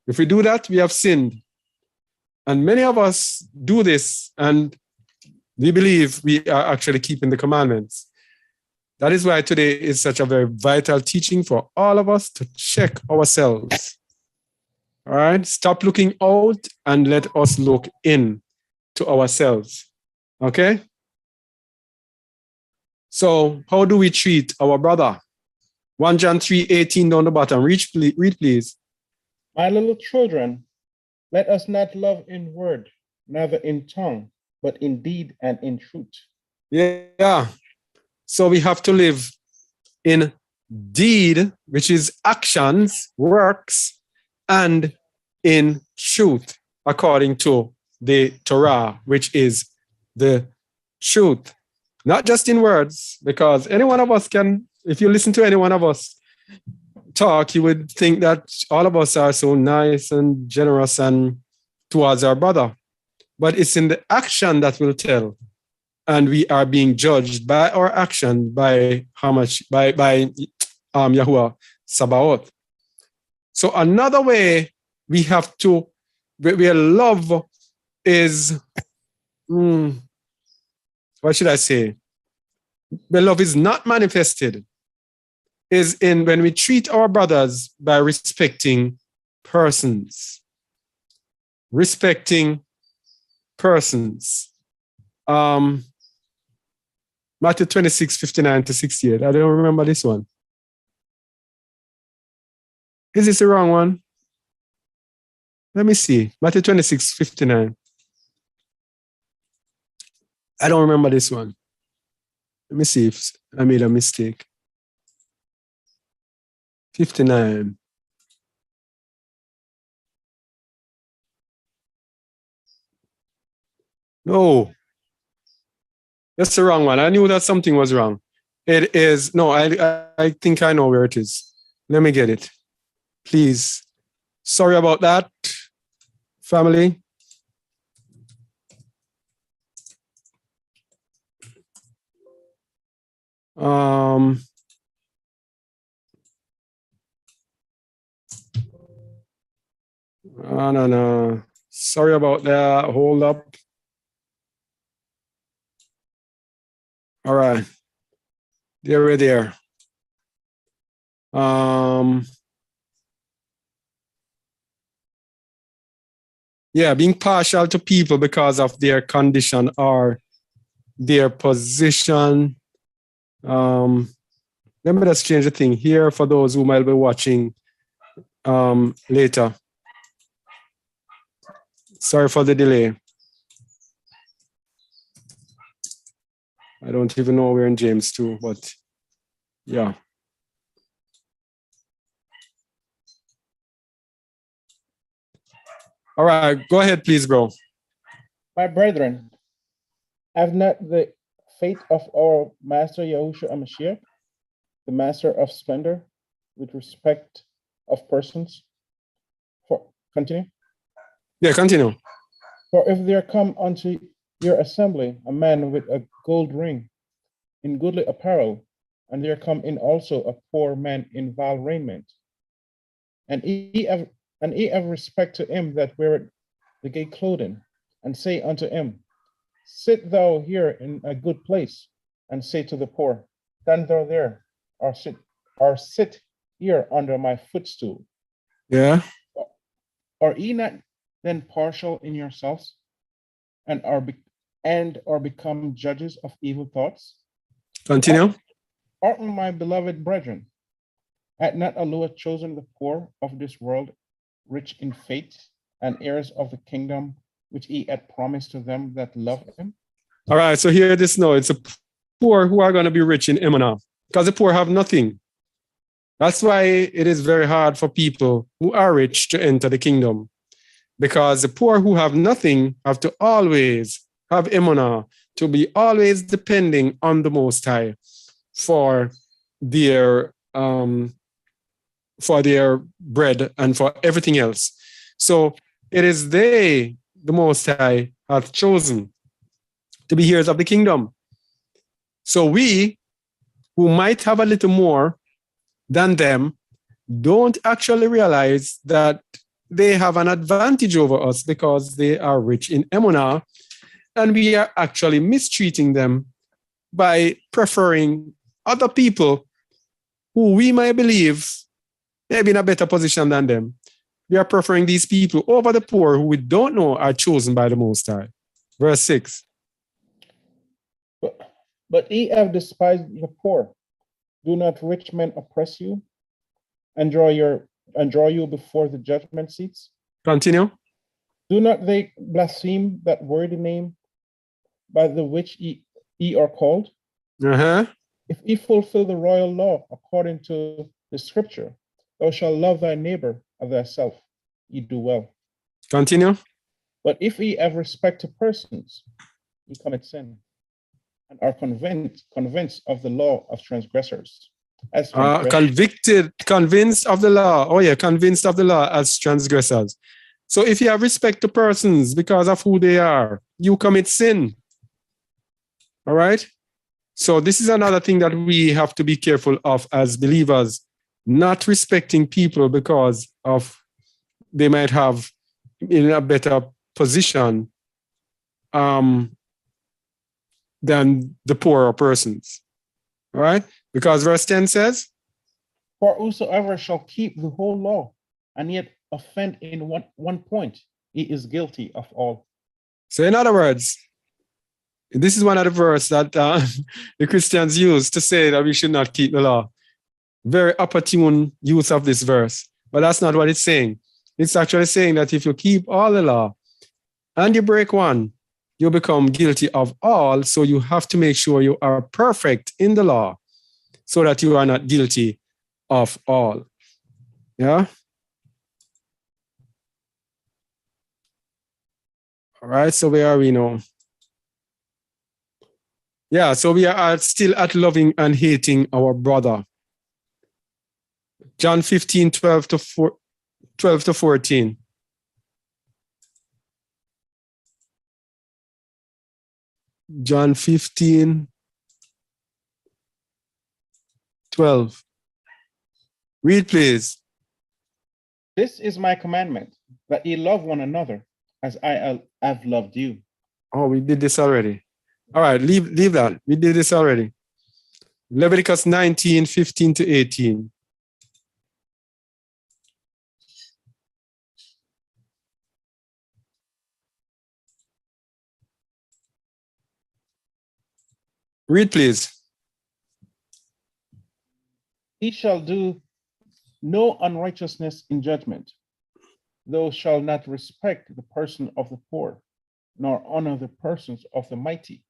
If we do that, we have sinned. And many of us do this, and we believe we are actually keeping the commandments. That is why today is such a very vital teaching for all of us to check ourselves. All right? Stop looking out and let us look in to ourselves. Okay? So how do we treat our brother? 1 John 3:18 down the bottom. Read, please. My little children, let us not love in word, neither in tongue, but in deed and in truth. Yeah. So we have to live in deed, which is actions, works, and in truth, according to the Torah, which is the truth. Not just in words, because any one of us can, if you listen to any one of us talk, you would think that all of us are so nice and generous and towards our brother. But it's in the action that will tell. And we are being judged by our action, by how much, by Yahuwah Sabaoth. So another way we have to, where love is, what should I say? Where love is not manifested is in when we treat our brothers by respecting persons. Respecting persons. Matthew 26:59-68. I don't remember this one. Is this the wrong one? Let me see. Matthew 26:59. I don't remember this one. Let me see if I made a mistake. 59. No. That's the wrong one. I knew that something was wrong. It is, no, I think I know where it is. Let me get it. Please. Sorry about that, family. No. Sorry about that. Hold up. All right. We're there. Yeah, being partial to people because of their condition or their position. Let me just change the thing here for those who might be watching later. Sorry for the delay. I don't even know we're in James 2, but yeah. All right, go ahead, please, bro. My brethren, have not the faith of our Master Yahushua HaMashiach, the Master of splendor, with respect of persons. Continue. Yeah, continue. For if there come unto your assembly a man with a gold ring in goodly apparel, and there come in also a poor man in vile raiment, and ye have respect to him that weareth the gay clothing, and say unto him, sit thou here in a good place, and say to the poor, stand thou there, or sit here under my footstool. Yeah. Are ye not then partial in yourselves, and are become judges of evil thoughts? Continue. Art my beloved brethren, had not Allah chosen the poor of this world, rich in faith, and heirs of the kingdom which he had promised to them that love him? All right, so hear this now. It's the poor who are going to be rich in Imana, because the poor have nothing. That's why it is very hard for people who are rich to enter the kingdom, because the poor who have nothing have to always have Imana, to be always depending on the Most High for their bread and for everything else. So it is they, the Most High, hath chosen to be heirs of the kingdom. So we, who might have a little more than them, don't actually realize that they have an advantage over us because they are rich in Emunah, and we are actually mistreating them by preferring other people who we might believe may be in a better position than them. We are preferring these people over the poor who we don't know are chosen by the Most High. Verse 6. But ye have despised the poor. Do not rich men oppress you and draw you before the judgment seats? Continue. Do not they blaspheme that worthy name by the which ye are called? Uh-huh. If ye fulfill the royal law according to the scripture, thou shalt love thy neighbor as thyself, ye do well. Continue. But if ye have respect to persons, ye commit sin, and are convinced of the law of transgressors. As convinced of the law. Oh yeah, convinced of the law as transgressors. So if you have respect to persons because of who they are, you commit sin. All right? So this is another thing that we have to be careful of as believers, not respecting people because of they might have in a better position than the poorer persons. All right? Because verse 10 says, for whosoever shall keep the whole law and yet offend in one point, he is guilty of all. So in other words, this is one of the verses that the Christians use to say that we should not keep the law. Very opportune use of this verse. But that's not what it's saying. It's actually saying that if you keep all the law and you break one, you become guilty of all. So you have to make sure you are perfect in the law so that you are not guilty of all. Yeah? All right, so where are we now? Yeah, so we are still at loving and hating our brother. John 15, 12 to 14. John 15, 12. Read, please. This is my commandment, that ye love one another as I have loved you. Oh, we did this already. All right, leave that. We did this already. Leviticus 19, 15 to 18. Read, please. He shall do no unrighteousness in judgment. Thou shalt not respect the person of the poor, nor honor the persons of the mighty,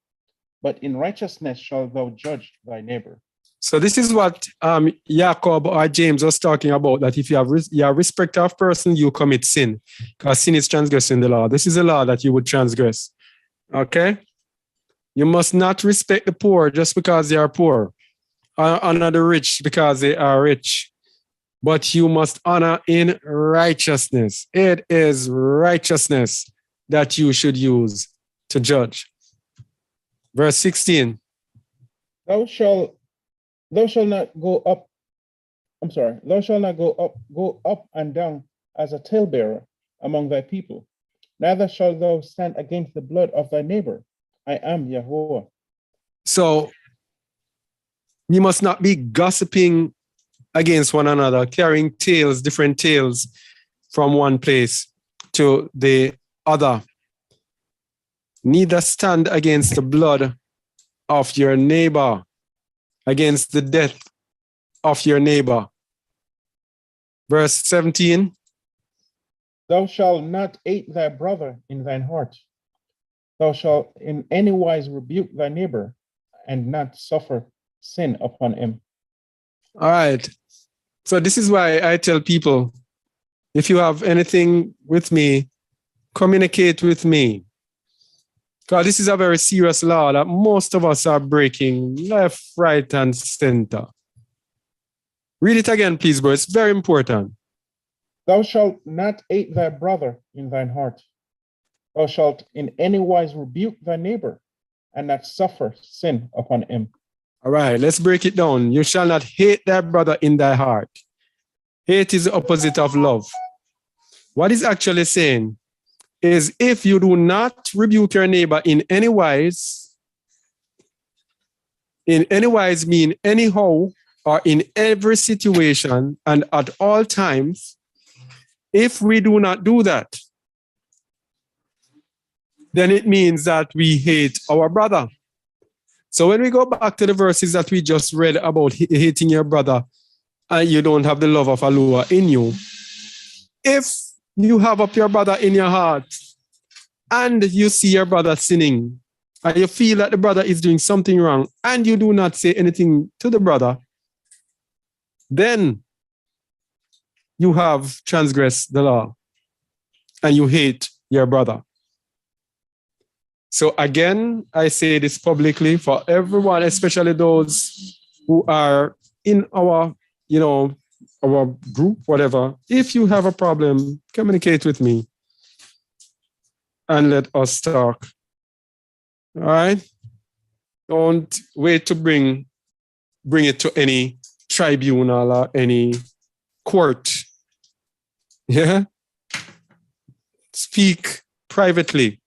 but in righteousness shalt thou judge thy neighbor. So this is what Jacob or James was talking about, that if you have respect of person, you commit sin, because sin is transgressing the law. This is a law that you would transgress. Okay? You must not respect the poor just because they are poor, honor the rich because they are rich, but you must honor in righteousness. It is righteousness that you should use to judge. Verse 16. Thou shalt not go up. Thou shalt not go up and down as a talebearer among thy people. Neither shalt thou stand against the blood of thy neighbor. I am Yahweh. So we must not be gossiping against one another, carrying tales, different tales from one place to the other. Neither stand against the blood of your neighbor, against the death of your neighbor. Verse 17. Thou shalt not hate thy brother in thine heart. Thou shalt in any wise rebuke thy neighbor and not suffer sin upon him. All right. So this is why I tell people, if you have anything with me, communicate with me. Because this is a very serious law that most of us are breaking left, right, and center. Read it again, please, bro. It's very important. Thou shalt not hate thy brother in thine heart. Thou shalt in any wise rebuke thy neighbor and not suffer sin upon him. All right, let's break it down. You shall not hate thy brother in thy heart. Hate is the opposite of love. What it's actually saying is, if you do not rebuke your neighbor in any wise mean anyhow or in every situation and at all times, if we do not do that, then it means that we hate our brother. So when we go back to the verses that we just read about hating your brother and you don't have the love of Allah in you, if you have up your brother in your heart and you see your brother sinning and you feel that the brother is doing something wrong and you do not say anything to the brother, then you have transgressed the law and you hate your brother. So again, I say this publicly for everyone, especially those who are in our, our group, whatever. If you have a problem, communicate with me and let us talk. All right? Don't wait to bring it to any tribunal or any court. Yeah? Speak privately.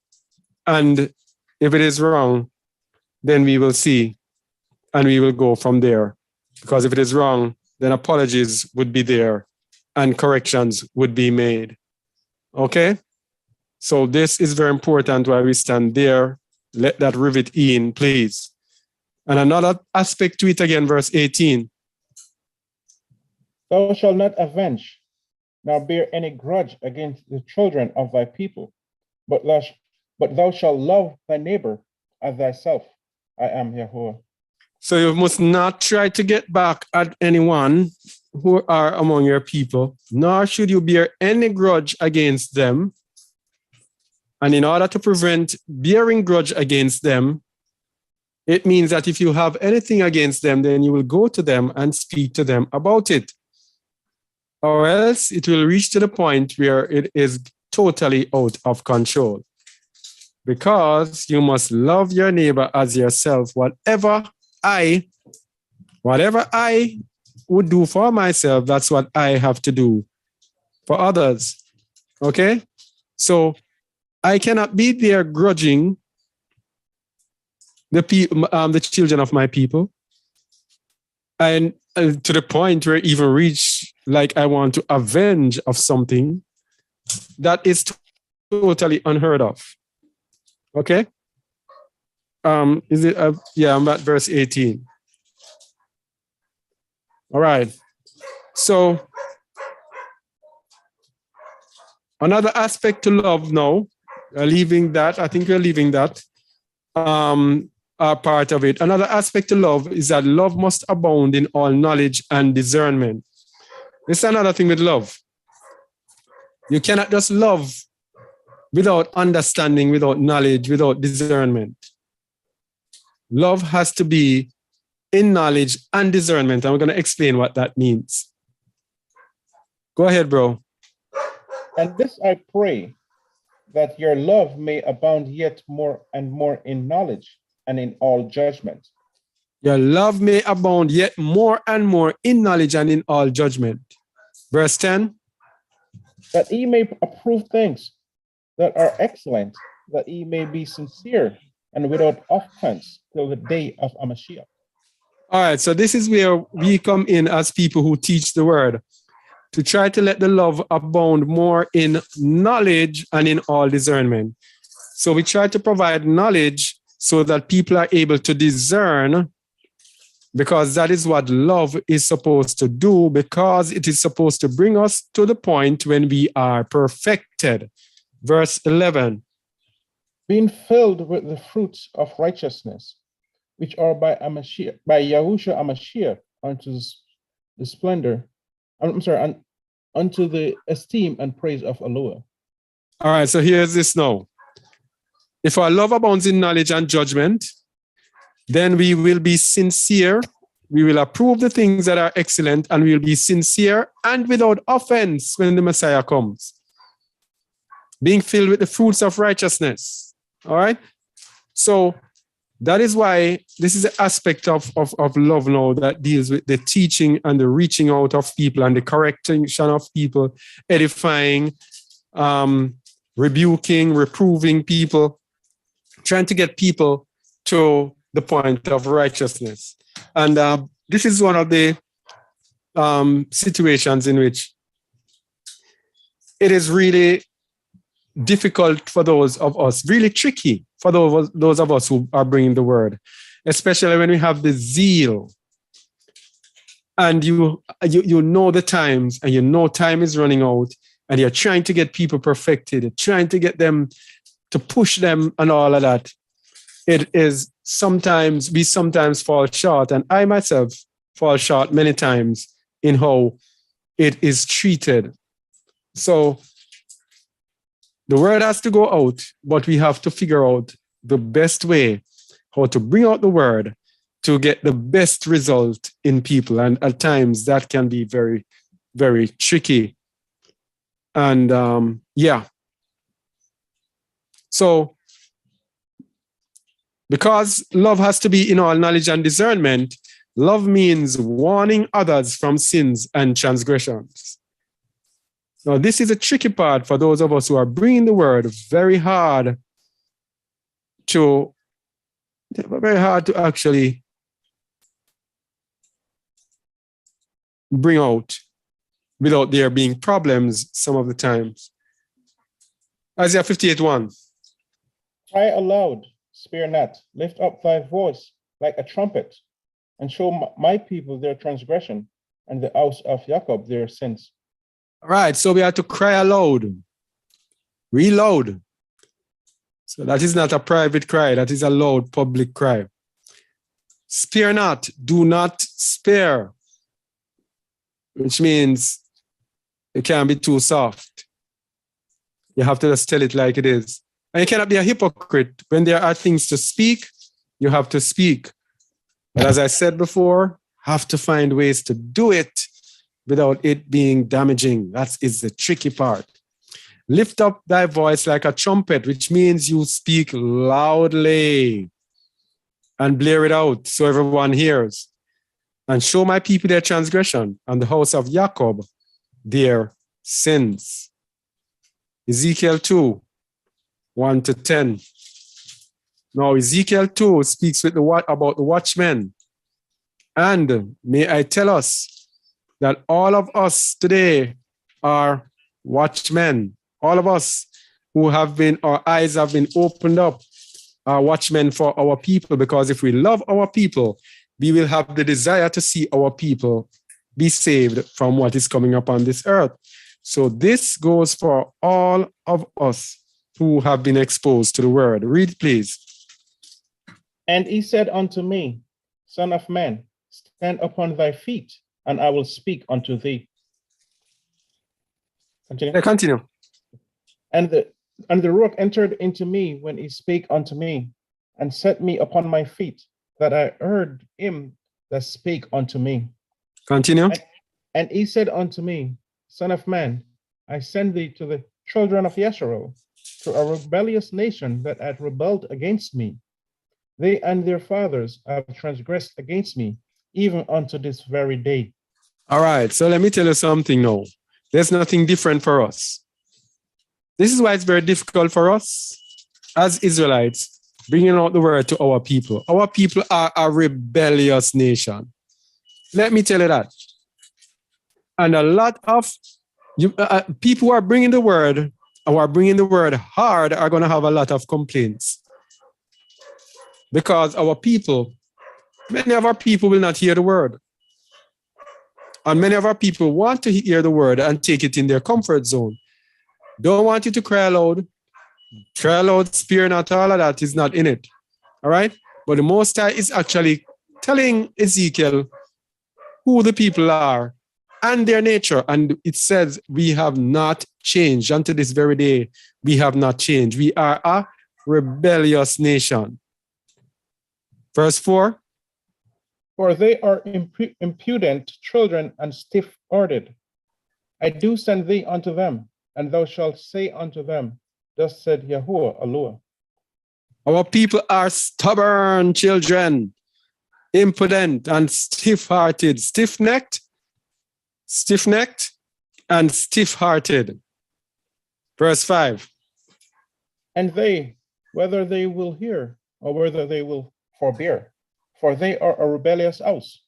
And if it is wrong, then we will see and we will go from there. Because if it is wrong, then apologies would be there and corrections would be made. Okay? So this is very important while we stand there. Let that rivet in, please. And another aspect to it again, verse 18. Thou shalt not avenge, nor bear any grudge against the children of thy people, but thou shalt love thy neighbor as thyself. I am Yahweh. So you must not try to get back at anyone who are among your people, nor should you bear any grudge against them. And in order to prevent bearing grudge against them, it means that if you have anything against them, then you will go to them and speak to them about it. Or else it will reach to the point where it is totally out of control. Because you must love your neighbor as yourself. Whatever Whatever I would do for myself, that's what I have to do for others. Okay? So I cannot be there grudging the children of my people. And to the point where even reach like I want to avenge of something that is totally unheard of. Okay? Is it? Yeah, I'm at verse 18. All right. So another aspect to love now, leaving that, I think we're leaving that part of it. Another aspect to love is that love must abound in all knowledge and discernment. This is another thing with love. You cannot just love without understanding, without knowledge, without discernment. Love has to be in knowledge and discernment. And we're going to explain what that means. Go ahead, bro. And this I pray, that your love may abound yet more and more in knowledge and in all judgment. Your love may abound yet more and more in knowledge and in all judgment. Verse 10. That ye may approve things that are excellent, that ye may be sincere and without offense till the day of Mashiach. All right, so this is where we come in as people who teach the word, to try to let the love abound more in knowledge and in all discernment. So we try to provide knowledge so that people are able to discern, because that is what love is supposed to do, because it is supposed to bring us to the point when we are perfected. Verse 11. Being filled with the fruits of righteousness, which are by Yahushua Hamashiach unto the splendor, unto the esteem and praise of Allah. All right, so here's this now. If our love abounds in knowledge and judgment, then we will be sincere, we will approve the things that are excellent, and we will be sincere and without offense when the Messiah comes. Being filled with the fruits of righteousness. All right? So that is why this is an aspect of love now that deals with the teaching and the reaching out of people and the correction of people, edifying, rebuking, reproving people, trying to get people to the point of righteousness. And this is one of the situations in which it is really difficult for those of us, really tricky for those of us who are bringing the word, especially when we have the zeal and you know the times and you know time is running out and you're trying to get people perfected, trying to get them to push them and all of that. It is we sometimes fall short, and I myself fall short many times in how it is treated. So the word has to go out, but we have to figure out the best way how to bring out the word to get the best result in people. And at times that can be very, very tricky. And yeah. So because love has to be in all knowledge and discernment, love means warning others from sins and transgressions. Now, this is a tricky part for those of us who are bringing the word, very hard to actually bring out without there being problems some of the times. Isaiah 58:1. Cry aloud, spare not, lift up thy voice like a trumpet, and show my people their transgression, and the house of Jacob their sins. All right, so we have to cry aloud, reload. So that is not a private cry, that is a loud public cry. Spare not, do not spare, which means it can't be too soft. You have to just tell it like it is. And you cannot be a hypocrite. When there are things to speak, you have to speak. But as I said before, have to find ways to do it without it being damaging. That is the tricky part. Lift up thy voice like a trumpet, which means you speak loudly and blare it out so everyone hears. and show my people their transgression, and the house of Jacob their sins. Ezekiel 2, 1 to 10. Now, Ezekiel 2 speaks with about the watchmen. And may I tell us that all of us today are watchmen. All of us who have been, our eyes have been opened up, are watchmen for our people, because if we love our people, we will have the desire to see our people be saved from what is coming upon this earth. So this goes for all of us who have been exposed to the word. Read, please. And he said unto me, Son of man, stand upon thy feet, and I will speak unto thee. Continue. Continue. And the Ruach entered into me when he spake unto me, and set me upon my feet, that I heard him that spake unto me. Continue. And he said unto me, Son of man, I send thee to the children of Yasharal, to a rebellious nation that hath rebelled against me. They and their fathers have transgressed against me, even unto this very day. All right, so let me tell you something now. There's nothing different for us. This is why it's very difficult for us as Israelites, bringing out the word to our people. Our people are a rebellious nation. Let me tell you that. And a lot of people who are bringing the word, or are bringing the word hard, are going to have a lot of complaints. Because our people, many of our people will not hear the word. And many of our people want to hear the word and take it in their comfort zone. Don't want you to cry aloud, spare not, all of that is not in it. All right? But the Most High is actually telling Ezekiel who the people are and their nature. And it says, we have not changed. Until this very day, we have not changed. We are a rebellious nation. Verse 4. For they are impudent children and stiff-hearted. I do send thee unto them, and thou shalt say unto them, Thus said Yahuwah Allah. Our people are stubborn children, impudent and stiff-hearted, stiff-necked, and stiff-hearted. Verse 5. And they, whether they will hear or whether they will forbear, for they are a rebellious house,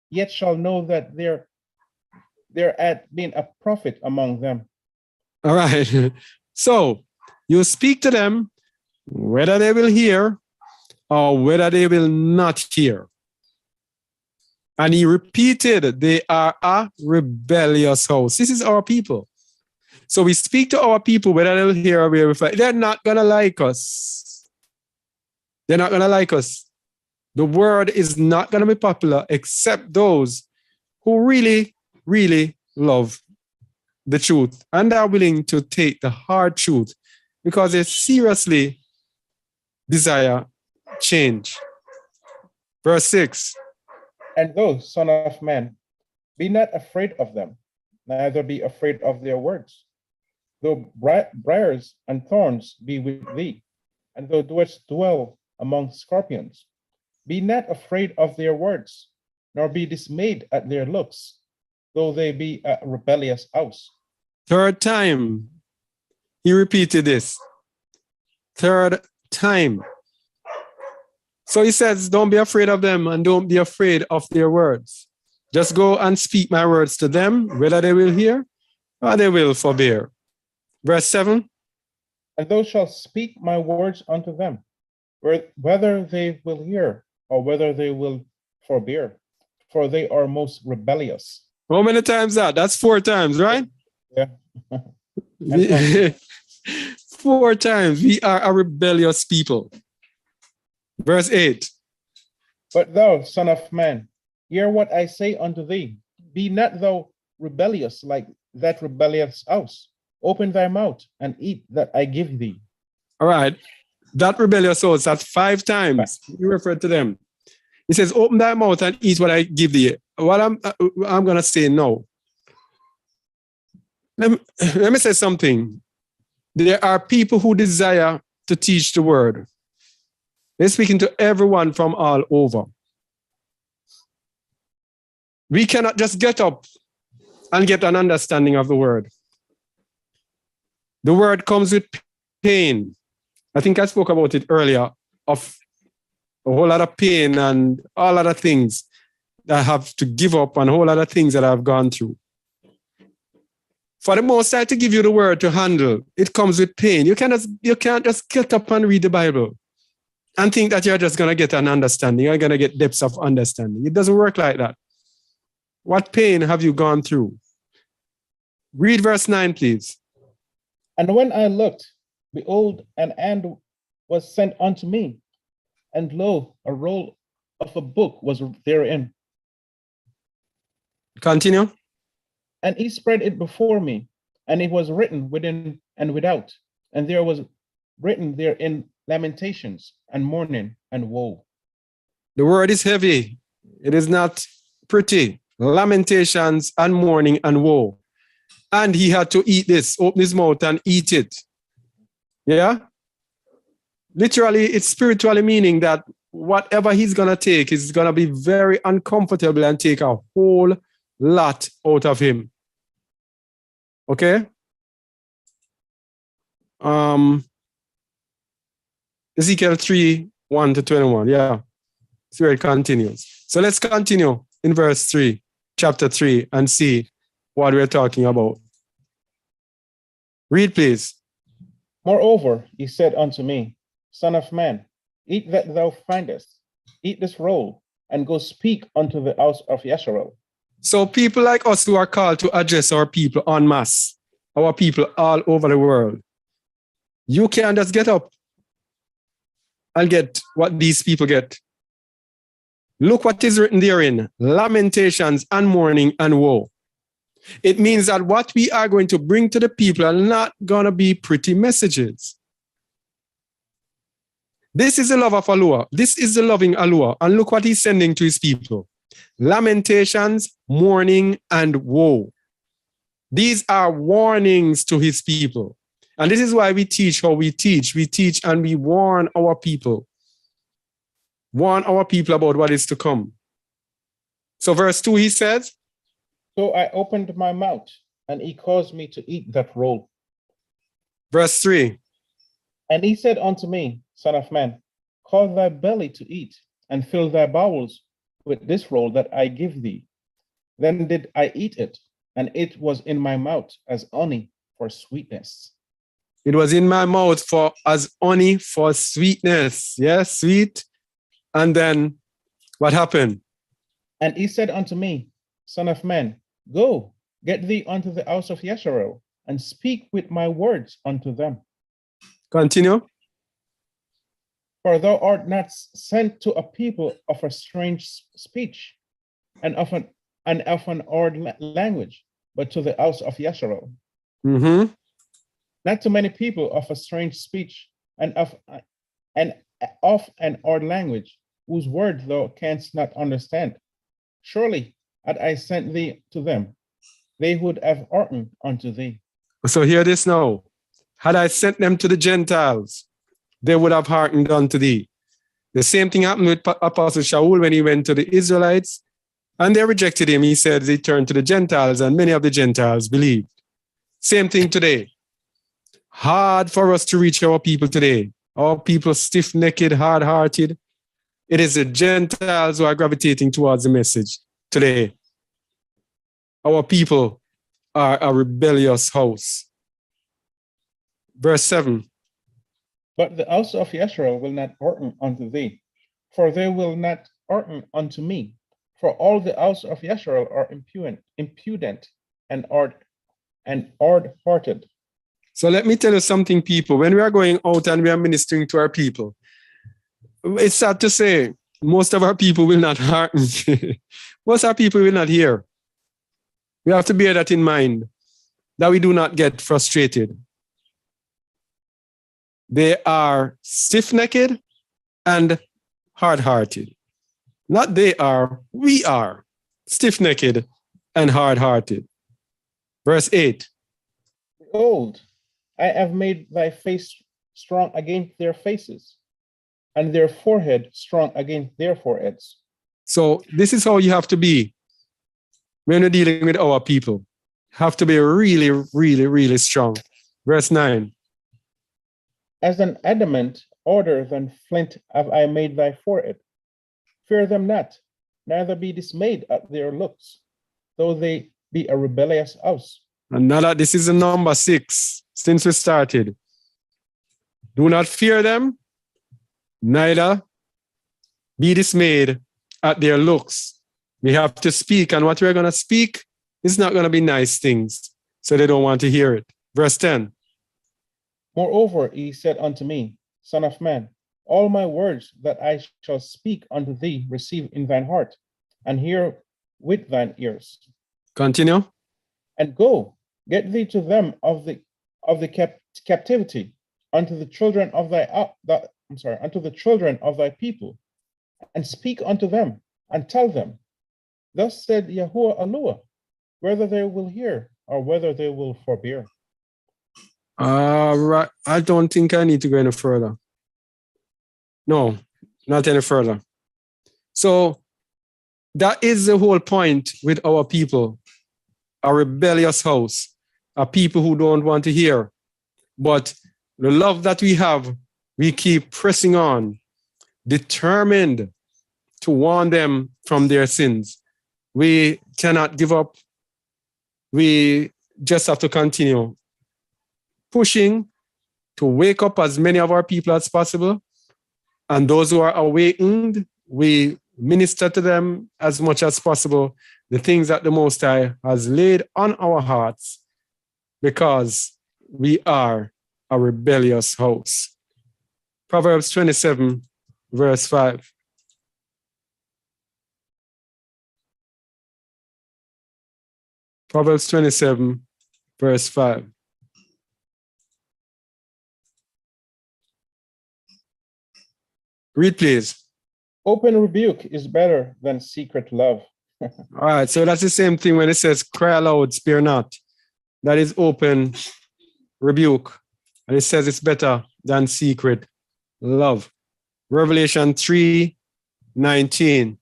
yet shall know that there hath been a prophet among them. All right. So you speak to them, whether they will hear or whether they will not hear. And he repeated, they are a rebellious house. This is our people. So we speak to our people, whether they'll hear or will. They're not going to like us. They're not going to like us. The word is not going to be popular except those who really, really love the truth and are willing to take the hard truth because they seriously desire change. Verse 6. And thou, son of man, be not afraid of them, neither be afraid of their words. Though briars and thorns be with thee, and thou dost dwell among scorpions, be not afraid of their words, nor be dismayed at their looks, though they be a rebellious house. Third time, he repeated this. Third time. So he says, don't be afraid of them and don't be afraid of their words. Just go and speak my words to them, whether they will hear or they will forbear. Verse 7. And thou shalt speak my words unto them, whether they will hear or whether they will forbear, for they are most rebellious. How many times that? That's 4 times, right? Yeah. 4 times. We are a rebellious people. Verse 8. But thou, son of man, hear what I say unto thee. Be not thou rebellious like that rebellious house. Open thy mouth and eat that I give thee. All right. That rebellious house, that's 5 times. You refer to them. He says, open thy mouth and eat what I give thee. What I'm going to say now. Let me say something. There are people who desire to teach the word. They're speaking to everyone from all over. We cannot just get up and get an understanding of the word. The word comes with pain. I think I spoke about it earlier, of a whole lot of pain and all other things that I have to give up and a whole lot of things that I've gone through. For the Most High to give you the word to handle, it comes with pain. You can't just get up and read the Bible and think that you're just going to get an understanding. You're going to get depths of understanding. It doesn't work like that. What pain have you gone through? Read verse 9, please. And when I looked, behold, an hand was sent unto me, and lo, a roll of a book was therein. Continue. And he spread it before me, and it was written within and without, and there was written therein lamentations and mourning and woe. The word is heavy. It is not pretty. Lamentations and mourning and woe. And he had to eat this, open his mouth and eat it. Yeah? Literally, it's spiritually meaning that whatever he's going to take is going to be very uncomfortable and take a whole lot out of him. Okay? Ezekiel 3, 1 to 21. Yeah. See where it continues. So let's continue in verse 3, chapter 3, and see what we're talking about. Read, please. Moreover, he said unto me, Son of man, eat that thou findest, eat this roll, and go speak unto the house of Yasharel. So people like us who are called to address our people en masse, our people all over the world, you can't just get up and get what these people get. Look what is written therein, lamentations and mourning and woe. It means that what we are going to bring to the people are not going to be pretty messages. This is the love of Alua. This is the loving Alua. And look what he's sending to his people. Lamentations, mourning, and woe. These are warnings to his people. And this is why we teach how we teach. We teach and we warn our people. Warn our people about what is to come. So verse 2, he says, So I opened my mouth, and he caused me to eat that roll. Verse 3. And he said unto me, Son of man, cause thy belly to eat, and fill thy bowels with this roll that I give thee. Then did I eat it, and it was in my mouth as honey for sweetness. It was in my mouth as honey for sweetness. Yes, sweet. And then what happened? And he said unto me, Son of man, go, get thee unto the house of Yasharel, and speak with my words unto them. Continue. For thou art not sent to a people of a strange speech and of an odd language, but to the house of Yasharel. Mm-hmm. Not to many people of a strange speech and of an odd language, whose word thou canst not understand. Surely, had I sent thee to them, they would have hearkened unto thee. So hear this now. Had I sent them to the Gentiles, they would have hearkened unto thee. The same thing happened with Apostle Shaul when he went to the Israelites, and they rejected him. He said they turned to the Gentiles, and many of the Gentiles believed. Same thing today. Hard for us to reach our people today. Our people stiff-necked, hard-hearted. It is the Gentiles who are gravitating towards the message today. Our people are a rebellious house. Verse 7. But the house of Yasharel will not hearken unto thee, for they will not hearken unto me. For all the house of Yasharel are impudent and hard-hearted. So let me tell you something, people. When we are going out and we are ministering to our people, it's sad to say, most of our people will not hearken. Most of our people will not hear. We have to bear that in mind, that we do not get frustrated. They are stiff-necked and hard-hearted. Not they are, we are stiff-necked and hard-hearted. Verse 8. Behold, I have made thy face strong against their faces, and their forehead strong against their foreheads. So this is how you have to be. when we're dealing with our people. Have to be really, really, really strong. Verse 9. As an adamant, harder than flint have I made thy forehead. Fear them not, neither be dismayed at their looks, though they be a rebellious house. And now that this is the number 6 since we started. Do not fear them, neither be dismayed at their looks. We have to speak, and what we're going to speak is not going to be nice things, so they don't want to hear it. Verse 10. Moreover, he said unto me, Son of man, all my words that I shall speak unto thee receive in thine heart, and hear with thine ears. Continue. And go, get thee to them of the captivity, unto the children of unto the children of thy people, and speak unto them, and tell them, Thus said Yahuwah Allah, whether they will hear or whether they will forbear. Right. I don't think I need to go any further. No, not any further. So that is the whole point with our people. A rebellious house, a people who don't want to hear. But the love that we have, we keep pressing on, determined to warn them from their sins. We cannot give up. We just have to continue pushing to wake up as many of our people as possible. And those who are awakened, we minister to them as much as possible the things that the Most High has laid on our hearts, because we are a rebellious house. Proverbs 27, verse 5. Proverbs 27, verse 5. Read, please. Open rebuke is better than secret love. All right, so that's the same thing when it says, cry aloud, spare not. That is open rebuke. And it says it's better than secret love. Revelation 3:19.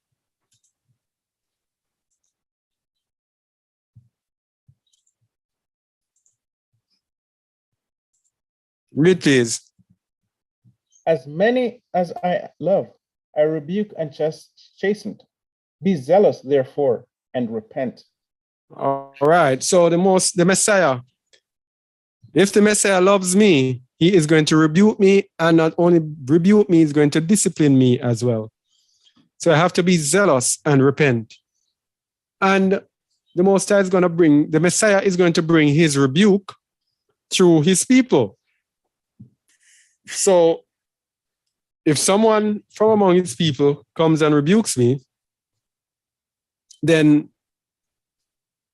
Read, please. As many as I love, I rebuke and chasten. Be zealous, therefore, and repent. All right. So the Messiah, if the Messiah loves me, he is going to rebuke me, and not only rebuke me, he's going to discipline me as well. So I have to be zealous and repent. And the Messiah is going to bring his rebuke through his people. So if someone from among his people comes and rebukes me, then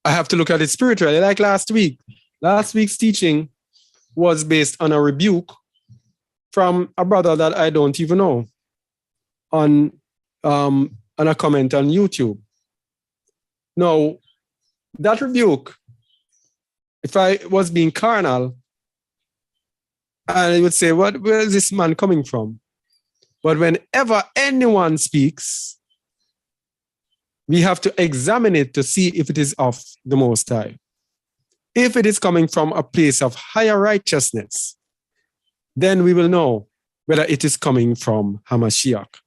I have to look at it spiritually. Like last week. Last week's teaching was based on a rebuke from a brother that I don't even know on a comment on YouTube. Now, that rebuke, if I was being carnal, I would say, where is this man coming from? But whenever anyone speaks, we have to examine it to see if it is of the Most High. If it is coming from a place of higher righteousness, then we will know whether it is coming from Hamashiach.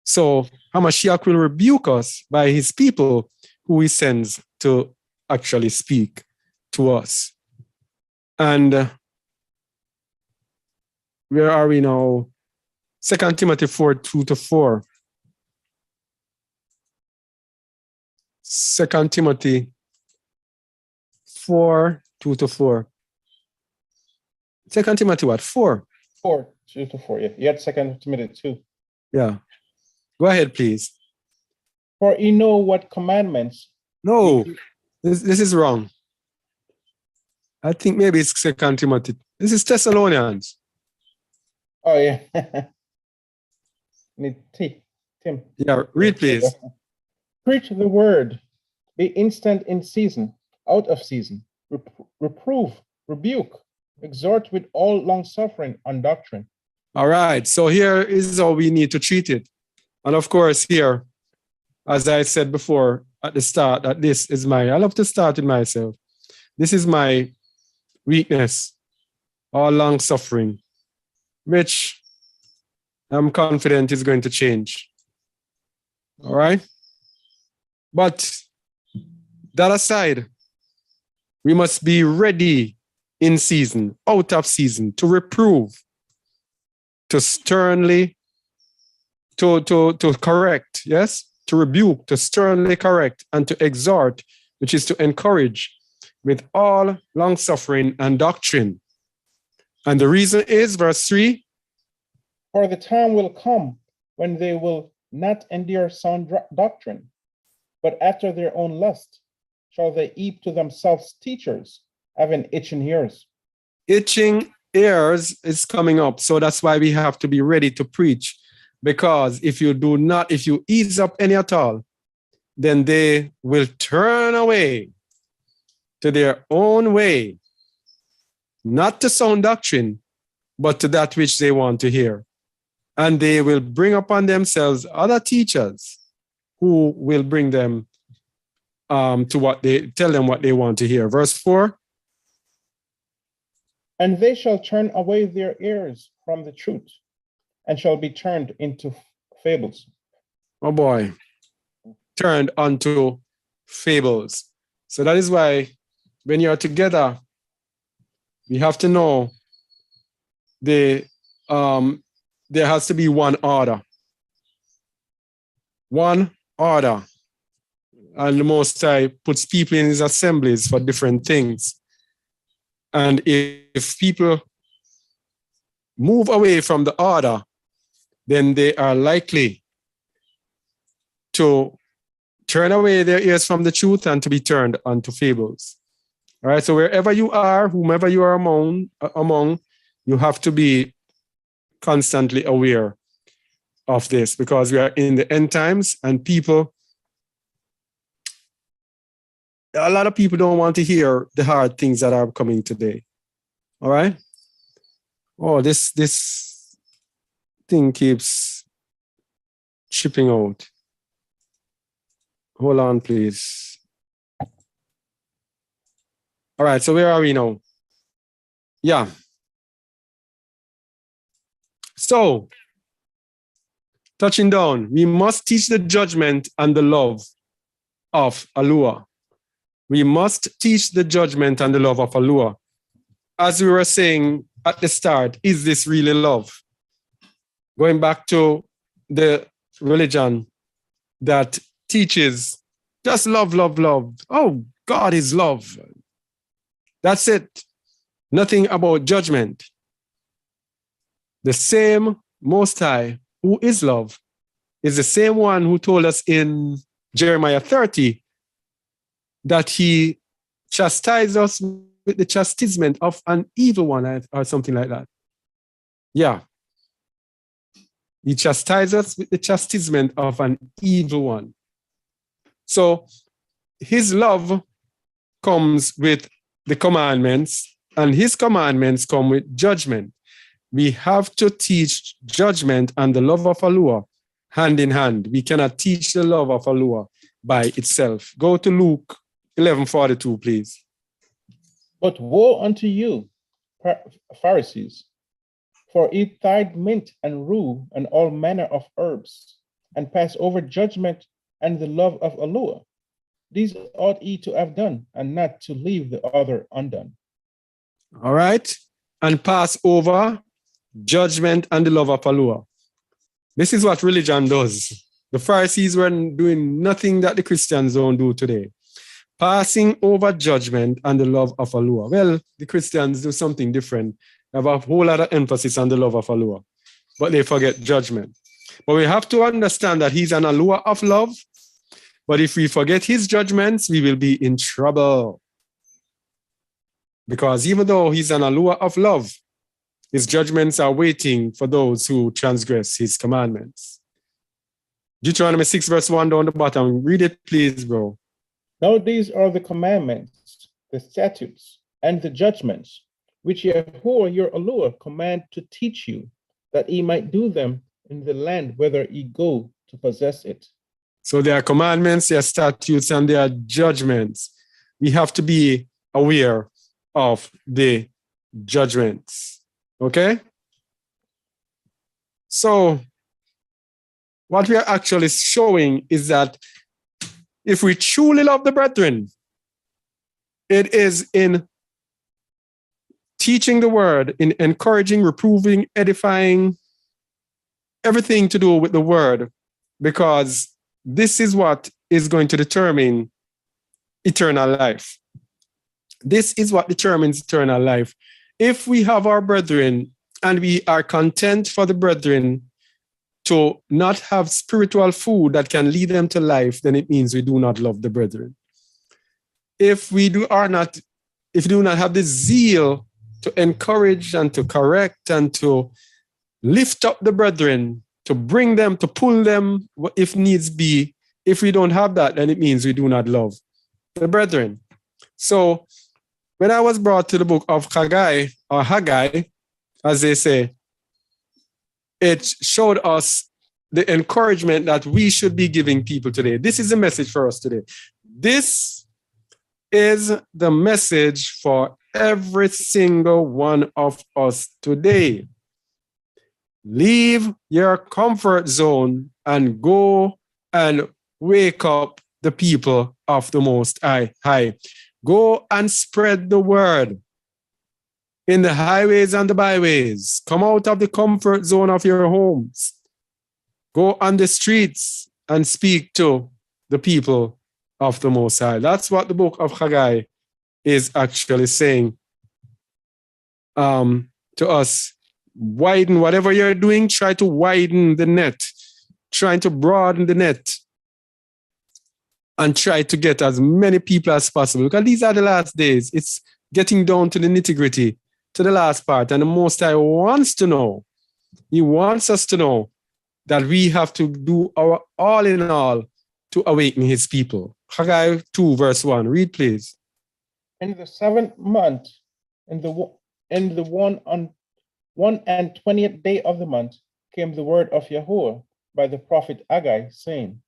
So Hamashiach will rebuke us by his people who he sends to actually speak to us. And where are we now? 2 Timothy 4:2-4. 2 Timothy 4:2-4. 2 Timothy what? 4? 4:2-4. Yeah, you had 2 Timothy 2. Yeah. Go ahead, please. For you know what commandments. No, this is wrong. I think maybe it's 2 Timothy. This is Thessalonians. Oh, yeah. Need Tim. Yeah, read, please. Preach the word. Be instant in season, out of season. Reprove, rebuke, exhort with all long suffering and doctrine. All right. So here is how we need to treat it. And of course, here, as I said before at the start, that this is I love to start with myself. This is my weakness, or long suffering, which I'm confident is going to change. All right? But that aside, we must be ready in season, out of season, to reprove, to sternly, to correct, yes? To rebuke, to sternly correct, and to exhort, which is to encourage with all long suffering and doctrine. And the reason is, verse 3, for the time will come when they will not endure sound doctrine, but after their own lust shall they heap to themselves teachers, having itching ears. Itching ears is coming up. So that's why we have to be ready to preach. Because if you ease up any at all, then they will turn away to their own way, not to sound doctrine, but to that which they want to hear. And they will bring upon themselves other teachers who will bring them to what they tell them what they want to hear. Verse 4. And they shall turn away their ears from the truth, and shall be turned into fables. Oh boy, turned unto fables. So that is why when you're together, we have to know there has to be one order. One order. And the Most High puts people in his assemblies for different things. And if people move away from the order, then they are likely to turn away their ears from the truth and to be turned unto fables. All right, so wherever you are, whomever you are among, you have to be constantly aware of this, because we are in the end times, and a lot of people don't want to hear the hard things that are coming today. All right? Oh, this thing keeps chipping out. Hold on, please. All right, so where are we now? Yeah. So, touching down, we must teach the judgment and the love of Alua. We must teach the judgment and the love of Alua. As we were saying at the start, is this really love? Going back to the religion that teaches just love, love, love. Oh, God is love. That's it. Nothing about judgment. The same Most High, who is love, is the same one who told us in Jeremiah 30 that he chastised us with the chastisement of an evil one, or something like that. Yeah. He chastised us with the chastisement of an evil one. So his love comes with the commandments, and his commandments come with judgment. We have to teach judgment and the love of Alua hand in hand. We cannot teach the love of Alua by itself. Go to Luke 11:42, please. But woe unto you, Pharisees, for ye tithe mint and rue and all manner of herbs, and pass over judgment and the love of Alua. These ought ye to have done, and not to leave the other undone. All right. And pass over judgment and the love of Alua. This is what religion does. The Pharisees were doing nothing that the Christians don't do today. Passing over judgment and the love of Alua. Well, the Christians do something different. They have a whole lot of emphasis on the love of Alua, but they forget judgment. But we have to understand that he's an Alua of love. But if we forget his judgments, we will be in trouble. Because even though he's an Alua of love, his judgments are waiting for those who transgress his commandments. Deuteronomy 6:1 down the bottom. Read it, please, bro. Now these are the commandments, the statutes, and the judgments, which Yahuwah your Alua command to teach you, that ye might do them in the land whither ye go to possess it. So there are commandments, there are statutes, and there are judgments. We have to be aware of the judgments. Okay? So what we are actually showing is that if we truly love the brethren, it is in teaching the word, in encouraging, reproving, edifying, everything to do with the word, because this is what is going to determine eternal life. This is what determines eternal life. If we have our brethren and we are content for the brethren to not have spiritual food that can lead them to life, then it means we do not love the brethren. If we do not have the zeal to encourage and to correct and to lift up the brethren, to bring them, to pull them if needs be, if we don't have that, then it means we do not love the brethren. So when I was brought to the book of Haggai, as they say, it showed us the encouragement that we should be giving people today. This is the message for us today. This is the message for every single one of us today. Leave your comfort zone and go and wake up the people of the Most High. Go and spread the word in the highways and the byways. Come out of the comfort zone of your homes. Go on the streets and speak to the people of the Most High. That's what the book of Haggai is actually saying to us. Widen whatever you're doing, try to widen the net, trying to broaden the net, and try to get as many people as possible, because these are the last days. It's getting down to the nitty-gritty, to the last part, and the Most High wants to know. He wants us to know that we have to do our all in all to awaken his people. Haggai 2 verse 1. Read, please. In the 7th month, in the 120th day of the month, came the word of Yahuwah by the prophet Haggai, saying,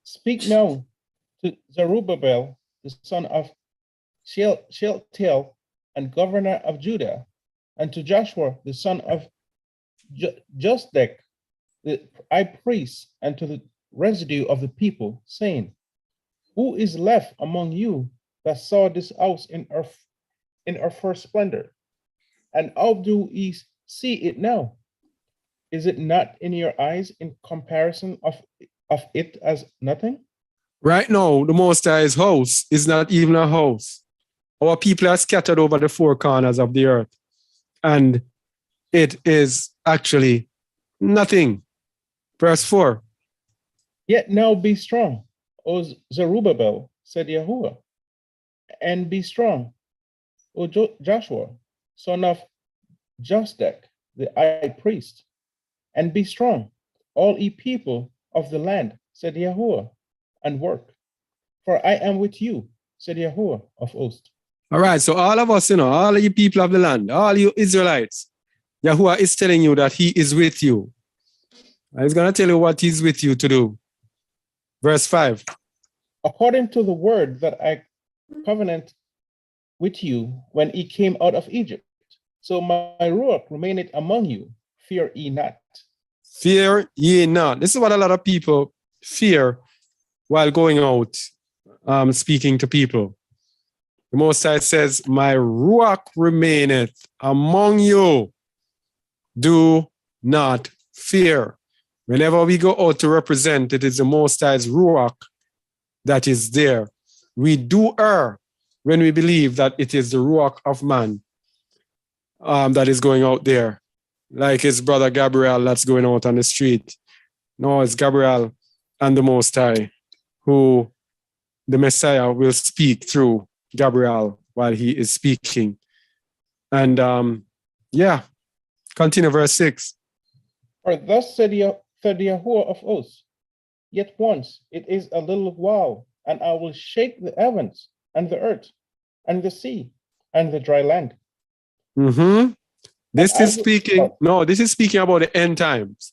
Speak now to Zerubbabel, the son of Shealtiel, and governor of Judah, and to Joshua, the son of Josdek, the high priest, and to the residue of the people, saying, Who is left among you that saw this house in her first splendor? And how do ye see it now? Is it not in your eyes in comparison of it as nothing? Right now, the Most High's house is not even a house. Our people are scattered over the four corners of the earth, and it is actually nothing. Verse 4. Yet now be strong, O Zerubbabel, said Yahuwah, and be strong, O Joshua, son of Josdek, the high priest, and be strong, all ye people of the land, said Yahuwah, and work. For I am with you, said Yahuwah of hosts. All right, so all of us, all you people of the land, all you Israelites, Yahuwah is telling you that he is with you. He's going to tell you what he's with you to do. Verse 5. According to the word that I covenant with you when ye came out of Egypt, so my ruach remaineth among you. Fear ye not. Fear ye not. This is what a lot of people fear while going out speaking to people. The Most High says, my ruach remaineth among you. Do not fear. Whenever we go out to represent, it is the Most High's ruach that is there. We do err when we believe that it is the ruach of man that is going out there, like his brother Gabriel that's going out on the street. No, it's Gabriel and the Most High, who the Messiah will speak through Gabriel while he is speaking. And continue verse 6. For thus said Yahuwah of hosts, yet once it is a little while, and I will shake the heavens and the earth and the sea and the dry land. Mm-hmm. This is speaking about the end times.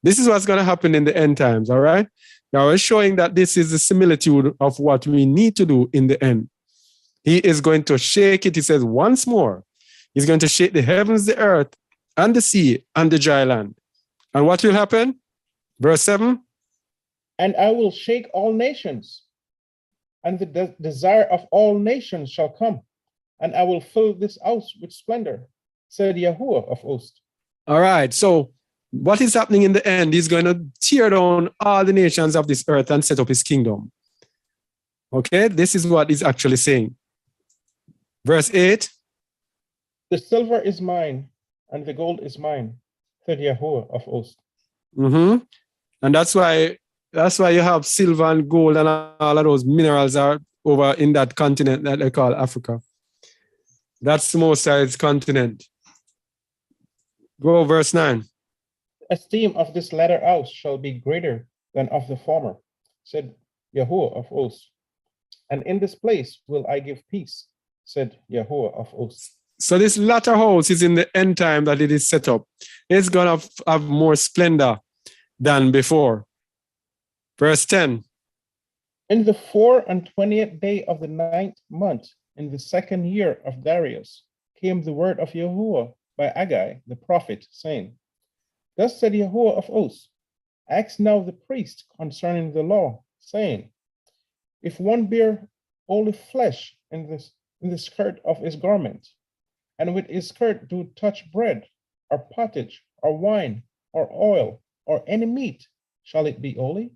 This is what's going to happen in the end times, all right? Now it's showing that this is the similitude of what we need to do in the end. He is going to shake it, he says, once more. He's going to shake the heavens, the earth, and the sea, and the dry land. And what will happen? Verse 7. And I will shake all nations, and the desire of all nations shall come, and I will fill this house with splendor, said Yahuwah of hosts. All right, so what is happening in the end? He's going to tear down all the nations of this earth and set up his kingdom. Okay, this is what he's actually saying. Verse 8. The silver is mine, and the gold is mine, said Yahuwah of hosts. Mm-hmm. And that's why you have silver and gold and all of those minerals are over in that continent that they call Africa. That's the Most High's continent. Go verse 9. Esteem of this latter house shall be greater than of the former, said Yahuwah of hosts. And in this place will I give peace, said Yahuwah of hosts. So this latter house is in the end time that it is set up. It's going to have more splendor than before. Verse 10. In the 24th day of the 9th month, in the 2nd year of Darius, came the word of Yahuwah by Haggai the prophet, saying, Thus said Yahuwah of hosts, ask now the priest concerning the law, saying, if one bear only flesh in the skirt of his garment, and with his skirt do touch bread, or pottage, or wine, or oil, or any meat, shall it be holy?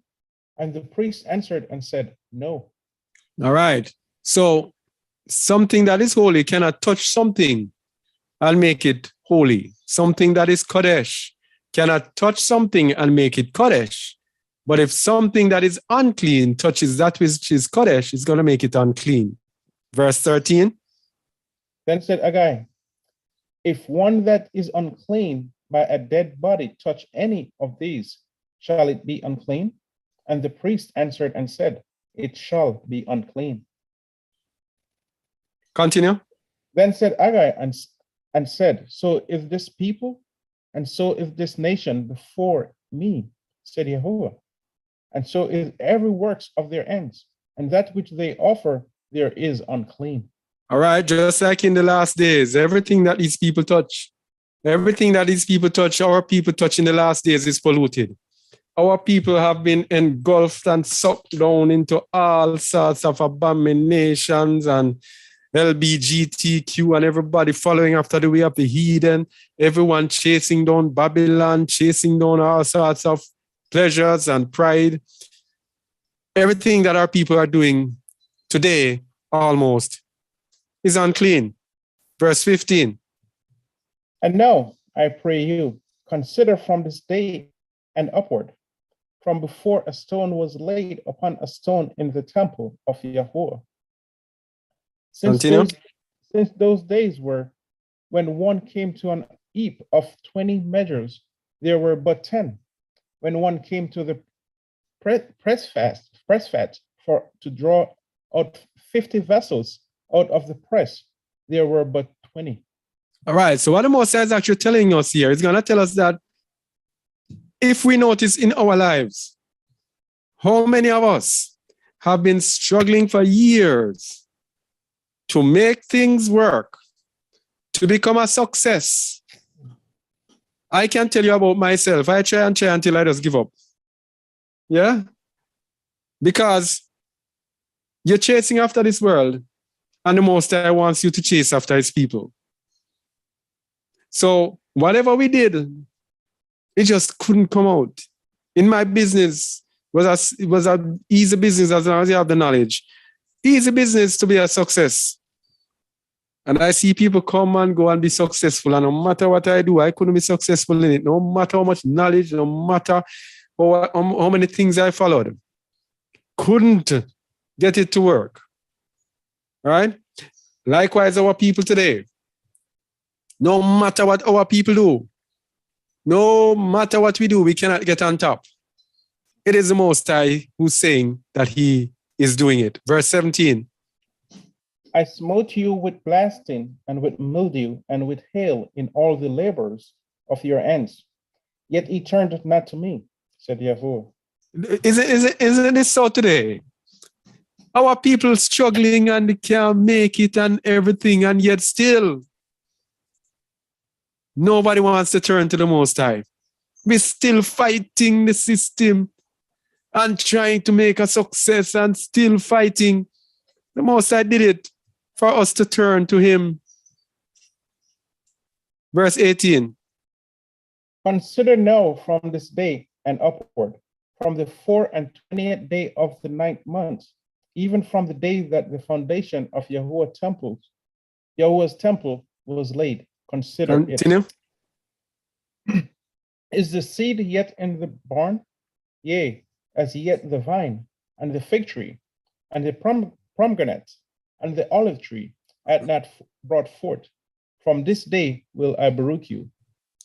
And the priest answered and said, No. All right. So something that is holy cannot touch something and make it holy. Something that is Kodesh cannot touch something and make it Kodesh. But if something that is unclean touches that which is Kodesh, it's going to make it unclean. Verse 13. Then said Haggai, if one that is unclean by a dead body touch any of these, shall it be unclean? And the priest answered and said, it shall be unclean. Continue. Then said Haggai and said, so is this people, and so is this nation before me, said Yahuwah. And so is every works of their hands, and that which they offer there is unclean. All right, just like in the last days, everything that these people touch, our people touch in the last days is polluted. Our people have been engulfed and sucked down into all sorts of abominations and LBGTQ and everybody following after the way of the heathen, everyone chasing down Babylon, chasing down all sorts of pleasures and pride. Everything that our people are doing today almost is unclean. Verse 15. And now, I pray you, consider from this day and upward, from before a stone was laid upon a stone in the temple of Yahuwah. Since those days were when one came to an heap of 20 measures, there were but 10. When one came to the press fat to draw out 50 vessels out of the press, there were but 20. All right, so what the Most High is actually telling us here is going to tell us that if we notice in our lives, how many of us have been struggling for years to make things work, to become a success. I can tell you about myself. I try until I just give up. Yeah? Because you're chasing after this world, and the Most High wants you to chase after his people. So whatever we did, it just couldn't come out. In my business, it was an easy business as long as you have the knowledge. Easy business to be a success. And I see people come and go and be successful. And no matter what I do, I couldn't be successful in it. No matter how much knowledge, no matter how many things I followed. Couldn't get it to work. Right? Likewise, our people today. No matter what our people do, no matter what we do, we cannot get on top. It is the Most High who's saying that he is doing it. Verse 17. I smote you with blasting and with mildew and with hail in all the labors of your hands. Yet he turned not to me, said Yahuwah. Isn't it so today? Our people struggling and they can't make it and everything, and yet still nobody wants to turn to the Most High. We're still fighting the system and trying to make a success and still fighting. The Most High did it for us to turn to Him. Verse 18. Consider now from this day and upward, from the 24th day of the 9th month, even from the day that the foundation of Yahuwah's temple was laid. Consider Continue. it. Is the seed yet in the barn? Yea, as yet the vine, and the fig tree, and the pomegranate, and the olive tree had not brought forth. From this day will I baruch you.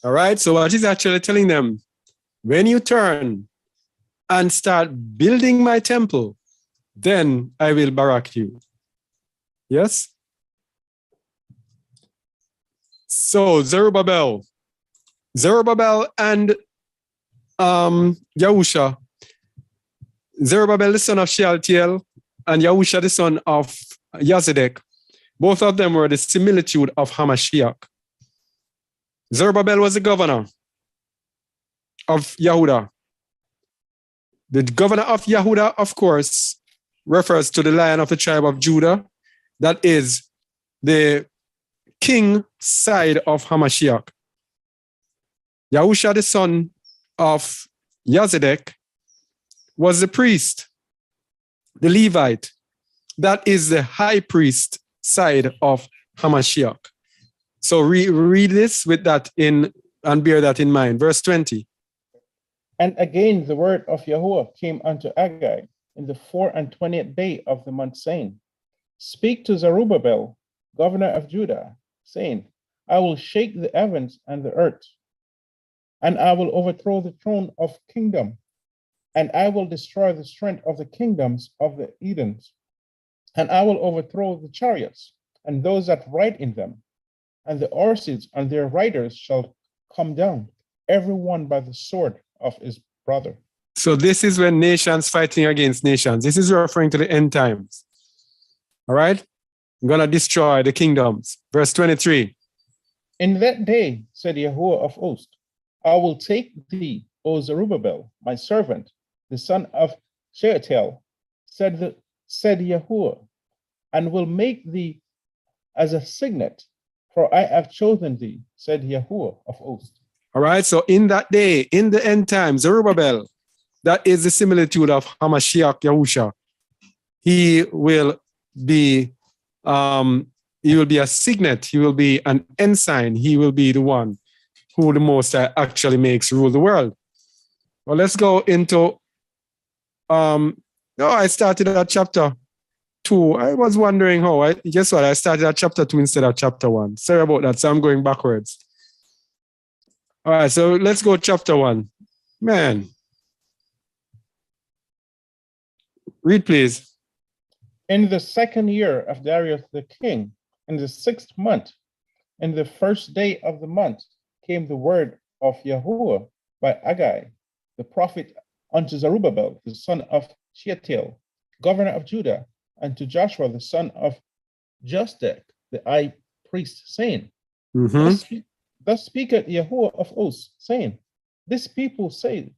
All right, so what he's actually telling them, when you turn and start building my temple, then I will barak you. Yes? So Zerubbabel and Yahusha, Zerubbabel the son of Shealtiel and Yahusha the son of Yazedek, both of them were the similitude of Hamashiach. Zerubbabel was the governor of Yehuda. The governor of Yehuda, of course, refers to the Lion of the tribe of Judah. That is the king side of Hamashiach. Yahusha, the son of Yazedek, was the priest, the Levite. That is the high priest side of Hamashiach. So read this with that in and bear that in mind. Verse 20. And again the word of Yahuwah came unto Haggai in the 24th day of the month, saying, Speak to Zerubbabel, governor of Judah, saying, I will shake the heavens and the earth, and I will overthrow the throne of kingdom, and I will destroy the strength of the kingdoms of the Edens, and I will overthrow the chariots and those that ride in them, and the horses and their riders shall come down, every one by the sword of his brother. So this is when nations fighting against nations. This is referring to the end times. All right? I'm going to destroy the kingdoms. Verse 23. In that day, said Yahuwah of hosts, I will take thee, O Zerubbabel, my servant, the son of Shealtiel, said Yahuwah, and will make thee as a signet, for I have chosen thee, said Yahuwah of hosts. All right, so in that day, in the end time, Zerubbabel, that is the similitude of Hamashiach Yahusha. He will be a signet, he will be an ensign, he will be the one who the Most High actually makes rule the world. Well, let's go into I started at chapter 2. I was wondering how. Guess what? I started at chapter 2 instead of chapter 1. Sorry about that. So I'm going backwards. All right, so let's go chapter 1. Man. Read, please. In the 2nd year of Darius the king, in the 6th month, in the 1st day of the month, came the word of Yahuwah by Haggai, the prophet, unto Zerubbabel, the son of Shealtiel, governor of Judah, and to Joshua, the son of Josedek, the high priest, saying, Thus speaketh Yahuwah of hosts, saying, This people say,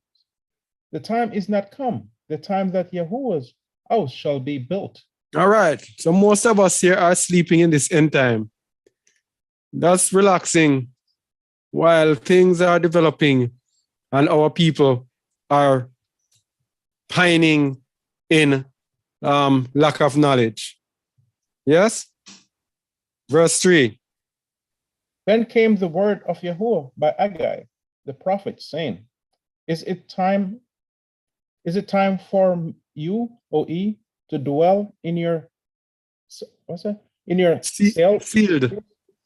the time is not come, the time that Yahuwah's house shall be built. All right, so most of us here are sleeping in this end time. That's relaxing while things are developing and our people are pining in lack of knowledge. Yes? Verse 3. Then came the word of Yahuwah by Haggai, the prophet, saying, Is it time for you, O to dwell in your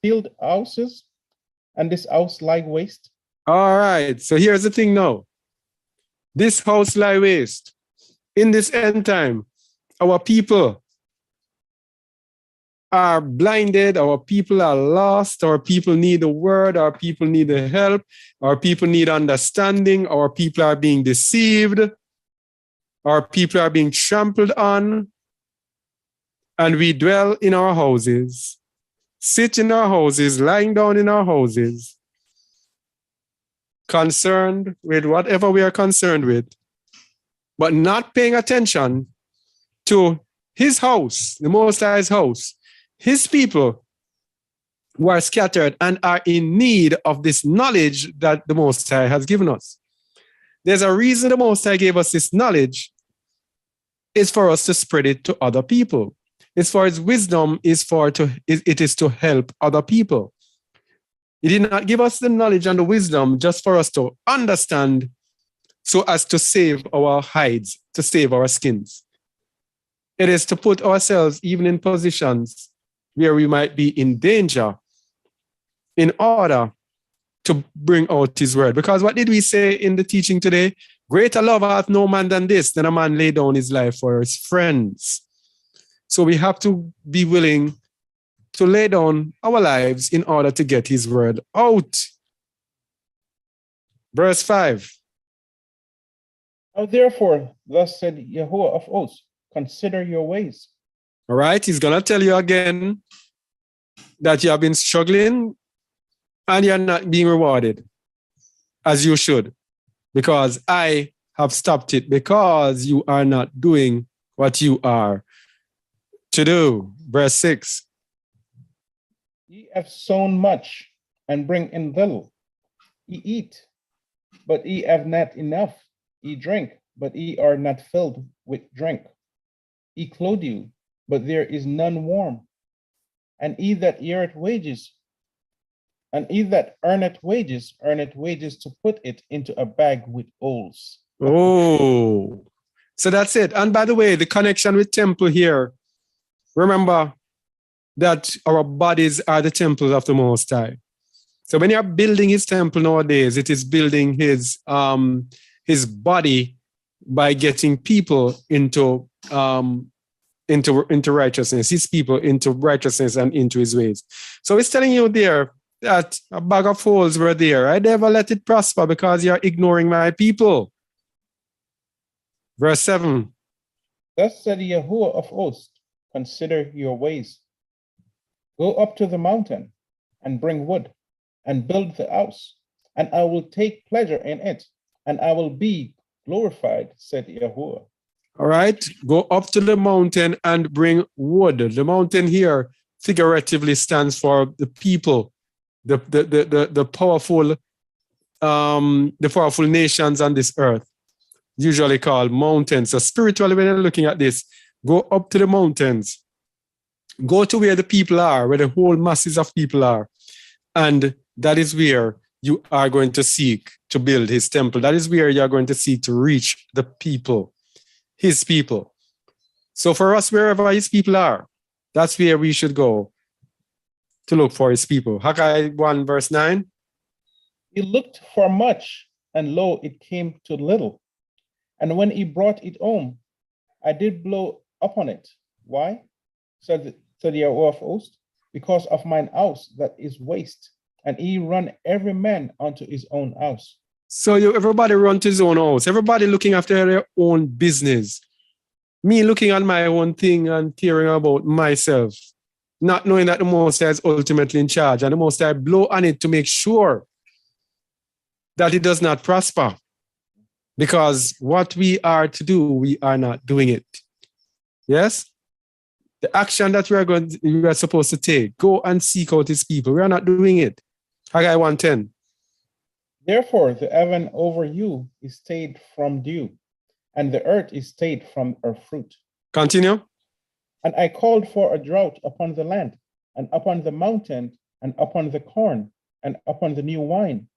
sealed houses, and this house lie waste? All right, so here's the thing now. This house lie waste. In this end time, our people are blinded, our people are lost, our people need the word, our people need the help, our people need understanding, our people are being deceived. Our people are being trampled on, and we dwell in our houses, sit in our houses, lying down in our houses, concerned with whatever we are concerned with, but not paying attention to his house, the Most High's house, his people who are scattered and are in need of this knowledge that the Most High has given us. There's a reason the Most High gave us this knowledge. It's for us to spread it to other people. It's for his wisdom, it is to help other people. He did not give us the knowledge and the wisdom just for us to understand so as to save our hides, to save our skins. It is to put ourselves even in positions where we might be in danger in order to bring out his word. Because what did we say in the teaching today? Greater love hath no man than this, than a man lay down his life for his friends. So we have to be willing to lay down our lives in order to get his word out. Verse 5. Now therefore, thus said Yahuwah of hosts, consider your ways. All right, he's going to tell you again that you have been struggling and you're not being rewarded as you should, because I have stopped it, because you are not doing what you are to do. Verse 6. Ye have sown much and bring in little. Ye eat, but ye have not enough. Ye drink, but ye are not filled with drink. Ye clothe you, but there is none warm. And ye that earneth wages, earneth wages to put it into a bag with holes. Oh, so that's it. And by the way, the connection with temple here, remember that our bodies are the temples of the Most High. So when you're building his temple nowadays, it is building his body by getting people into righteousness, his people into righteousness and into his ways. So it's telling you there that a bag of holes were there. I never let it prosper because you're ignoring my people. Verse 7. Thus said Yahuwah of hosts, consider your ways. Go up to the mountain and bring wood and build the house, and I will take pleasure in it, and I will be glorified, said Yahuwah. All right, go up to the mountain and bring wood. The mountain here figuratively stands for the people, the powerful nations on this earth, usually called mountains. So spiritually, when you're looking at this, go up to the mountains, go to where the people are, where the whole masses of people are, and that is where you are going to seek to build his temple. That is where you are going to seek to reach the people, his people. So for us, wherever his people are, that's where we should go to look for his people. Haggai 1 verse 9. He looked for much, and lo, it came to little. And when he brought it home, I did blow upon it. Why? Said Yahuwah of hosts, because of mine house that is waste, and he run every man unto his own house. So everybody run to his own house. Everybody looking after their own business. Me looking at my own thing and caring about myself, not knowing that the Most High is ultimately in charge, and the Most High blow on it to make sure that it does not prosper. Because what we are to do, we are not doing it. Yes? The action that we are supposed to take, go and seek out his people. We are not doing it. Haggai 1:10. Therefore, the heaven over you is stayed from dew, and the earth is stayed from her fruit. Continue. And I called for a drought upon the land, and upon the mountain, and upon the corn, and upon the new wine,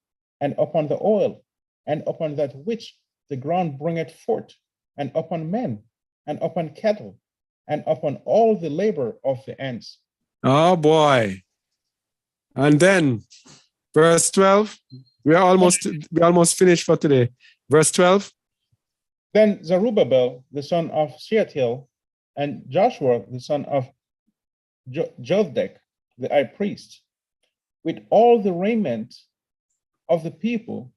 and upon the oil, and upon that which the ground bringeth forth, and upon men, and upon cattle, and upon all the labor of the ants. Oh boy. And then verse 12. We're almost finished for today. Verse 12. Then Zerubbabel, the son of Shealtiel, and Joshua, the son of Josedek, the high priest, with all the raiment of the people,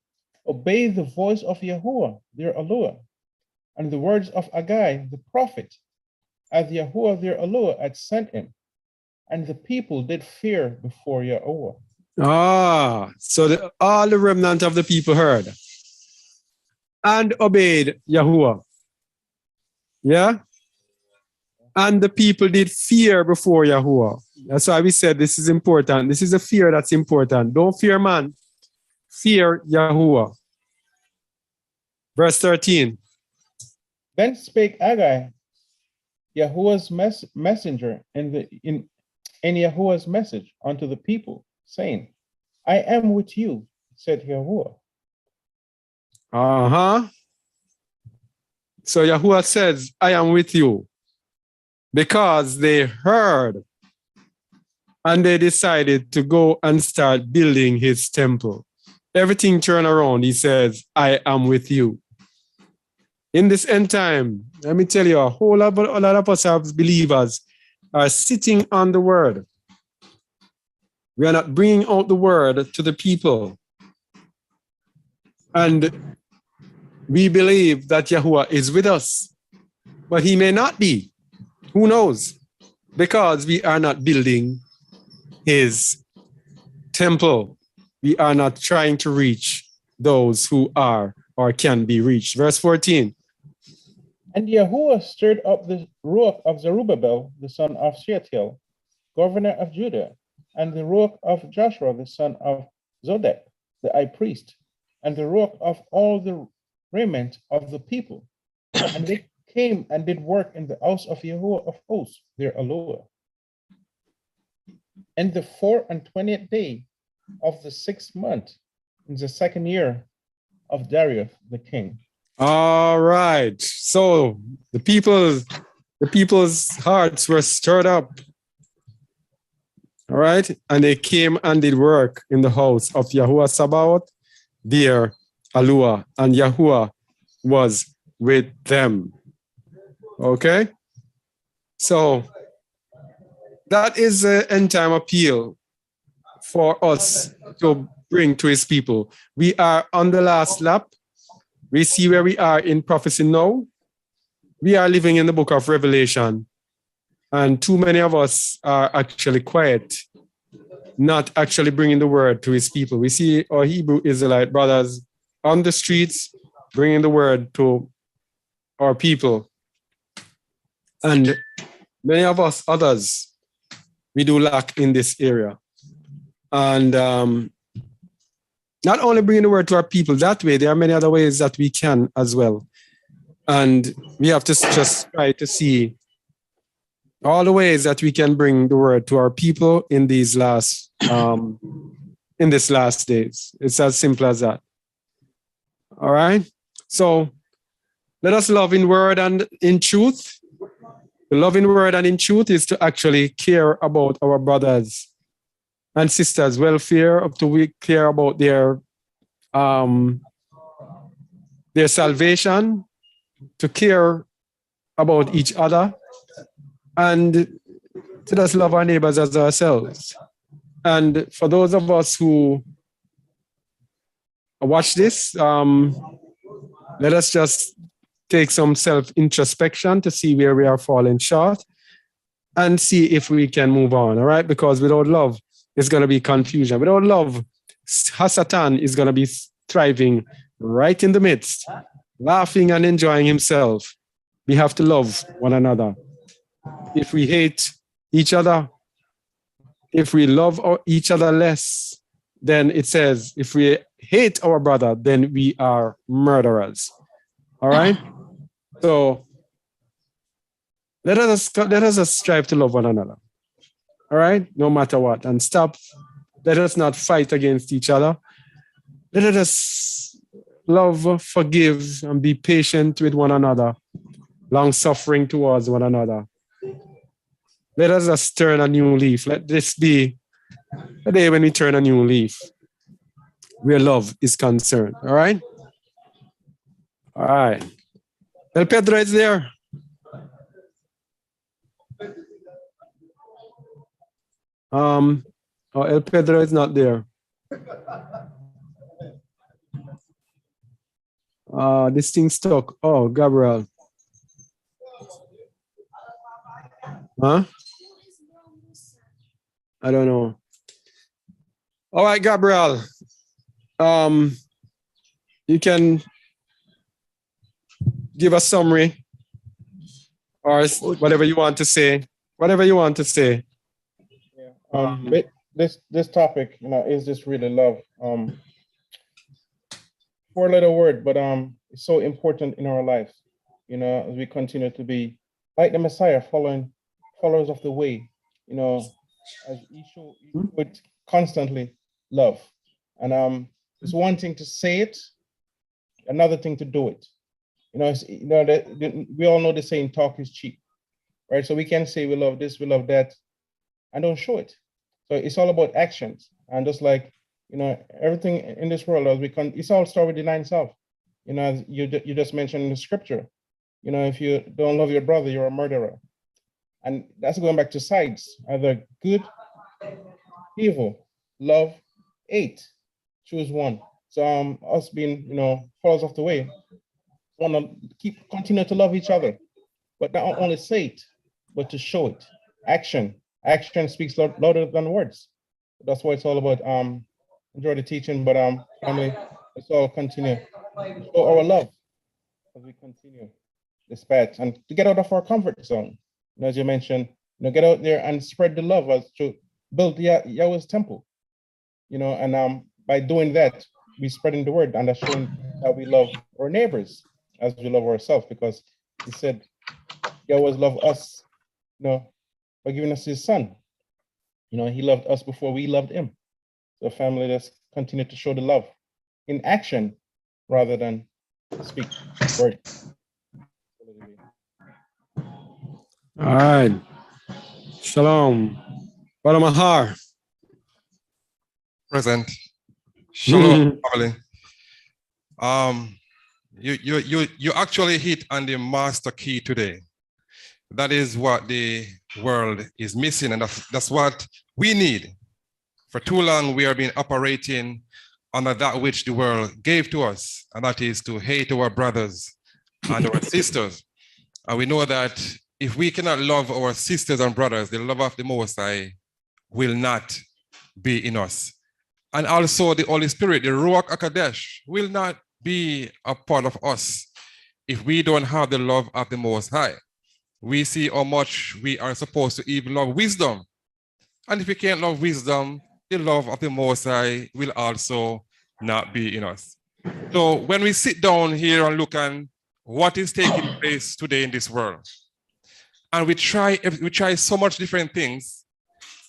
obey the voice of Yahuwah, their Elohim, and the words of Agai the prophet, as Yahuwah their Elohim had sent him, and the people did fear before Yahuwah. So all the remnant of the people heard and obeyed Yahuwah. Yeah? And the people did fear before Yahuwah. That's why we said this is important. This is a fear that's important. Don't fear man. Fear Yahuwah. Verse 13. Then spake Agai, Yahuwah's messenger, in Yahuwah's message unto the people, saying, I am with you, said Yahuwah. So Yahuwah says, I am with you. Because they heard and they decided to go and start building his temple. Everything turned around. He says, I am with you. In this end time, let me tell you, a lot of us as believers are sitting on the word. We are not bringing out the word to the people. And we believe that Yahuwah is with us, but he may not be. Who knows? Because we are not building his temple. We are not trying to reach those who are or can be reached. Verse 14. And Yahuwah stirred up the ruach of Zerubbabel, the son of Shealtiel, governor of Judah, and the ruach of Joshua, the son of Zodek, the high priest, and the ruach of all the remnant of the people. And they came and did work in the house of Yahuwah of hosts, their Elohim. And the 24th day of the 6th month, in the 2nd year of Darius the king. All right. So the people's hearts were stirred up. All right. And they came and did work in the house of Yahuwah Sabaoth, their Elohim, and Yahuwah was with them. Okay. So that is an end time appeal for us to bring to his people. We are on the last lap. We see where we are in prophecy now. We are living in the book of Revelation, and too many of us are actually quiet, not actually bringing the word to his people. We see our Hebrew Israelite brothers on the streets bringing the word to our people. And many of us others, we do lack in this area. And not only bringing the word to our people that way, there are many other ways that we can as well. And we have to just try to see all the ways that we can bring the word to our people in these last in this last days. It's as simple as that. All right. So let us love in word and in truth. The love in word and in truth is to actually care about our brothers and sisters' welfare, up to we care about their salvation, to care about each other, and to just love our neighbors as ourselves. And for those of us who watch this, let us just take some self-introspection to see where we are falling short and see if we can move on, all right? Because without love, it's going to be confusion. Without love, Satan is going to be thriving right in the midst, laughing and enjoying himself. We have to love one another. If we hate each other, if we love each other less, then it says, if we hate our brother, then we are murderers. All right? So let us just strive to love one another. All right? No matter what. And let us not fight against each other. Let us love, forgive, and be patient with one another, long-suffering towards one another. Let us just turn a new leaf. Let this be a day when we turn a new leaf, where love is concerned. All right? All right. El Pedro is there. El Pedro is not there. This thing stuck. Oh, Gabriel. Huh? I don't know. All right, Gabriel. You can give a summary or whatever you want to say. Whatever you want to say. Yeah. This topic, is this really love? Four-letter word, but it's so important in our life, as we continue to be like the Messiah, followers of the way, as he showed constantly love. And it's one thing to say it, another thing to do it. We all know the saying, talk is cheap, right? So we can say we love this, we love that, and don't show it. So it's all about actions. And just like, everything in this world, it's all starts with denying self. As you just mentioned in the scripture, if you don't love your brother, you're a murderer. And that's going back to sides, either good, evil, love, hate. Choose one. So us being, followers of the way, want to continue to love each other, but not only say it, but to show it. Action speaks louder than words. That's what it's all about. Enjoy the teaching, but family, let's all continue to show our love as we continue this path and to get out of our comfort zone. As you mentioned, get out there and spread the love as to build Yahweh's temple. And by doing that, we spreading the word and that's showing that we love our neighbors as we love ourselves, because he said Yahweh loved us, by giving us his son. He loved us before we loved him. So family, let's continue to show the love in action rather than speak word. All right. Shalom. Brother Mahar. Present. Shalom, family. You actually hit on the master key today. That is what the world is missing, and that's what we need. For too long, we have been operating under that which the world gave to us, and that is to hate our brothers and our sisters. And we know that if we cannot love our sisters and brothers, the love of the Most High will not be in us. And also the Holy Spirit, the Ruach HaKodesh, will not be a part of us if we don't have the love of the Most High. We see how much we are supposed to even love wisdom. And if we can't love wisdom, the love of the Most High will also not be in us. So when we sit down here and look at what is taking place today in this world, and we try so much different things,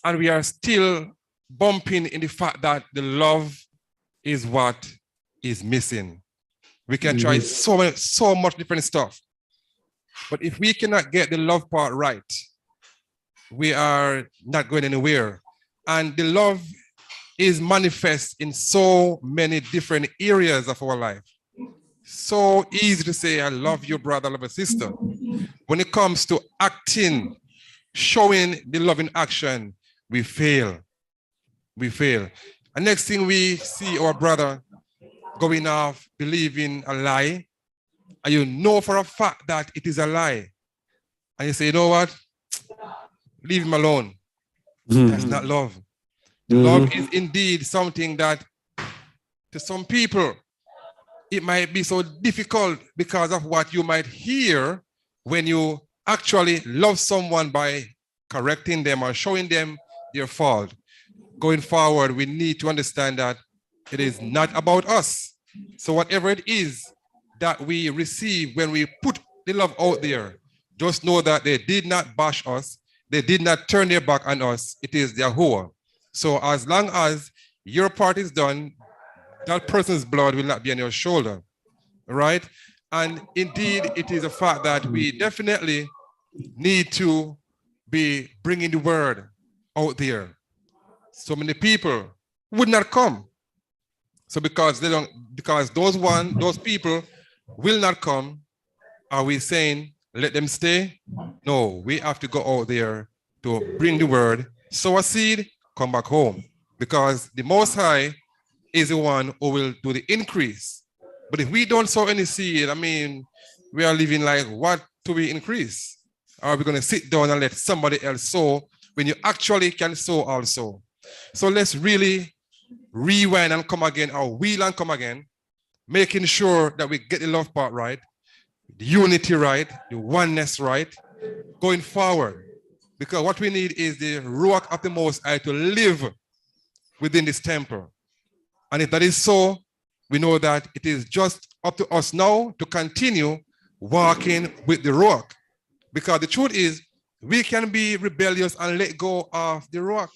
and we are still bumping in the fact that the love is what is missing. We can try so much different stuff. But if we cannot get the love part right, we are not going anywhere. And the love is manifest in so many different areas of our life. So easy to say, I love your brother, I love your sister. When it comes to acting, showing the love in action, we fail. We fail. And next thing we see our brother going off, believing a lie, and you know for a fact that it is a lie. And you say, you know what? Leave him alone. That's not love. Love is indeed something that to some people, it might be so difficult because of what you might hear when you actually love someone by correcting them or showing them their fault. Going forward, we need to understand that it is not about us. So whatever it is that we receive when we put the love out there, just know that they did not bash us. They did not turn their back on us. It is Yahuwah. So as long as your part is done, that person's blood will not be on your shoulder, right? And indeed, it is a fact that we definitely need to be bringing the word out there. So many people would not come. So because those people will not come, are we saying let them stay? No, we have to go out there to bring the word, sow a seed, come back home. Because the Most High is the one who will do the increase. But if we don't sow any seed, I mean, we are living like, what do we increase? Are we going to sit down and let somebody else sow when you actually can sow also? So let's really rewind and come again, or wheel and come again, making sure that we get the love part right, the unity right, the oneness right, going forward. Because what we need is the Ruach of the Most High to live within this temple. And if that is so, we know that it is just up to us now to continue walking with the Ruach. Because the truth is, we can be rebellious and let go of the Ruach.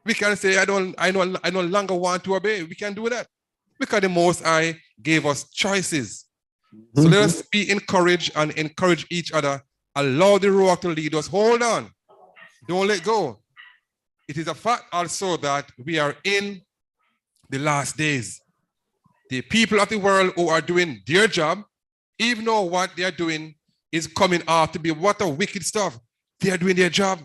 We can say, I no longer want to obey. We can do that. Because the Most High gave us choices. So let us be encouraged and encourage each other. Allow the Ruach to lead us. Hold on. Don't let go. It is a fact also that we are in the last days. The people of the world who are doing their job, even though what they are doing is coming out to be what a wicked stuff, they are doing their job.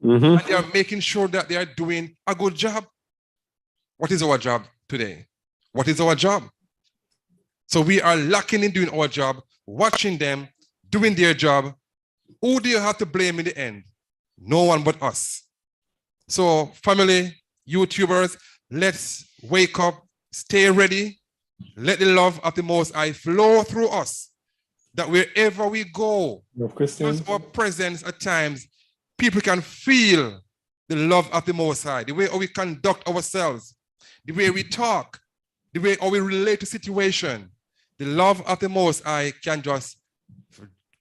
And they are making sure that they are doing a good job. What is our job today? What is our job? So we are lacking in doing our job, watching them, doing their job. Who do you have to blame in the end? No one but us. So family, YouTubers, let's wake up, stay ready. Let the love of the Most High flow through us. That wherever we go, just our presence at times, people can feel the love of the Most High, the way we conduct ourselves, the way we talk, the way we relate to situation. The love of the Most High can just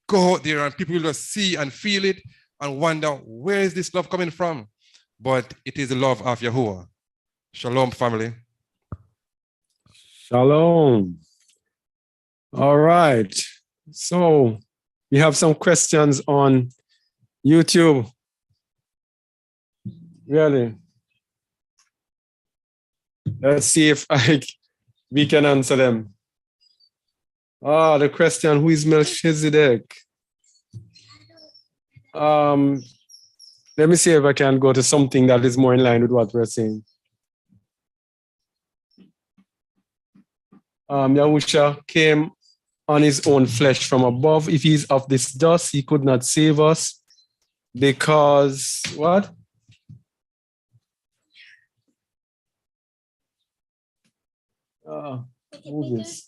go out there and people will just see and feel it and wonder, where is this love coming from? But it is the love of Yahuwah. Shalom, family. Shalom. All right. So we have some questions on YouTube. Really? Let's see if we can answer them. The question, who is Melchizedek? Let me see if I can go to something that is more in line with what we're saying. Yahusha came on his own flesh from above. If he's of this dust, he could not save us because what? Who's this?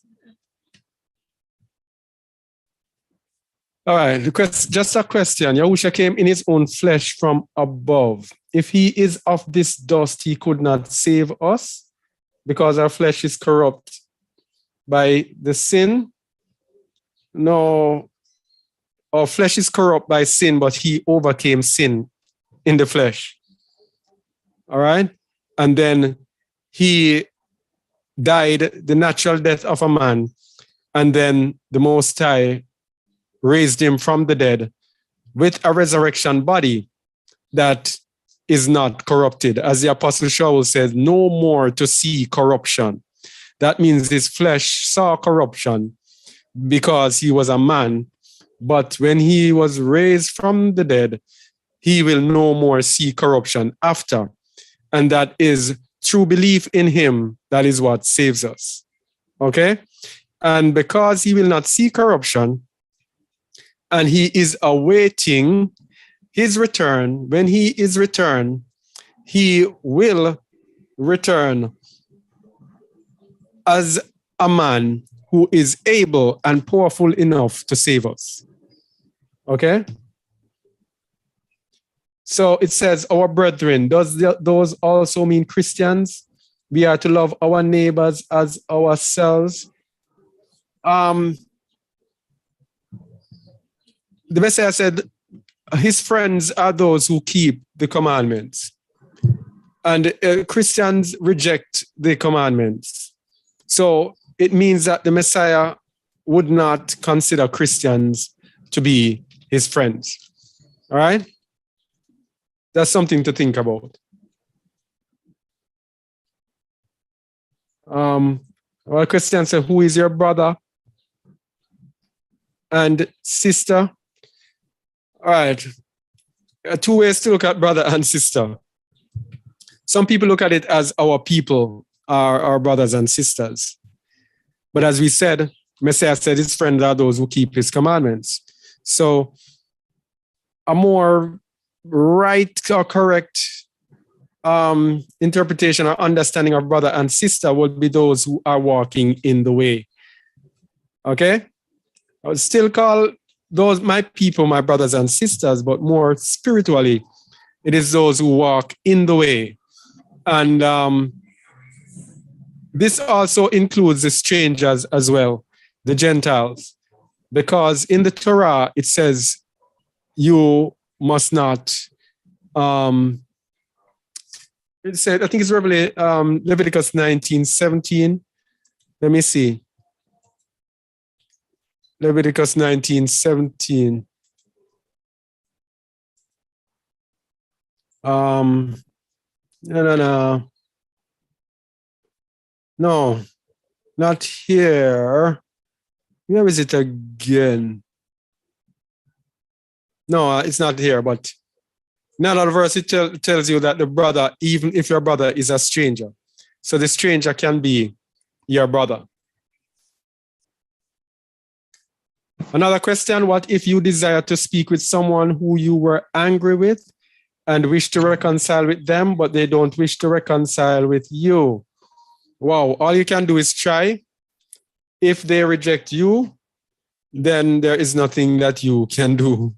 All right, just a question. Yahusha came in his own flesh from above. If he is of this dust, he could not save us because our flesh is corrupt by the sin. No, our flesh is corrupt by sin, but he overcame sin in the flesh. All right? And then he died the natural death of a man, and then the Most High raised him from the dead with a resurrection body that is not corrupted. As the Apostle Shaul says, no more to see corruption. That means his flesh saw corruption because he was a man. But when he was raised from the dead, he will no more see corruption after. And that is through belief in him. That is what saves us. Okay? And because he will not see corruption, and he is awaiting his return, when he is returned, he will return as a man who is able and powerful enough to save us. Okay? So it says, our brethren, does those also mean Christians? We are to love our neighbors as ourselves. The Messiah said, his friends are those who keep the commandments. And Christians reject the commandments. So it means that the Messiah would not consider Christians to be his friends. All right? That's something to think about. Well, Christian said, who is your brother and sister? All right. Two ways to look at brother and sister. Some people look at it as our people, our brothers and sisters. But as we said, Messiah said his friends are those who keep his commandments. So a more right or correct interpretation or understanding of brother and sister would be those who are walking in the way. Okay? I would still call those my people, my brothers and sisters, but more spiritually, it is those who walk in the way. And this also includes the strangers as well, the Gentiles, because in the Torah, it says you must not, it said, I think it's Leviticus 19:17. Let me see. Leviticus 19:17. No, not here. Where is it again? No, it's not here, but in another verse, it tells you that the brother, even if your brother is a stranger, so the stranger can be your brother. Another question, what if you desire to speak with someone who you were angry with and wish to reconcile with them, but they don't wish to reconcile with you? Wow, all you can do is try. If they reject you, then there is nothing that you can do.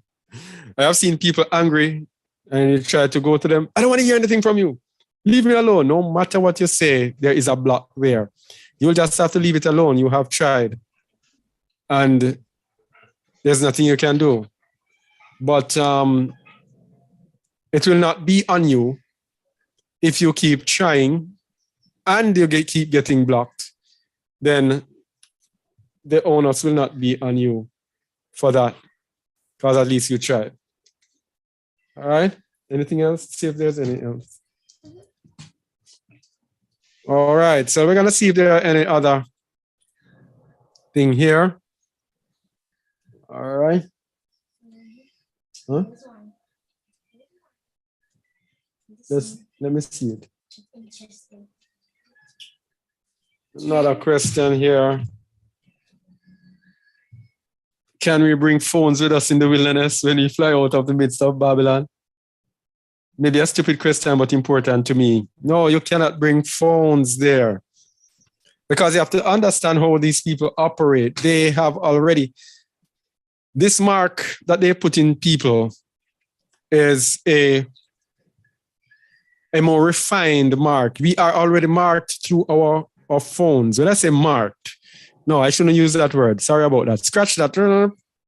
I have seen people angry and you try to go to them. I don't want to hear anything from you. Leave me alone. No matter what you say, there is a block there. You'll just have to leave it alone. You have tried. And there's nothing you can do. But it will not be on you if you keep trying and you keep getting blocked. Then the onus will not be on you for that, because at least you tried. All right. Anything else? See if there's anything else. All right. So we're going to see if there are any other thing here. All right. Huh? Let me see it. Another question here. Can we bring phones with us in the wilderness when we fly out of the midst of Babylon? Maybe a stupid question, but important to me. No, you cannot bring phones there, because you have to understand how these people operate. They have already, this mark that they put in people is a more refined mark. We are already marked through our phones. When I say marked, no, I shouldn't use that word. Sorry about that. Scratch that.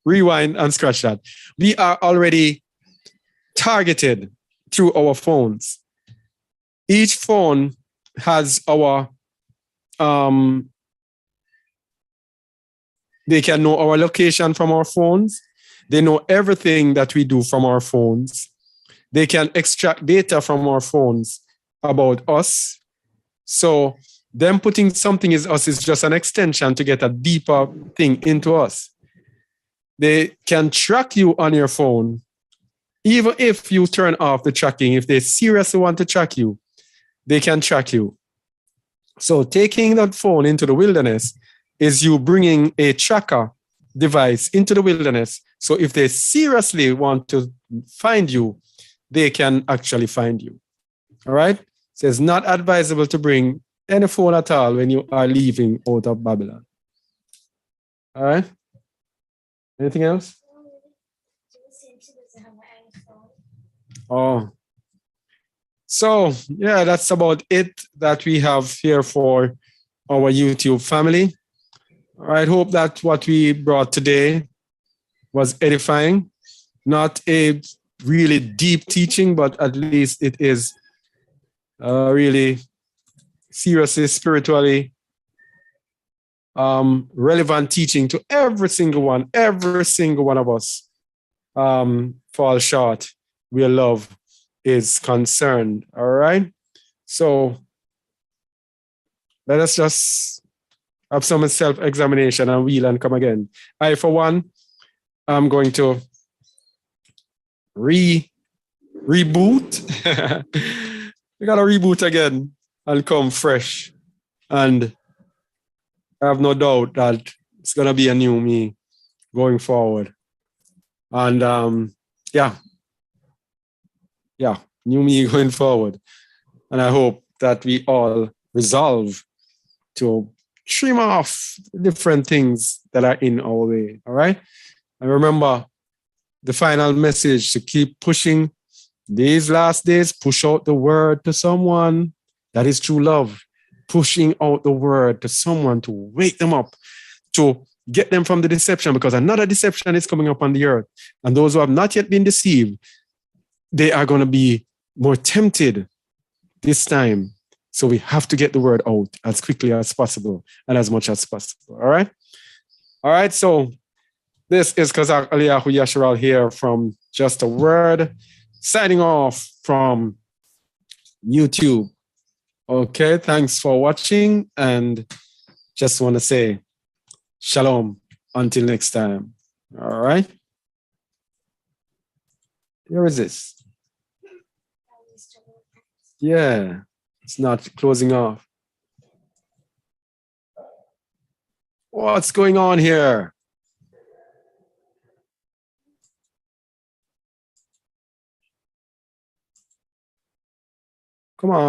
Rewind and scratch that. We are already targeted through our phones. Each phone has our, they can know our location from our phones. They know everything that we do from our phones. They can extract data from our phones about us. So them putting something is us is just an extension to get a deeper thing into us. They can track you on your phone, even if you turn off the tracking. If they seriously want to track you, they can track you. So taking that phone into the wilderness is you bringing a tracker device into the wilderness. So if they seriously want to find you, they can actually find you. All right? So it's not advisable to bring any phone at all when you are leaving out of Babylon. All right? Anything else? Oh. So, yeah, that's about it that we have here for our YouTube family. All right, hope that what we brought today was edifying. Not a really deep teaching, but at least it is really seriously, spiritually relevant teaching to every single one of us fall short where love is concerned. All right. So let us just have some self-examination and wheel and come again. I, for one, I'm going to reboot. We gotta reboot again and come fresh and I have no doubt that it's going to be a new me going forward. And new me going forward. And I hope that we all resolve to trim off different things that are in our way. All right. And remember the final message to keep pushing these last days, push out the word to someone. That is true love. Pushing out the word to someone to wake them up, to get them from the deception, because another deception is coming up on the earth. And those who have not yet been deceived, they are going to be more tempted this time. So we have to get the word out as quickly as possible and as much as possible. All right. All right. So this is Kazak Aliyahu Yasharal here from Just a Word, signing off from YouTube. Okay. Thanks for watching. And just want to say shalom until next time. All right. Here is this. Yeah. It's not closing off. What's going on here? Come on.